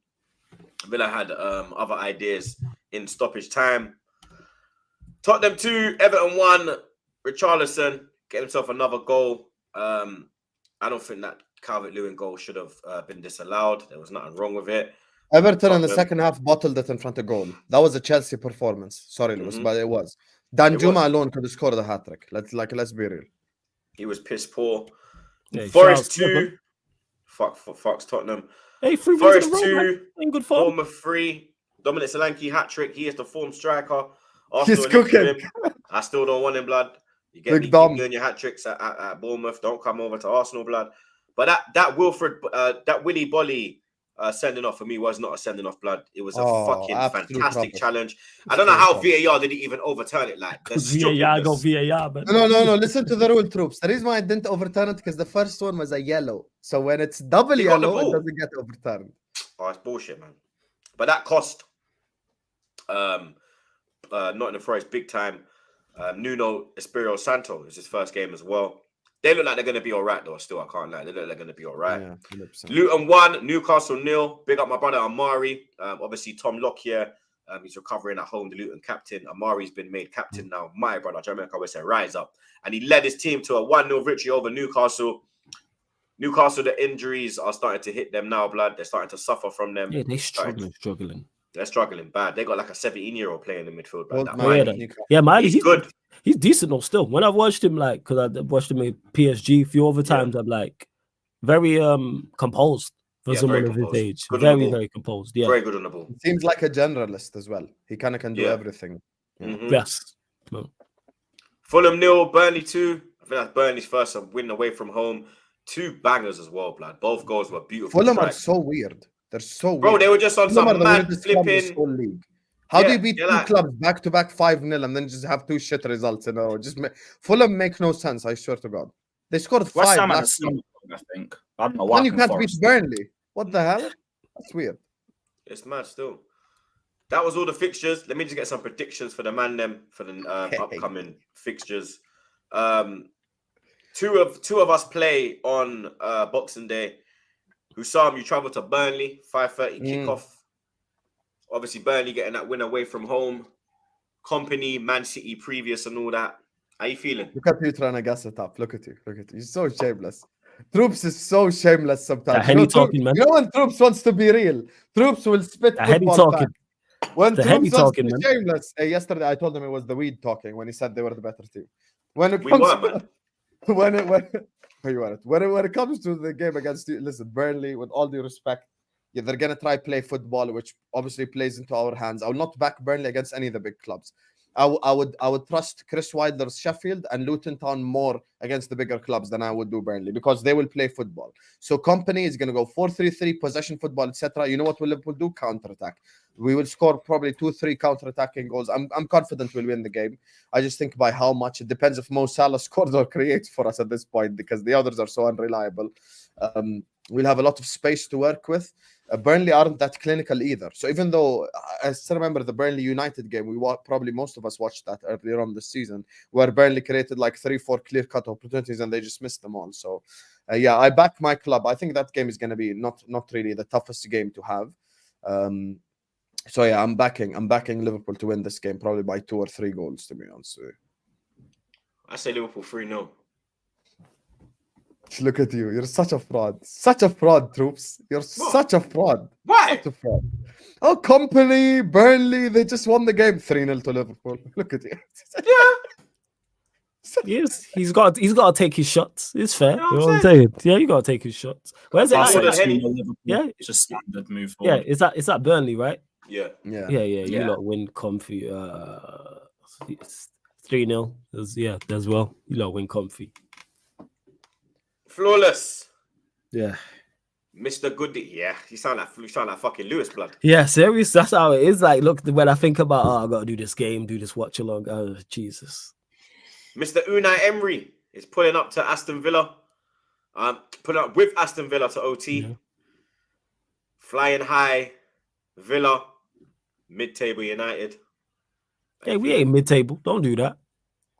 Villa had other ideas in stoppage time. Tottenham 2, Everton 1. Richarlison get himself another goal. I don't think that Calvert-Lewin goal should have been disallowed. There was nothing wrong with it. Everton in the second half bottled it in front of goal. That was a Chelsea performance. Sorry, Lewis, but it was. Danjuma alone could have scored the hat-trick. Let's be real. He was piss poor. Yeah, Forest 2. Fuck's Tottenham. Hey, Forest 2. In good form. Bournemouth 3. Dominic Solanke hat-trick. He is the form striker. He's cooking. I still don't want him, blood. You get me doing your hat tricks at Bournemouth. Don't come over to Arsenal, blood. But that Willy Bolly sending off for me was not a sending off, blood. It was a fucking fantastic challenge. I don't know how VAR didn't even overturn it. Like VAR go VAR, but no. Listen to the rule, troops. The reason why I didn't overturn it because the first one was a yellow. So when it's double yellow, it doesn't get overturned. Oh, it's bullshit, man. But that cost Nottingham Forest big time. Nuno Espirito Santo is his first game as well. They look like they're going to be all right, though. Still, I can't lie. They look like they're going to be all right. Yeah, Luton 1, Newcastle 0. Big up my brother Amari. Obviously, Tom Lockyer, he's recovering at home, the Luton captain. Amari's been made captain now. My brother, Jamaica always say, rise up. And he led his team to a 1-0 victory over Newcastle. Newcastle, the injuries are starting to hit them now, blood. They're starting to suffer from them. Yeah, they're struggling. They're struggling bad. They got like a 17-year-old playing in the midfield. Miley, he's good. He's decent though still. When I've watched him, like, because I watched him in PSG a few other times, I'm like very composed for someone of his age. Very composed. Yeah. Very good on the ball. He seems like a generalist as well. He kind of can do everything. Mm-hmm. Yes. Fulham 0, Burnley 2. I think that's Burnley's first win away from home. 2 bangers as well, blood. Both goals were beautiful. Fulham are so weird. They're so weird. Bro, they were just on some mad flipping. How do you beat 2 clubs back-to-back 5-0 and then just have 2 shit results in a row? Fulham make no sense, I swear to God. They scored 5 last week. I think. I don't know why. And you can't beat Burnley. What the hell? That's weird. It's mad still. That was all the fixtures. Let me just get some predictions for the for the upcoming fixtures. Two of us play on Boxing Day. Hussam, you travel to Burnley, 5:30 kickoff. Obviously, Burnley getting that win away from home. Company, Man City previous and all that. How you feeling? Look at you trying to gas it up. Look at you. You're so shameless. Troops is so shameless sometimes. Talking, man. You know when Troops wants to be real? Troops will spit football back. When Troops wants to be shameless. Yesterday, I told him it was the weed talking when he said they were the better team. When it comes when it comes to the game against you, listen, Burnley, with all due respect, they're gonna try play football, which obviously plays into our hands. I will not back Burnley against any of the big clubs. I would trust Chris Wilder's Sheffield and Luton Town more against the bigger clubs than I would do Burnley because they will play football. So Company is gonna go 4-3-3, possession football, etc. You know what Liverpool do? Counter-attack. We will score probably 2-3 counter-attacking goals. I'm confident we'll win the game. I just think by how much. It depends if Mo Salah scores or creates for us at this point because the others are so unreliable. We'll have a lot of space to work with. Burnley aren't that clinical either. So even though I still remember the Burnley United game, probably most of us watched that earlier on this season, where Burnley created like 3-4 clear-cut opportunities and they just missed them all. So I back my club. I think that game is going to be not really the toughest game to have. So I'm backing Liverpool to win this game probably by 2 or 3 goals, to be honest with you. I say Liverpool 3-0. Look at you. You're such a fraud. Such a fraud, Troops. You're such a fraud. Why? Such a fraud. Oh, Company, Burnley, they just won the game 3-0 to Liverpool. Look at you. Yeah. Yes, he's got to take his shots. It's fair. You know You what know what I'm I'm saying? Yeah, you got to take his shots. Where's it? I'll say At? that. Henny. Yeah, just standard move yeah. forward. Is that Burnley, right? Yeah. Yeah. Yeah. Yeah. You lot win comfy. 3-0. Yeah, as well. You lot win comfy. Flawless. Yeah. Mr. Goody. Yeah. You sound like fucking Lewis blood. Yeah, serious. That's how it is. Like, look, when I think about, I got to do this game, do this watch along. Oh, Jesus. Mr. Unai Emery is pulling up to Aston Villa. Pulling up with Aston Villa to OT. Yeah. Flying high. Villa. Mid-table United. Hey, we ain't mid-table. Don't do that.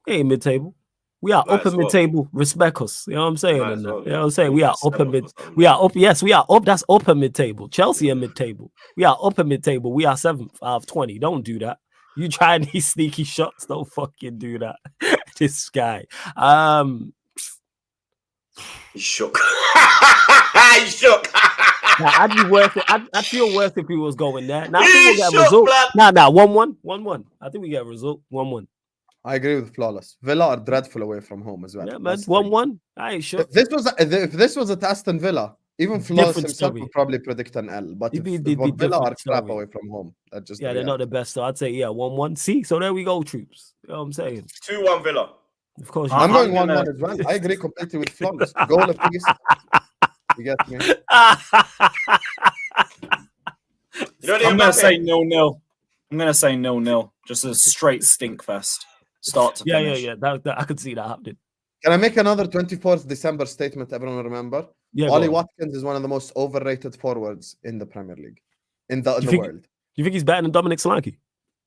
We ain't mid-table. We are Might upper as well. mid-table. Respect us. You know what I'm saying? Might as And well, you know what I'm saying? We are upper 47 mid. or something. We are up. Yes, we are up. That's upper mid-table. Chelsea are mid-table. We are upper mid-table. We are 7th out of 20. Don't do that. You trying these sneaky shots? Don't fucking do that. This guy. He's shook. He's shook. Nah, I'd be worth it. I'd feel worse if he was going there. Now I think we'll He's get a shook, result. blood. Nah, 1-1. 1-1. I think we get a result. 1-1. I agree with Flawless. Villa are dreadful away from home as well. Yeah, man. That's the thing. 1-1. I ain't sure. If this was at Aston Villa, even Flawless Different himself story. would probably predict an L. But It'd if be Villa different are crap story. away from home, that's just Yeah, the they're not reality. the best. So I'd say, 1-1. See, so there we go, troops. You know what I'm saying? 2-1 Villa. Of course. I'm I'm going gonna- 1-1 as well. I agree completely with Flawless. Goal apiece. You get me? You know I'm what gonna say 0-0. I'm gonna say 0-0. Just a straight stink fest, start to yeah. finish. That I could see that happening. Can I make another 24th December statement everyone remember? Yeah. Ollie go on. Watkins is one of the most overrated forwards in the Premier League. In the think- world. Do you think he's better than Dominic Solanke?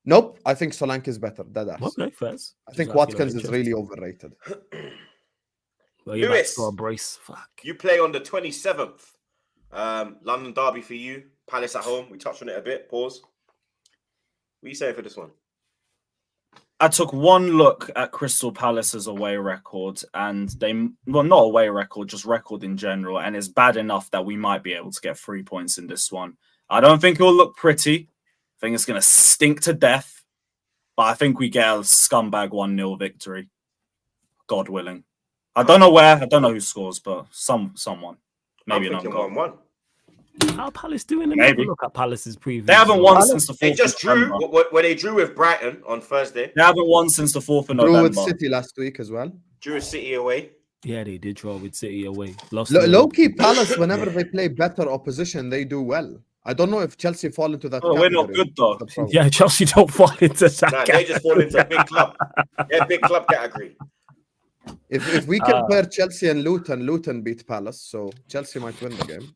Nope. I think Solanke is better. Deadass. Okay, first. I think Watkins is really overrated. Well, you might Lewis. score a brace. Fuck. You play on the 27th. London derby for you. Palace at home. We touched on it a bit. Pause. What are you saying for this one? I took one look at Crystal Palace's away record, and not away record, just record in general, and it's bad enough that we might be able to get 3 points in this one. I don't think it will look pretty. I think it's going to stink to death, but I think we get a scumbag 1-0 victory. God willing. I don't know where, I don't know who scores, but someone. Maybe I'm an thinking own goal. 1-1. How Palace doing? Maybe. Look at Palace's preview. They haven't won since the 4th They just of drew November. when they drew with Brighton on Thursday. They haven't won since the 4th of Drew with November. City last week as well. Drew with City away. Yeah, they did draw with City away. Lost. Low-key Palace, whenever they play better opposition, they do well. I don't know if Chelsea fall into that Oh, we're not category. good though. That's the problem. Yeah, Chelsea don't fall into that. Nah, they just fall into big club. Yeah, big club category. If we compare Chelsea and Luton beat Palace, so Chelsea might win the game.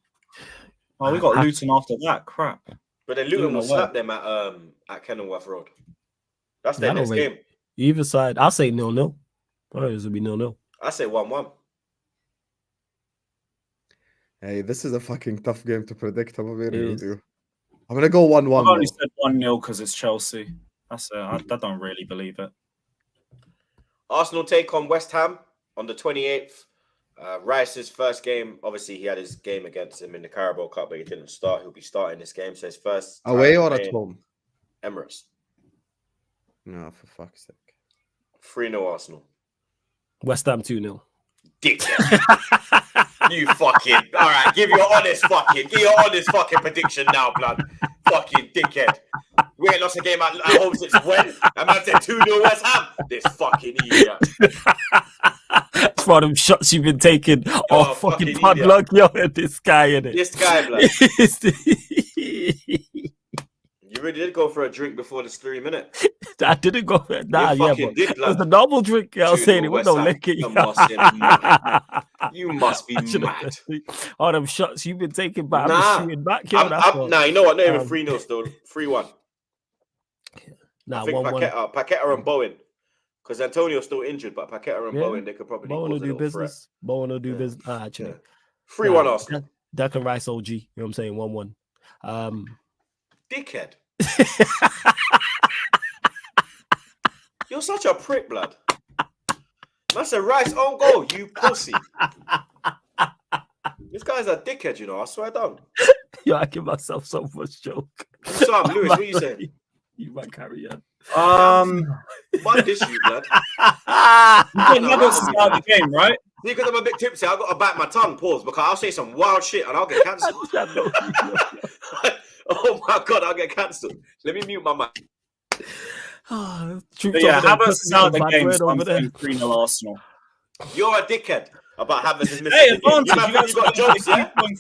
Oh, we got Luton after that. Crap. But then Luton will away. slap them at Kenilworth Road. That's their I don't next rate- game. Either side, I'll say 0-0. I think this will be 0-0. I say 1-1. Hey, this is a fucking tough game to predict. I'm gonna be It real with is. you. I'm gonna go 1-1. I've only though. said 1-0 because it's Chelsea. That's I don't really believe it. Arsenal take on West Ham on the 28th. Rice's first game, obviously he had his game against him in the Carabao Cup, but he didn't start. He'll be starting this game. So his first time Away or at playing home? Emirates. No, for fuck's sake. 3-0 Arsenal. West Ham 2-0. Dick. You fucking all right. Give your honest fucking prediction now, blood. Fucking dickhead. We ain't lost a game at home since when? I'm about to say 2-0 West Ham. This fucking idiot. For them shots you've been taking off fucking fucking padlock, yo, this guy in it. This guy, blood. You really did go for a drink before the 3 minutes. I didn't go for it. Nah, You yeah, fucking but did, it was blood. the normal drink. I was saying it was no liquor. You must be mad. All them shots you've been taking back. Nah. I'm shooting back, yo. Nah, you know what? Not even 3-0 still. 3-1. Nah, I think 1-1. Paqueta and Bowen. Because Antonio's still injured, but Paqueta and Yeah. Bowen, they could probably Bowen will cause a do little business. Bowen will do Yeah. business. Actually. threat. 3-1 Arsenal. Declan Rice OG. You know what I'm saying? 1-1. Dickhead. You're such a prick, blood. Man said Rice own goal, you pussy. This guy's a dickhead, you know. I swear down. Yo, I give myself so much joke. What's up, Lewis? What you saying? You might carry on. Why this you, blood? You Nuggets is out of the game, right? Because I'm a bit tipsy, I've got to bite my tongue, pause, because I'll say some wild shit and I'll get cancelled. Oh my God, I'll get cancelled. Let me mute my mic. Yeah, Havertz is out of the game, so I'm saying 3-0 Arsenal. You're a dickhead about Havertz. Hey, advantage. You got jokes, yeah? You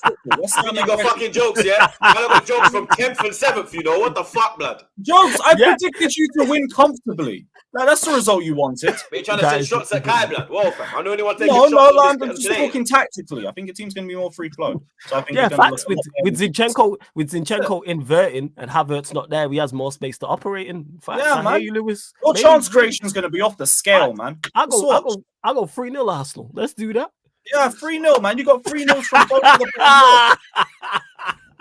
got fucking jokes, yeah? I got jokes from 10th and 7th, you know? What the fuck, blood? Jokes, I predicted you to win comfortably. Now, that's the result you wanted. But you're trying to send shots at Kai, blood. Whoa, fam. I know anyone taking No, shots I'm just talking tactically. I think your team's going to be more free flow. So I think facts. With Zinchenko inverting and Havertz not there, he has more space to operate in. Facts. Yeah, man. You, Lewis. Your chance creation is going to be off the scale, man. I go 3-0 Arsenal. Let's do that. Yeah, 3-0, man. You got 3-0 from both of the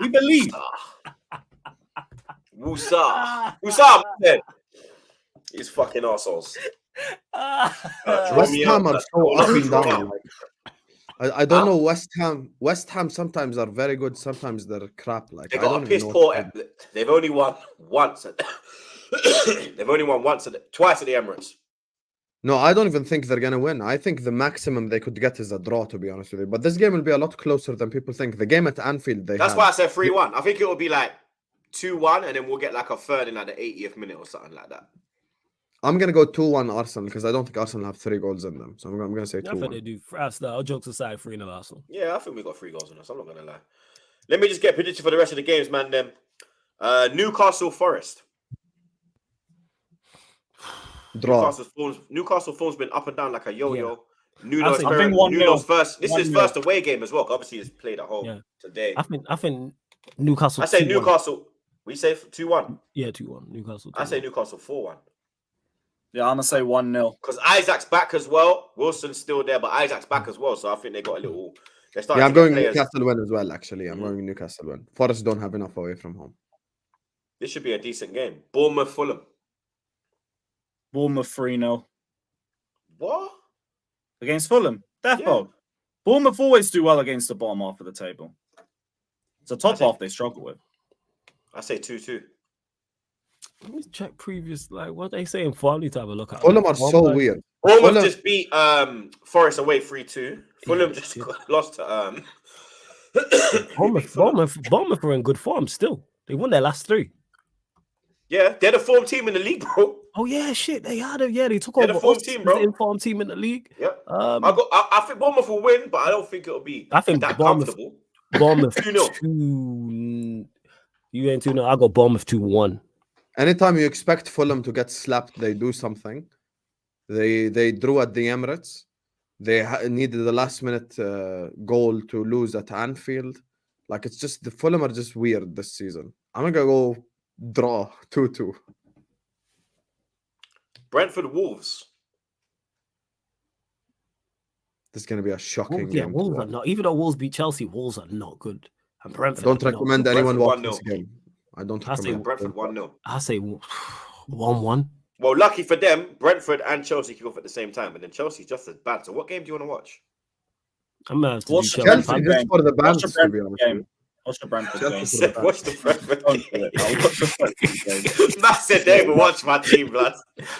We believe. Wusa, man. These fucking assholes. West Ham are so up and down. I don't know. West Ham sometimes are very good, sometimes they're crap. Like they got a piss poor. They've only won once. Twice at the Emirates. No, I don't even think they're gonna win. I think the maximum they could get is a draw, to be honest with you. But this game will be a lot closer than people think. The game at Anfield, that's why I said 3-1. I think it will be like 2-1, and then we'll get like a third in like the 80th minute or something like that. I'm gonna go 2-1 Arsenal because I don't think Arsenal have 3 goals in them. So I'm gonna say 2-1. I think they do. All jokes aside, 3-0 Arsenal. Yeah, I think we got 3 goals in us. I'm not gonna lie. Let me just get prediction for the rest of the games, man. Then Newcastle Forest. Draw. Newcastle form's been up and down like a yo-yo. Yeah. Nuno's first. This is his first away game as well. Obviously, he's played at home today. I think Newcastle. I say 2-1. Newcastle. We say 2-1. Yeah, 2-1. Newcastle. 2-1. I say Newcastle 4-1. Yeah, I'm gonna say 1-0. Because Isaac's back as well. Wilson's still there, but Isaac's back as well. So I think they got a little. I'm going Newcastle win as well. Actually, I'm going Newcastle win. Forest don't have enough away from home. This should be a decent game. Bournemouth Fulham. Bournemouth 3-0. What? Against Fulham? Defo. Bournemouth always do well against the bottom half of the table. It's the top half they struggle with. I say 2-2. Let me check previous, like what they say in Fulham. Need to have a look at. Fulham are so weird. Bournemouth just beat Forest away 3-2. Fulham just lost to Bournemouth are in good form still. They won their last 3. Yeah, they're the form team in the league, bro. Oh yeah, shit. They had it. Yeah, they took over the form team, bro. The informed team in the league. Yep. I think Bournemouth will win, but I don't think it'll be that comfortable. Bournemouth 2-0. You ain't 2-0. I'll go Bournemouth 2-1. Anytime you expect Fulham to get slapped, they do something. They drew at the Emirates. They needed the last minute goal to lose at Anfield. Like it's just the Fulham are just weird this season. I'm gonna go draw 2-2. Brentford Wolves. This is gonna be a shocking game. Wolves are not. Even though Wolves beat Chelsea, Wolves are not good. And Brentford. I don't recommend anyone watch this game. I don't recommend. Brentford 1-0. I say 1-1. Well, lucky for them, Brentford and Chelsea kick off at the same time, and then Chelsea's just as bad. So, what game do you want to watch? I'm gonna have to watch Chelsea just for the bands. To be honest, game. Watch the Brentford game. Watch the Brentford game. Matt said they will watch my team, blood.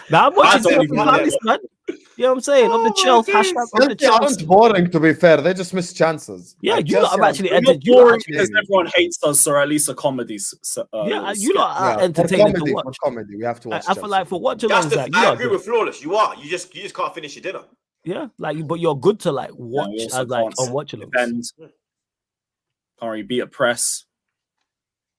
Now I'm watching Palace, man. You know what I'm saying? Of the Chelsea hashtag. Chelsea aren't boring, to be fair. They just miss chances. Yeah, like, you lot have actually entered. Boring because everyone hates us, or at least a comedy. You lot are entertaining to watch. For comedy, we have to watch. I feel like for watching, I agree with Flawless. You are. You just can't finish your dinner. Yeah, like, but you're good to like watch as like unwatchable. Can't really beat a press.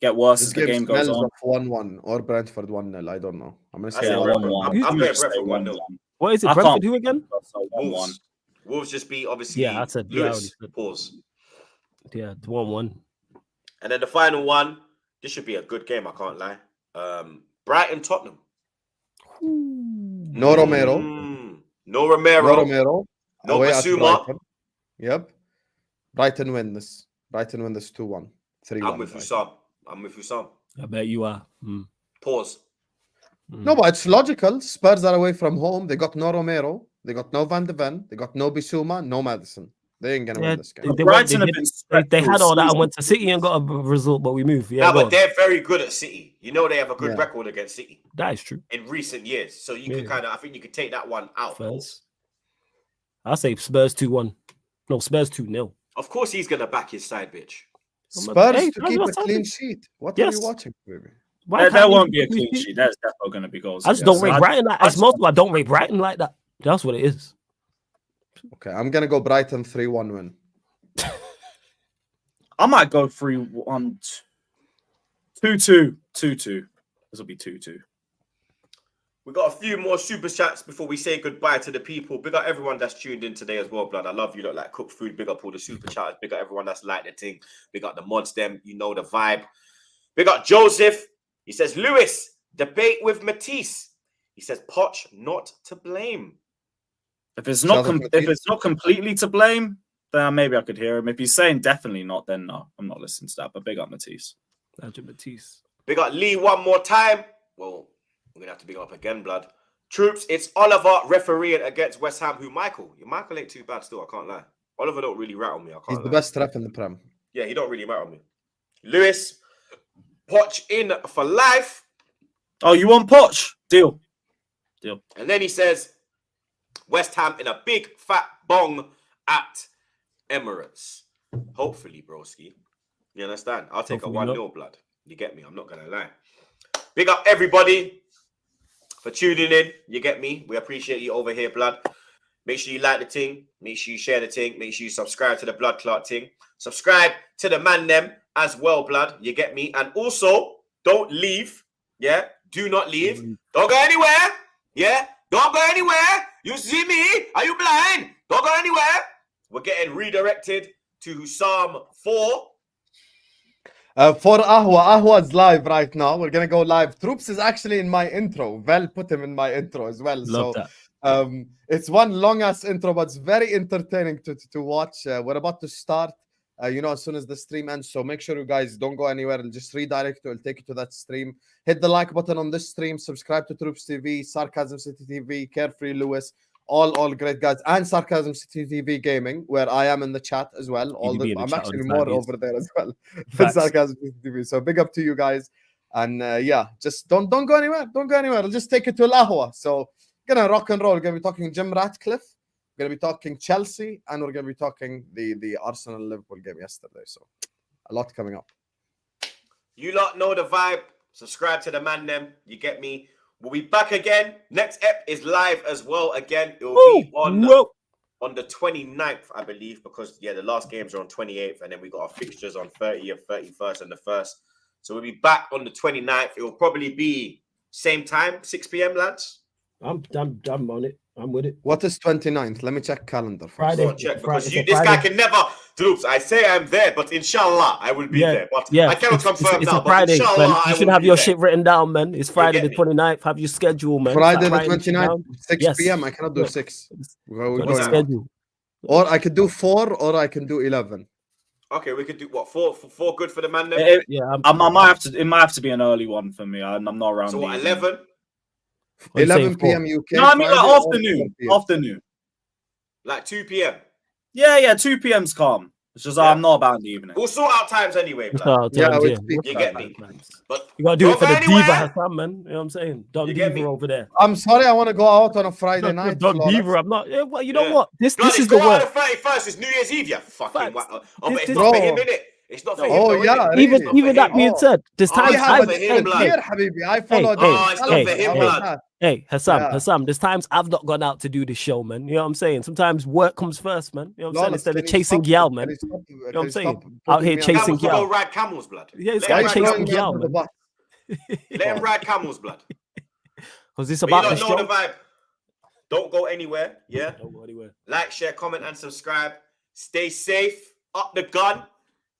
Get worse as the game goes on. 1-1 or Brentford 1-0. I don't know. I'm gonna say 1-1. I'm going Brentford 1-0. What is it? Brentford who again? 1-1. Wolves just beat obviously. Yeah, that's a Lewis. Pause. Yeah, 1-1. And then the final one. This should be a good game. I can't lie. Brighton Tottenham. No Romero. No Romero. No Basuma. Yep. Brighton win this. 2-1. 3-1. I'm with you, Sam. I bet you are. Pause. No, but it's logical. Spurs are away from home. They got no Romero. They got no Van de Ven. They got no Bissouma. No Madison. They ain't gonna win this game. They had all that and went to City and got a result, but we moved. Yeah, but they're very good at City. You know they have a good record against City. That is true. In recent years. So you can kind of, I think you could take that one out. I'll say Spurs 2-1. No, Spurs 2-0. Of course he's going to back his side, bitch. Spurs to keep a clean sheet. What are you watching, baby? There won't be a clean sheet. There's definitely going to be goals. I just don't rate Brighton like that. I don't rate Brighton like that. That's what it is. Okay, I'm going to go Brighton 3-1 win. I might go 3-1. 2-2. 2-2. This will be 2-2. We got a few more super chats before we say goodbye to the people. Big up everyone that's tuned in today as well, blood. I love you. Look like cook food. Big up all the super chats. Big up everyone that's like the thing. Big up the mods. Them, you know the vibe. Big up Joseph. He says Lewis debate with Matisse. He says Poch not to blame. If it's not completely to blame, then maybe I could hear him. If he's saying definitely not, then no, I'm not listening to that. But big up Matisse. Matisse. Big up Lee one more time. Well, we're going to have to big up again, blood. Troops, it's Oliver refereeing against West Ham. Michael ain't too bad still, I can't lie. Oliver don't really rattle me. He's the best ref in the Prem. Yeah, he don't really rattle me. Lewis, Poch in for life. Oh, you want Poch? Deal. And then he says, West Ham in a big fat bong at Emirates. Hopefully, broski. You understand? I'll take a 1-0, blood. You get me? I'm not going to lie. Big up everybody for tuning in. You get me? We appreciate you over here, blood. Make sure you like the thing. Make sure you share the thing. Make sure you subscribe to the Blood Clot thing. Subscribe to the man them as well, blood. You get me? And also, don't leave. Yeah? Do not leave. Don't go anywhere. Yeah? Don't go anywhere. You see me? Are you blind? Don't go anywhere. We're getting redirected to Psalm 4. For Ahwa's live right now. We're gonna go live. Troops is actually in my intro. Vel put him in my intro as well. Love so that. It's one long ass intro, but it's very entertaining to watch. We're about to start. As soon as the stream ends. So make sure you guys don't go anywhere. It'll just redirect you. It'll take you to that stream. Hit the like button on this stream. Subscribe to TroopzTV, Sarcasm City TV, Carefree Lewis. All great guys, and Sarcasm City TV Gaming, where I am in the chat as well. I'm actually more over there as well. Sarcasm City TV. So big up to you guys, and just don't go anywhere. Don't go anywhere. I'll just take it to Lahwa. So gonna rock and roll. We're gonna be talking Jim Ratcliffe. We're gonna be talking Chelsea, and we're gonna be talking the Arsenal Liverpool game yesterday. So a lot coming up. You lot know the vibe. Subscribe to the man them. You get me? We'll be back again. Next ep is live as well. Again, it will be on the 29th, I believe, because the last games are on 28th, and then we got our fixtures on 30th, 31st, and the 1st. So we'll be back on the 29th. It will probably be same time, 6 p.m. lads. I'm on it. I'm with it. What is 29th? Let me check calendar. Friday. Check, because this guy can never. Troops, I say I'm there, but inshallah I will be there. But I cannot confirm it's now. A Friday, but man. You should have your shit written down, man. It's Friday the 29th. Have your schedule, man. Friday the 29th, 6 p.m. I cannot do 6. Schedule. Or I could do 4, or I can do 11. Okay, we could do what? 4 good for the man then? I might have to. It might have to be an early one for me. I'm not around. So what, 11? 11 p.m. UK. No, I mean like afternoon. Like 2 p.m. Yeah, 2 p.m.'s calm. It's just I'm not about the evening. We'll sort out times anyway. You get me. But you gotta do it for the diva Hassan, man. You know what I'm saying? Don't diva over there. I'm sorry, I want to go out on a Friday night. Don't diva. I'm not. Well, you know what? This is the word. The 31st is New Year's Eve. You fucking. It's not for him, innit? It's not for him. Oh yeah. Even that being said, there's times I followed. It's not for him, blood. Hey, Hassan, there's times I've not gone out to do this show, man. You know what I'm saying? Sometimes work comes first, man. You know what I'm saying? Instead of chasing Gyal, man. You know what I'm saying? Out here chasing Gyal. Go ride camels, blood. Yeah, it's got chasing Gyal, man. Let him ride camels, blood. Because it's about the show. The vibe. Don't go anywhere, yeah? Don't go anywhere. Like, share, comment, and subscribe. Stay safe. Up the gun.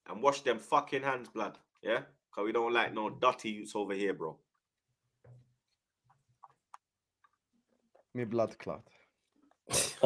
And wash them fucking hands, blood. Yeah? Because we don't like no dirty youths over here, bro. Me blood clot.